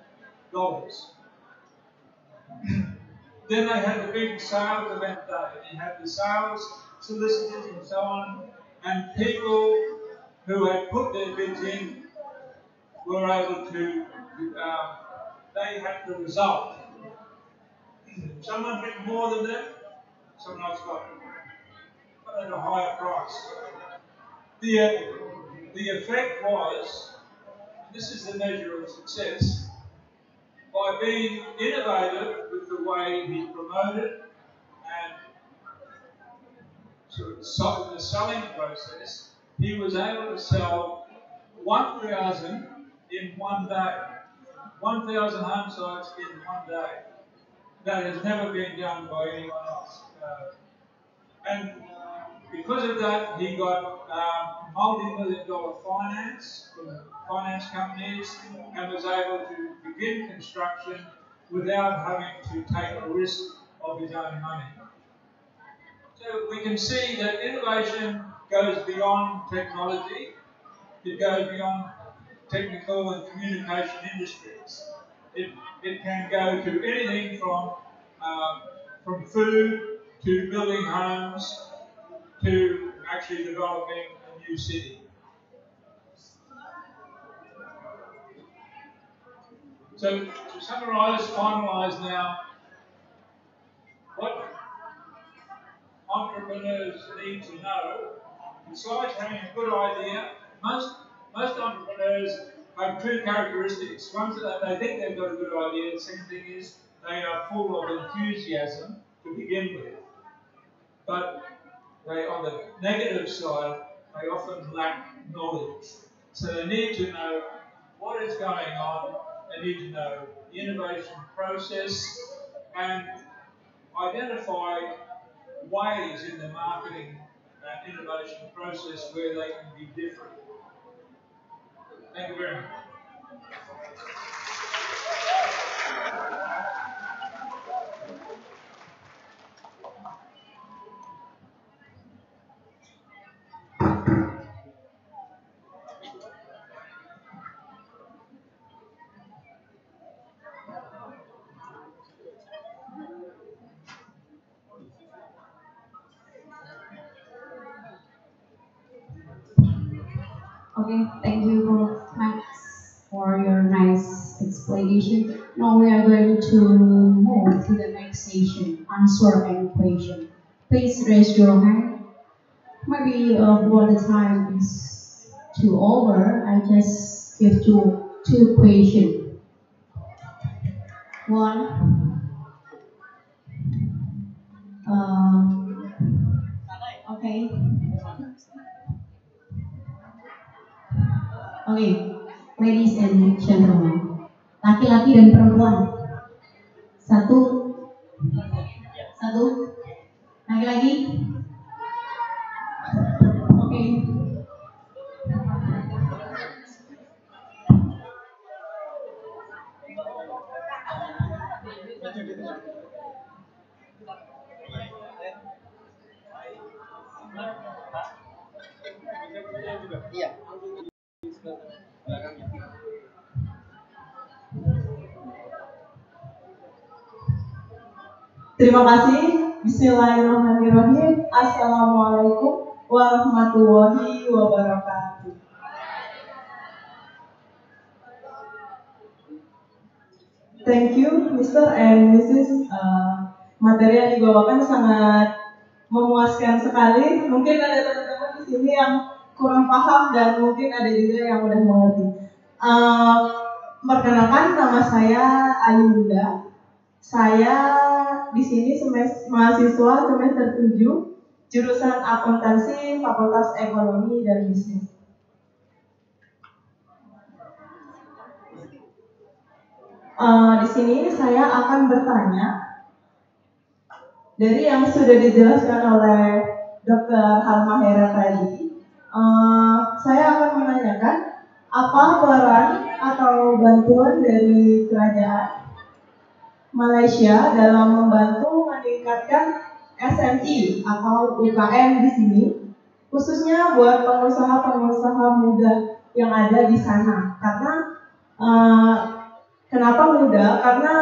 Then they had the big sales event day. You had the sales solicitors and so on, and people who had put their bids in were able to, they had the result. Someone bid more than them, someone else got it, but at a higher price. The effect was, this is the measure of success, by being innovative with the way he promoted and sort of the selling process, he was able to sell 1,000 in one day. 1,000 home sites in one day. That has never been done by anyone else. And because of that, he got multi-million-dollar finance from finance companies and was able to begin construction without having to take a risk of his own money. So we can see that innovation goes beyond technology. It goes beyond technical and communication industries. It can go to anything from food to building homes to actually developing a new city. So to summarize, finalize now, what entrepreneurs need to know, besides having a good idea, most entrepreneurs have two characteristics. One is that they think they've got a good idea. The second thing is they are full of enthusiasm to begin with. But on the negative side, they often lack knowledge. So they need to know what is going on. They need to know the innovation process and identify ways in the marketing and innovation process where they can be different. Thank you very much. Okay, thank you, Prof. Max, for your nice explanation. Now we are going to move to the next session, answer any question. Please raise your hand. Maybe when the time is too over, I just give two questions. One, okay. Okay, ladies and gentlemen, laki-laki dan perempuan. Satu, laki-laki. Oke. Iya. Terima kasih. Bismillahirrahmanirrahim. Assalamualaikum warahmatullahi wabarakatuh. Thank you, Mr. and Mrs. Materi yang dibawakan sangat memuaskan sekali. Mungkin ada teman-teman di sini yang kurang paham dan mungkin ada juga yang udah mengerti. Perkenalkan, nama saya Ayu Bunda. Saya di sini mahasiswa semester 7, jurusan akuntansi, Fakultas Ekonomi dan Bisnis. Di sini saya akan bertanya dari yang sudah dijelaskan oleh Dr. Mahirah tadi. Saya akan menanyakan apa peran atau bantuan dari kerajaan Malaysia dalam membantu meningkatkan SME atau UKM di sini, khususnya buat pengusaha-pengusaha muda yang ada di sana. Karena kenapa muda? Karena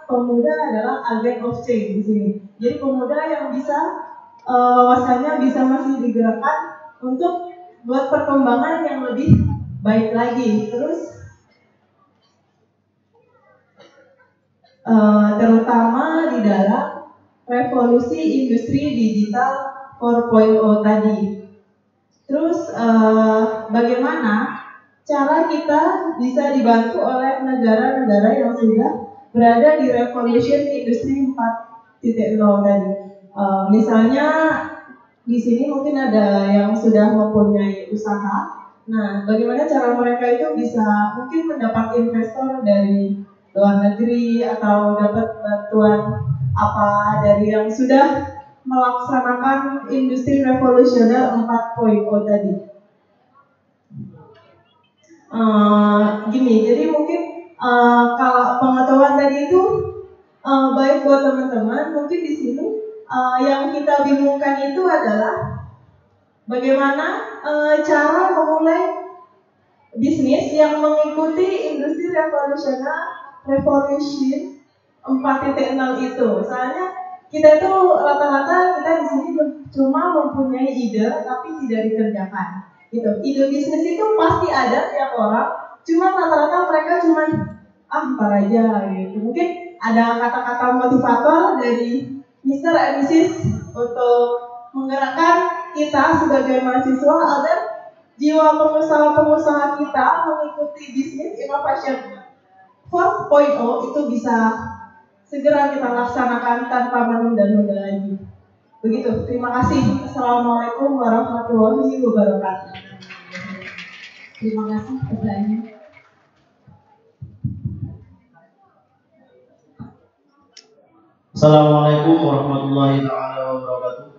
pemuda adalah agen of change di sini. Jadi pemuda yang bisa wawasannya bisa masih digerakkan untuk buat perkembangan yang lebih baik lagi. Terus terutama di dalam revolusi industri digital 4.0 tadi. Terus bagaimana cara kita bisa dibantu oleh negara-negara yang sudah berada di revolution industri 4.0 tadi. Misalnya di sini mungkin ada yang sudah mempunyai usaha. Nah, bagaimana cara mereka itu bisa mungkin mendapat investor dari luar negeri atau dapat bantuan apa dari yang sudah melaksanakan industri revolusioner 4.0 tadi. Gini, jadi mungkin kalau pengetahuan tadi itu baik buat teman-teman, mungkin di sini yang kita bingungkan itu adalah bagaimana cara memulai bisnis yang mengikuti industri revolution 4.0 itu. Soalnya kita itu rata-rata kita di sini cuma mempunyai ide tapi tidak dikerjakan. Gitu. Ide bisnis itu pasti ada tiap orang, cuma rata-rata mereka cuma ntar aja gitu. Mungkin ada kata-kata motivator dari Mr. and Mrs. untuk menggerakkan kita sebagai mahasiswa agar jiwa pengusaha-pengusaha kita mengikuti bisnis inovation 4.0 itu bisa segera kita laksanakan tanpa menunda-nunda lagi. Begitu, terima kasih. Assalamualaikum warahmatullahi wabarakatuh. Terima kasih pertanyaannya. Assalamualaikum warahmatullahi wabarakatuh.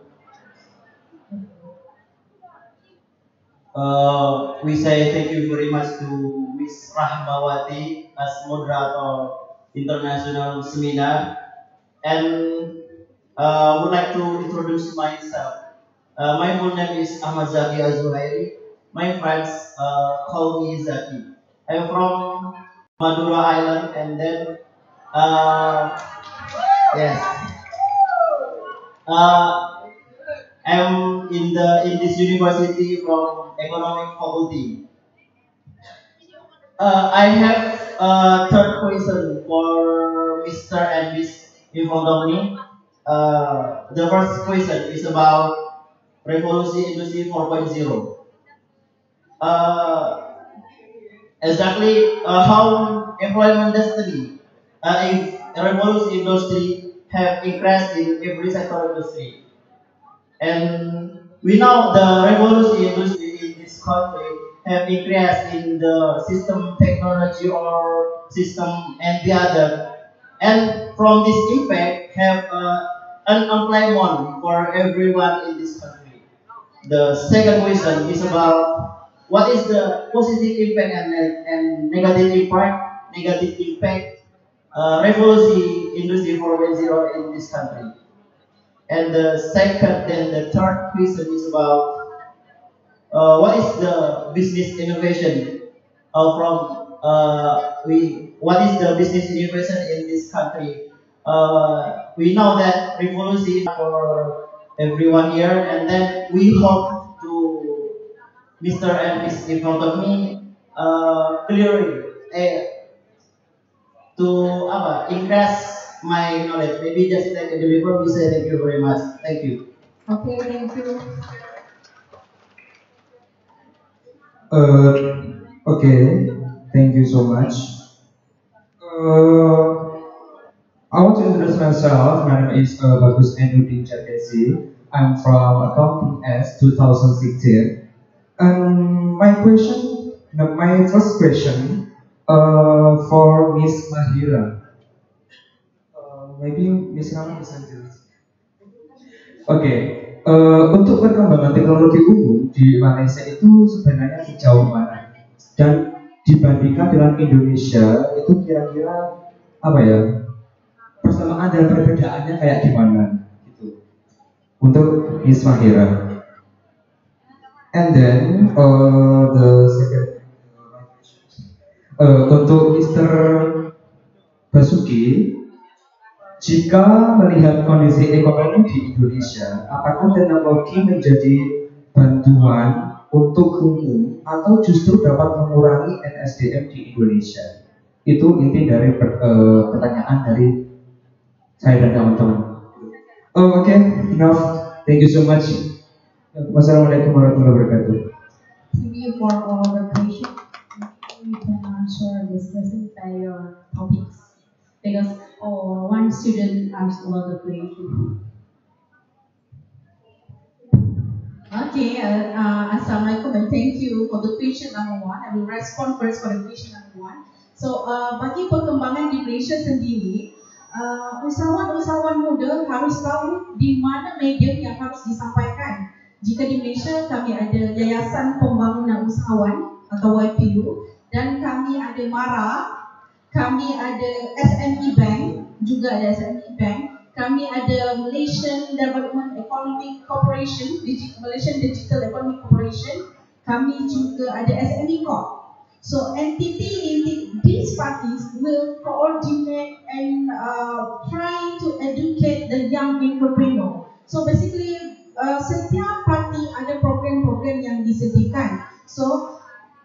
We say thank you very much to Miss Rahmawati as moderator international seminar, and would like to introduce myself. My full name is Ahmad Zaki Azuhairi. My friends call me Zaki. I'm from Madura Island, and then yes, I'm in this university from economic faculty. I have a third question for Mr. and Miss in front of me. The first question is about revolusi industri 4.0. Exactly how employment destiny if revolusi industry have increased in every sector industry. And we know the revolution industry in this country have increased in the system technology or system and the other. And from this impact have unemployment for everyone in this country. The second question is about what is the positive impact and negative impact revolution industry 4.0 in this country. And the second and the third question is about what is the business innovation what is the business innovation in this country? We know that revolution for everyone here, and then we hope to Mr. and Miss in front of me clearly to increase my knowledge. Maybe just like a deliver, we say thank you very much. Thank you. Okay, thank you. Okay, thank you so much. I want to introduce myself. My name is Basuki. I'm from Accounting S 2016. My first question for Miss Mahirah. Maybe Miss Rama bisa jelas. Oke, untuk perkembangan teknologi umum di Malaysia itu sebenarnya sejauh mana? Dan dibandingkan dengan Indonesia itu kira-kira apa ya? Persamaan dan perbedaannya kayak gimana? Gitu. Untuk Miss Mahirah. And then the second untuk Mr. Basuki, jika melihat kondisi ekonomi di Indonesia, apakah teknologi menjadi bantuan untuk umum atau justru dapat mengurangi NSDM di Indonesia? Itu inti dari pertanyaan dari saya dan teman-teman. Okay, enough. Thank you so much. Wassalamualaikum warahmatullahi wabarakatuh. Thank you for all the questions. You can answer this question by your topics because one student asked a lot of questions. Okay, Assalamualaikum and thank you for the question number one. I will respond first for the question number one. So, bagi perkembangan di Malaysia sendiri, usahawan-usahawan muda harus tahu di mana medium yang harus disampaikan. Jika di Malaysia kami ada Yayasan Pembangunan Usahawan atau YPU dan kami ada MARA, kami ada SME Bank, juga ada SME Bank, kami ada Malaysian Development Economic Corporation, Malaysian Digital Economic Corporation, kami juga ada SME Corp. So entity in these parties will coordinate and try to educate the young entrepreneur. So basically setiap parti ada program-program yang disediakan. So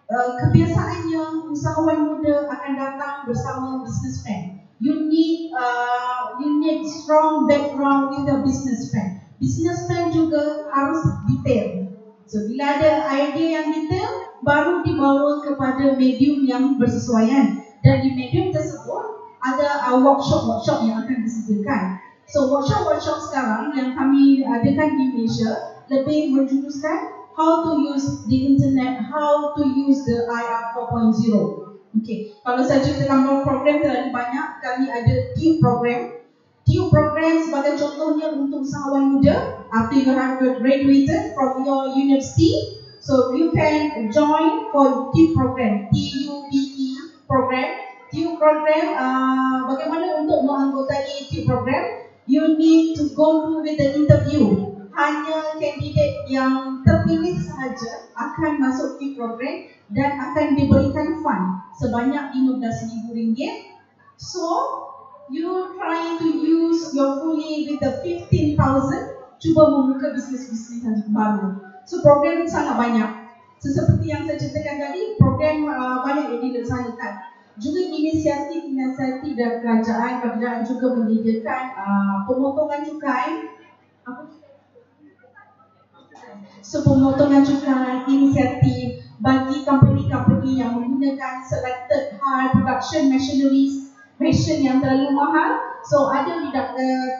kebiasaannya usahawan muda akan datang bersama businessman. You need strong background with the businessman. Businessman juga harus detail. So bila ada idea yang detail, baru dibawa kepada medium yang bersesuaian. Dan di medium tersebut ada workshop yang akan disediakan. So workshop sekarang yang kami adakan di Malaysia lebih berjuruskan how to use the internet, how to use the IR 4.0. Okay, kalau saja tentang program terlalu banyak, kami ada TUBE program. TUBE program sebagai contohnya untuk usahawan muda. After you have graduated from your university, so you can join for TUBE program, TUBE program. TUBE program, bagaimana untuk menganggotai TUBE program? You need to go through with the interview. Hanya kandidat yang terpilih sahaja akan masuk TUBE program dan akan diberikan fund sebanyak RM15,000. So, you trying to use your fully with the 15,000, cuba membuka bisnes-bisnes yang baru. So, program sangat banyak. So, seperti yang saya ceritakan tadi, program banyak yang dilaksanakan. Juga inisiatif dari kerajaan juga menyediakan pemotongan cukai. So, pemotongan cukai inisiatif bagi company-company yang menggunakan selected high production machineries, mesin yang terlalu mahal. So, ada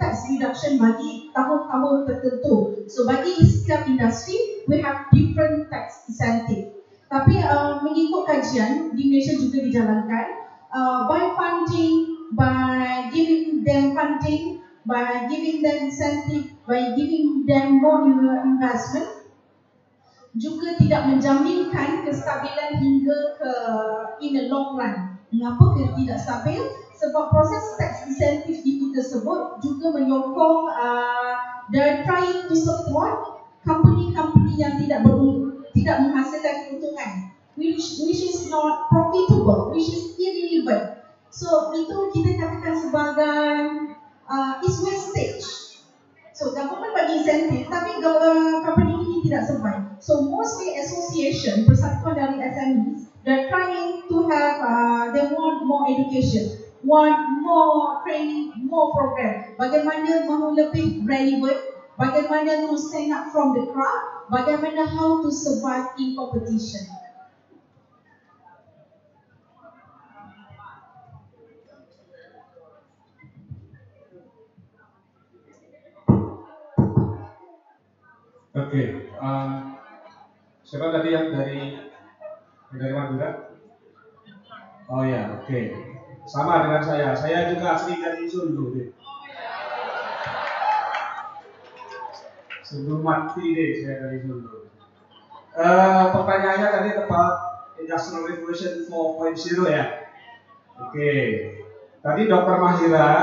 tax reduction bagi tahun-tahun tertentu. So, bagi setiap industri, we have different tax incentive. Tapi mengikut kajian di Malaysia juga dijalankan by funding, by giving them funding, by giving them incentive, by giving them more investment, juga tidak menjaminkan kestabilan hingga ke in the long run. Mengapa tidak stabil? Sebab proses tax incentive itu tersebut juga menyokong they're trying to support company-company yang tidak menghasilkan keuntungan, which is not profitable, which is irrelevant. So itu kita katakan sebagai is wastage. So government bagi insentif, tapi company ini tidak survive. So mostly association, persatuan dari SMEs, they're trying to have, they want more education, want more training, more program. Bagaimana mahu lebih relevant, bagaimana to stand up from the crowd, bagaimana how to survive in competition. Oke, siapa tadi yang dari Madura? Oh ya, oke. Sama dengan saya juga asli dari Solo deh. Sebelum mati deh saya dari Solo. Pertanyaannya tadi tentang Industrial Revolution 4.0 ya. Oke, tadi Dr. Mahirah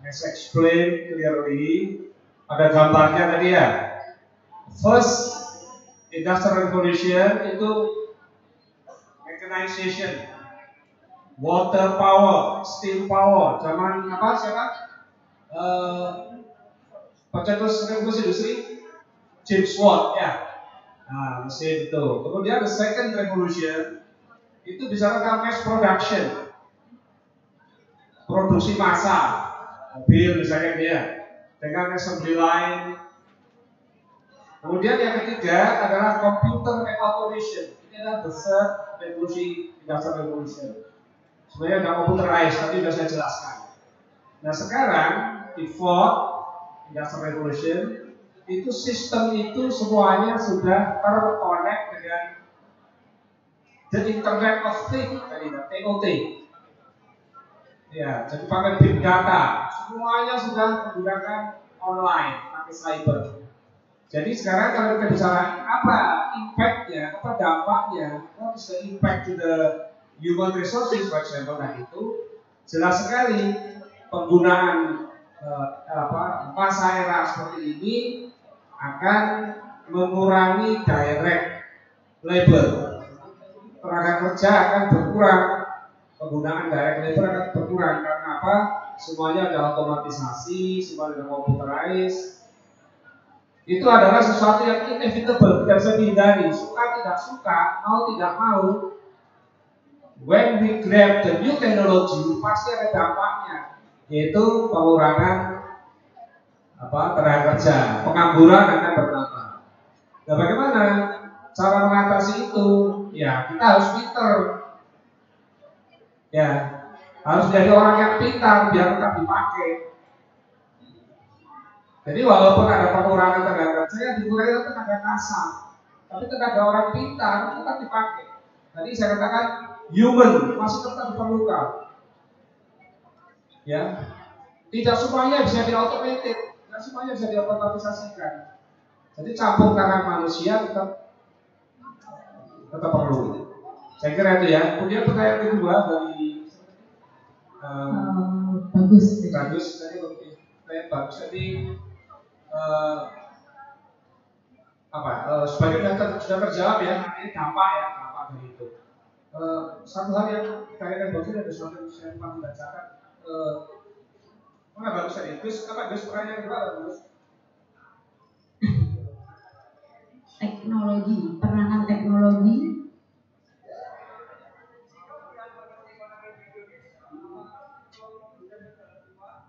has explained clearly, ada gambarnya tadi ya. First Industrial Revolution itu mechanization, water power, steam power. Zaman apa siapa? Pencetus revolusi industri James Watt ya. Nah, mesin itu. Kemudian the second revolution itu bicara tentang mass production, produksi massa, mobil misalnya dia dengan assembly line. Kemudian yang ketiga adalah computer and automation. Ini adalah the third revolusi, industrial revolution. Sebenarnya nggak computerized, tapi sudah saya jelaskan. Nah sekarang di fourth industrial revolution itu sistem itu semuanya sudah terkonek dengan the Internet of Things, tadi TOT. Ya, jadi pakai big data, semuanya sudah menggunakan online, pakai cyber. Jadi sekarang kalau kita bicara apa impactnya, apa dampaknya, what is the impact to the human resources, for example, nah itu jelas sekali penggunaan masa era seperti ini akan mengurangi direct labor, tenaga kerja akan berkurang, penggunaan direct labor akan berkurang karena apa? Semuanya ada otomatisasi, semuanya ada computerized. Itu adalah sesuatu yang inevitable, tidak bisa dihindari. Suka tidak suka, mau tidak mau, when we grab the new technology, pasti ada dampaknya, yaitu pengurangan tenaga kerja, pengangguran akan bertambah. Nah, bagaimana cara mengatasi itu? Ya, kita harus pintar. Ya, harus jadi orang yang pintar biar tetap dipakai. Jadi walaupun ada pengurangan tenaga kerja, yang dikurangi tenaga kasar, tapi tenaga orang pintar tetap dipakai. Tadi saya katakan human masih tetap diperlukan. Ya, tidak semuanya bisa di-automated, tidak semuanya bisa diotomatisasikan. Jadi campur tangan manusia tetap perlu. Saya kira itu ya. Kemudian pertanyaan kedua dari bagus. Tadi bagus tadi. Sebagian sudah terjawab ya, ini dampak dari itu. Satu hal yang kaitan bagus ada sesuatu yang saya lupa membacakan. Mana bagus tadi? Gus pertanyaan kedua ada bagus. Teknologi, peranan teknologi.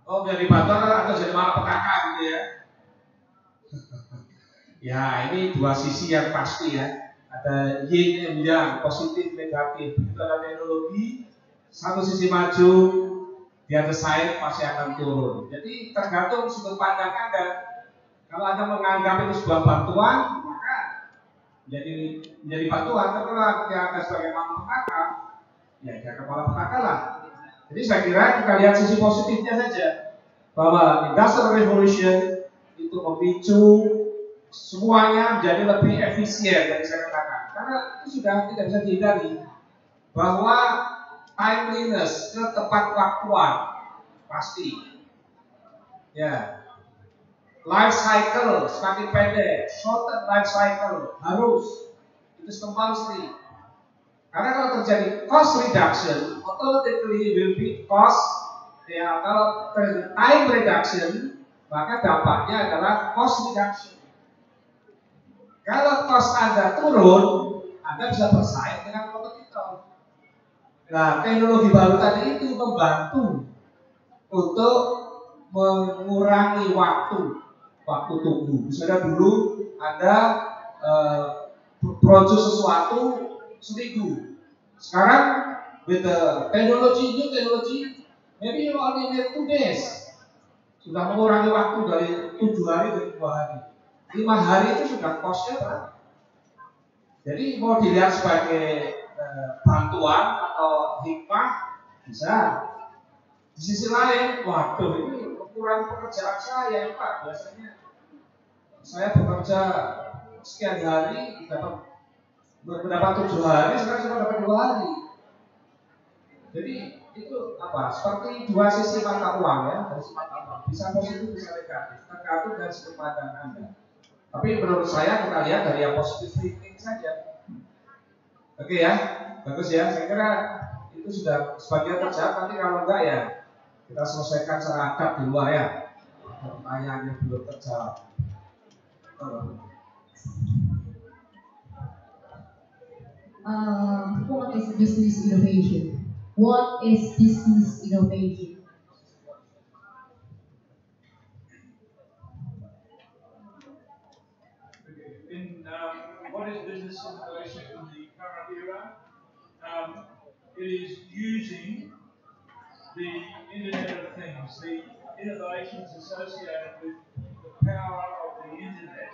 Oh, jadi batuan atau jadi malapetaka gitu ya? Ya, ini dua sisi yang pasti ya. Ada yin and yang, positif, negatif. Itu ada teknologi, satu sisi maju, di other side pasti akan turun. Jadi tergantung sudut pandang Anda. Kalau Anda menganggap itu sebuah bantuan, maka menjadi bantuan. Tapi kalau Anda sebagai malapetaka, ya jangan malapetaka lah. Jadi saya kira kita lihat sisi positifnya saja. Bahwa Industrial Revolution itu memicu semuanya menjadi lebih efisien dari saya katakan. Karena itu sudah tidak bisa dihindari bahwa timeliness, ketepat waktuan pasti. Ya. Life cycle semakin pendek, shorter life cycle harus itu compulsory. Karena kalau terjadi cost reduction, automatically will be cost. Ya, kalau terjadi time reduction, maka dampaknya adalah cost reduction. Kalau cost Anda turun, Anda bisa bersaing dengan kompetitor. Nah, teknologi baru tadi itu membantu untuk mengurangi waktu waktu tunggu. Misalnya dulu Anda produce sesuatu seminggu. Sekarang with the new technology, maybe you only need 2 days. Sudah mengurangi waktu dari 7 hari ke 2 hari. 5 hari itu sudah cost-nya berapa? Jadi mau dilihat sebagai bantuan atau hikmah bisa. Di sisi lain, waduh ini mengurangi pekerjaan saya Pak. Biasanya saya bekerja sekian hari mendapat 7 hari, sekarang cuma dapat 2 hari. Jadi itu apa? Seperti dua sisi mata uang ya, dari mata uang. Bisa positif, bisa negatif, tergantung dari sudut pandang Anda. Tapi menurut saya kita lihat dari yang positif thinking saja. Oke ya, bagus ya. Saya kira itu sudah sebagian terjawab. Nanti kalau enggak ya kita selesaikan secara akad di luar ya. Pertanyaan yang belum terjawab. What is business innovation? What is business innovation? What is business innovation in the current era? It is using the Internet of Things, the innovations associated with the power of the Internet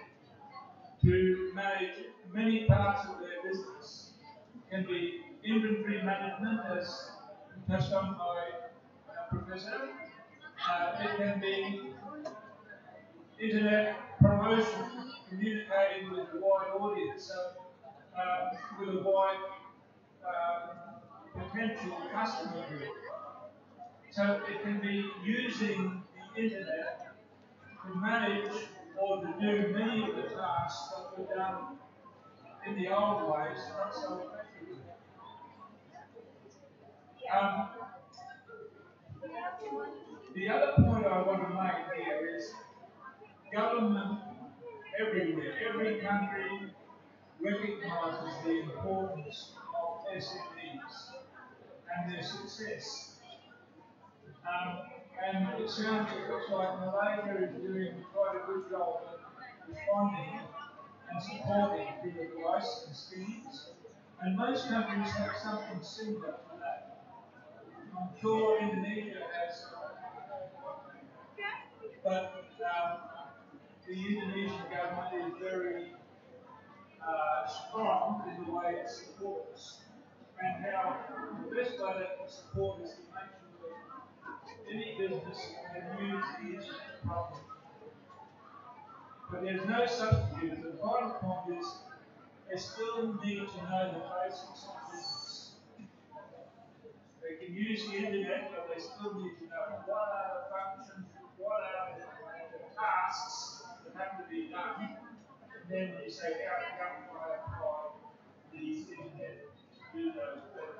to manage many parts of their business. It can be inventory management, as touched on by Professor. It can be Internet promotion, communicating with a wide audience, with a wide potential customer group. So it can be using the Internet to manage or to do many of the tasks that were done in the old ways, not so effectively. The other point I want to make here is government everywhere, every country recognizes the importance of SMEs and their success. And it looks like Malaysia is doing quite a good job of responding and supporting through the license schemes. And most countries have something similar to that. I'm sure Indonesia has, but the Indonesian government is very strong in the way it supports, and how the best way to support is to make sure that any business can use the internet properly. But there's no substitute. The bottom point is they still need to know the basics of business. They can use the internet, but they still need to know what are the functions, what are the tasks that have to be done. And then you say, how can I apply the internet to do those things?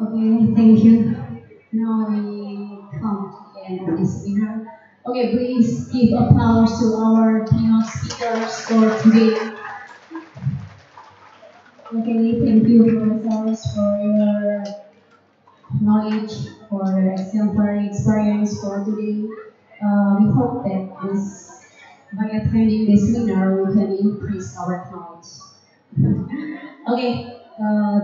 Okay, thank you. Now we come to the end of this webinar. Okay, please give applause to our keynote speakers for today. Okay, thank you, professors, for your knowledge, for your exemplary experience for today. We hope that by attending this webinar, we can increase our knowledge. Okay,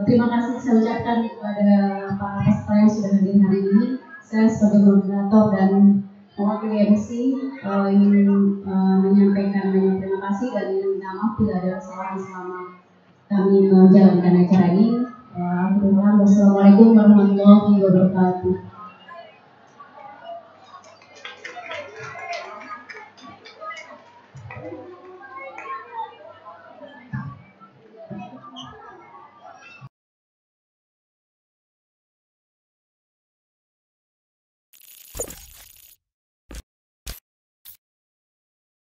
terima kasih saya ucapkan kepada para peserta yang sudah hadir hari ini. Saya sebagai moderator dan mewakili MC ingin menyampaikan banyak terima kasih dan minta maaf bila ada kesalahan selama kami menjalankan acara ini.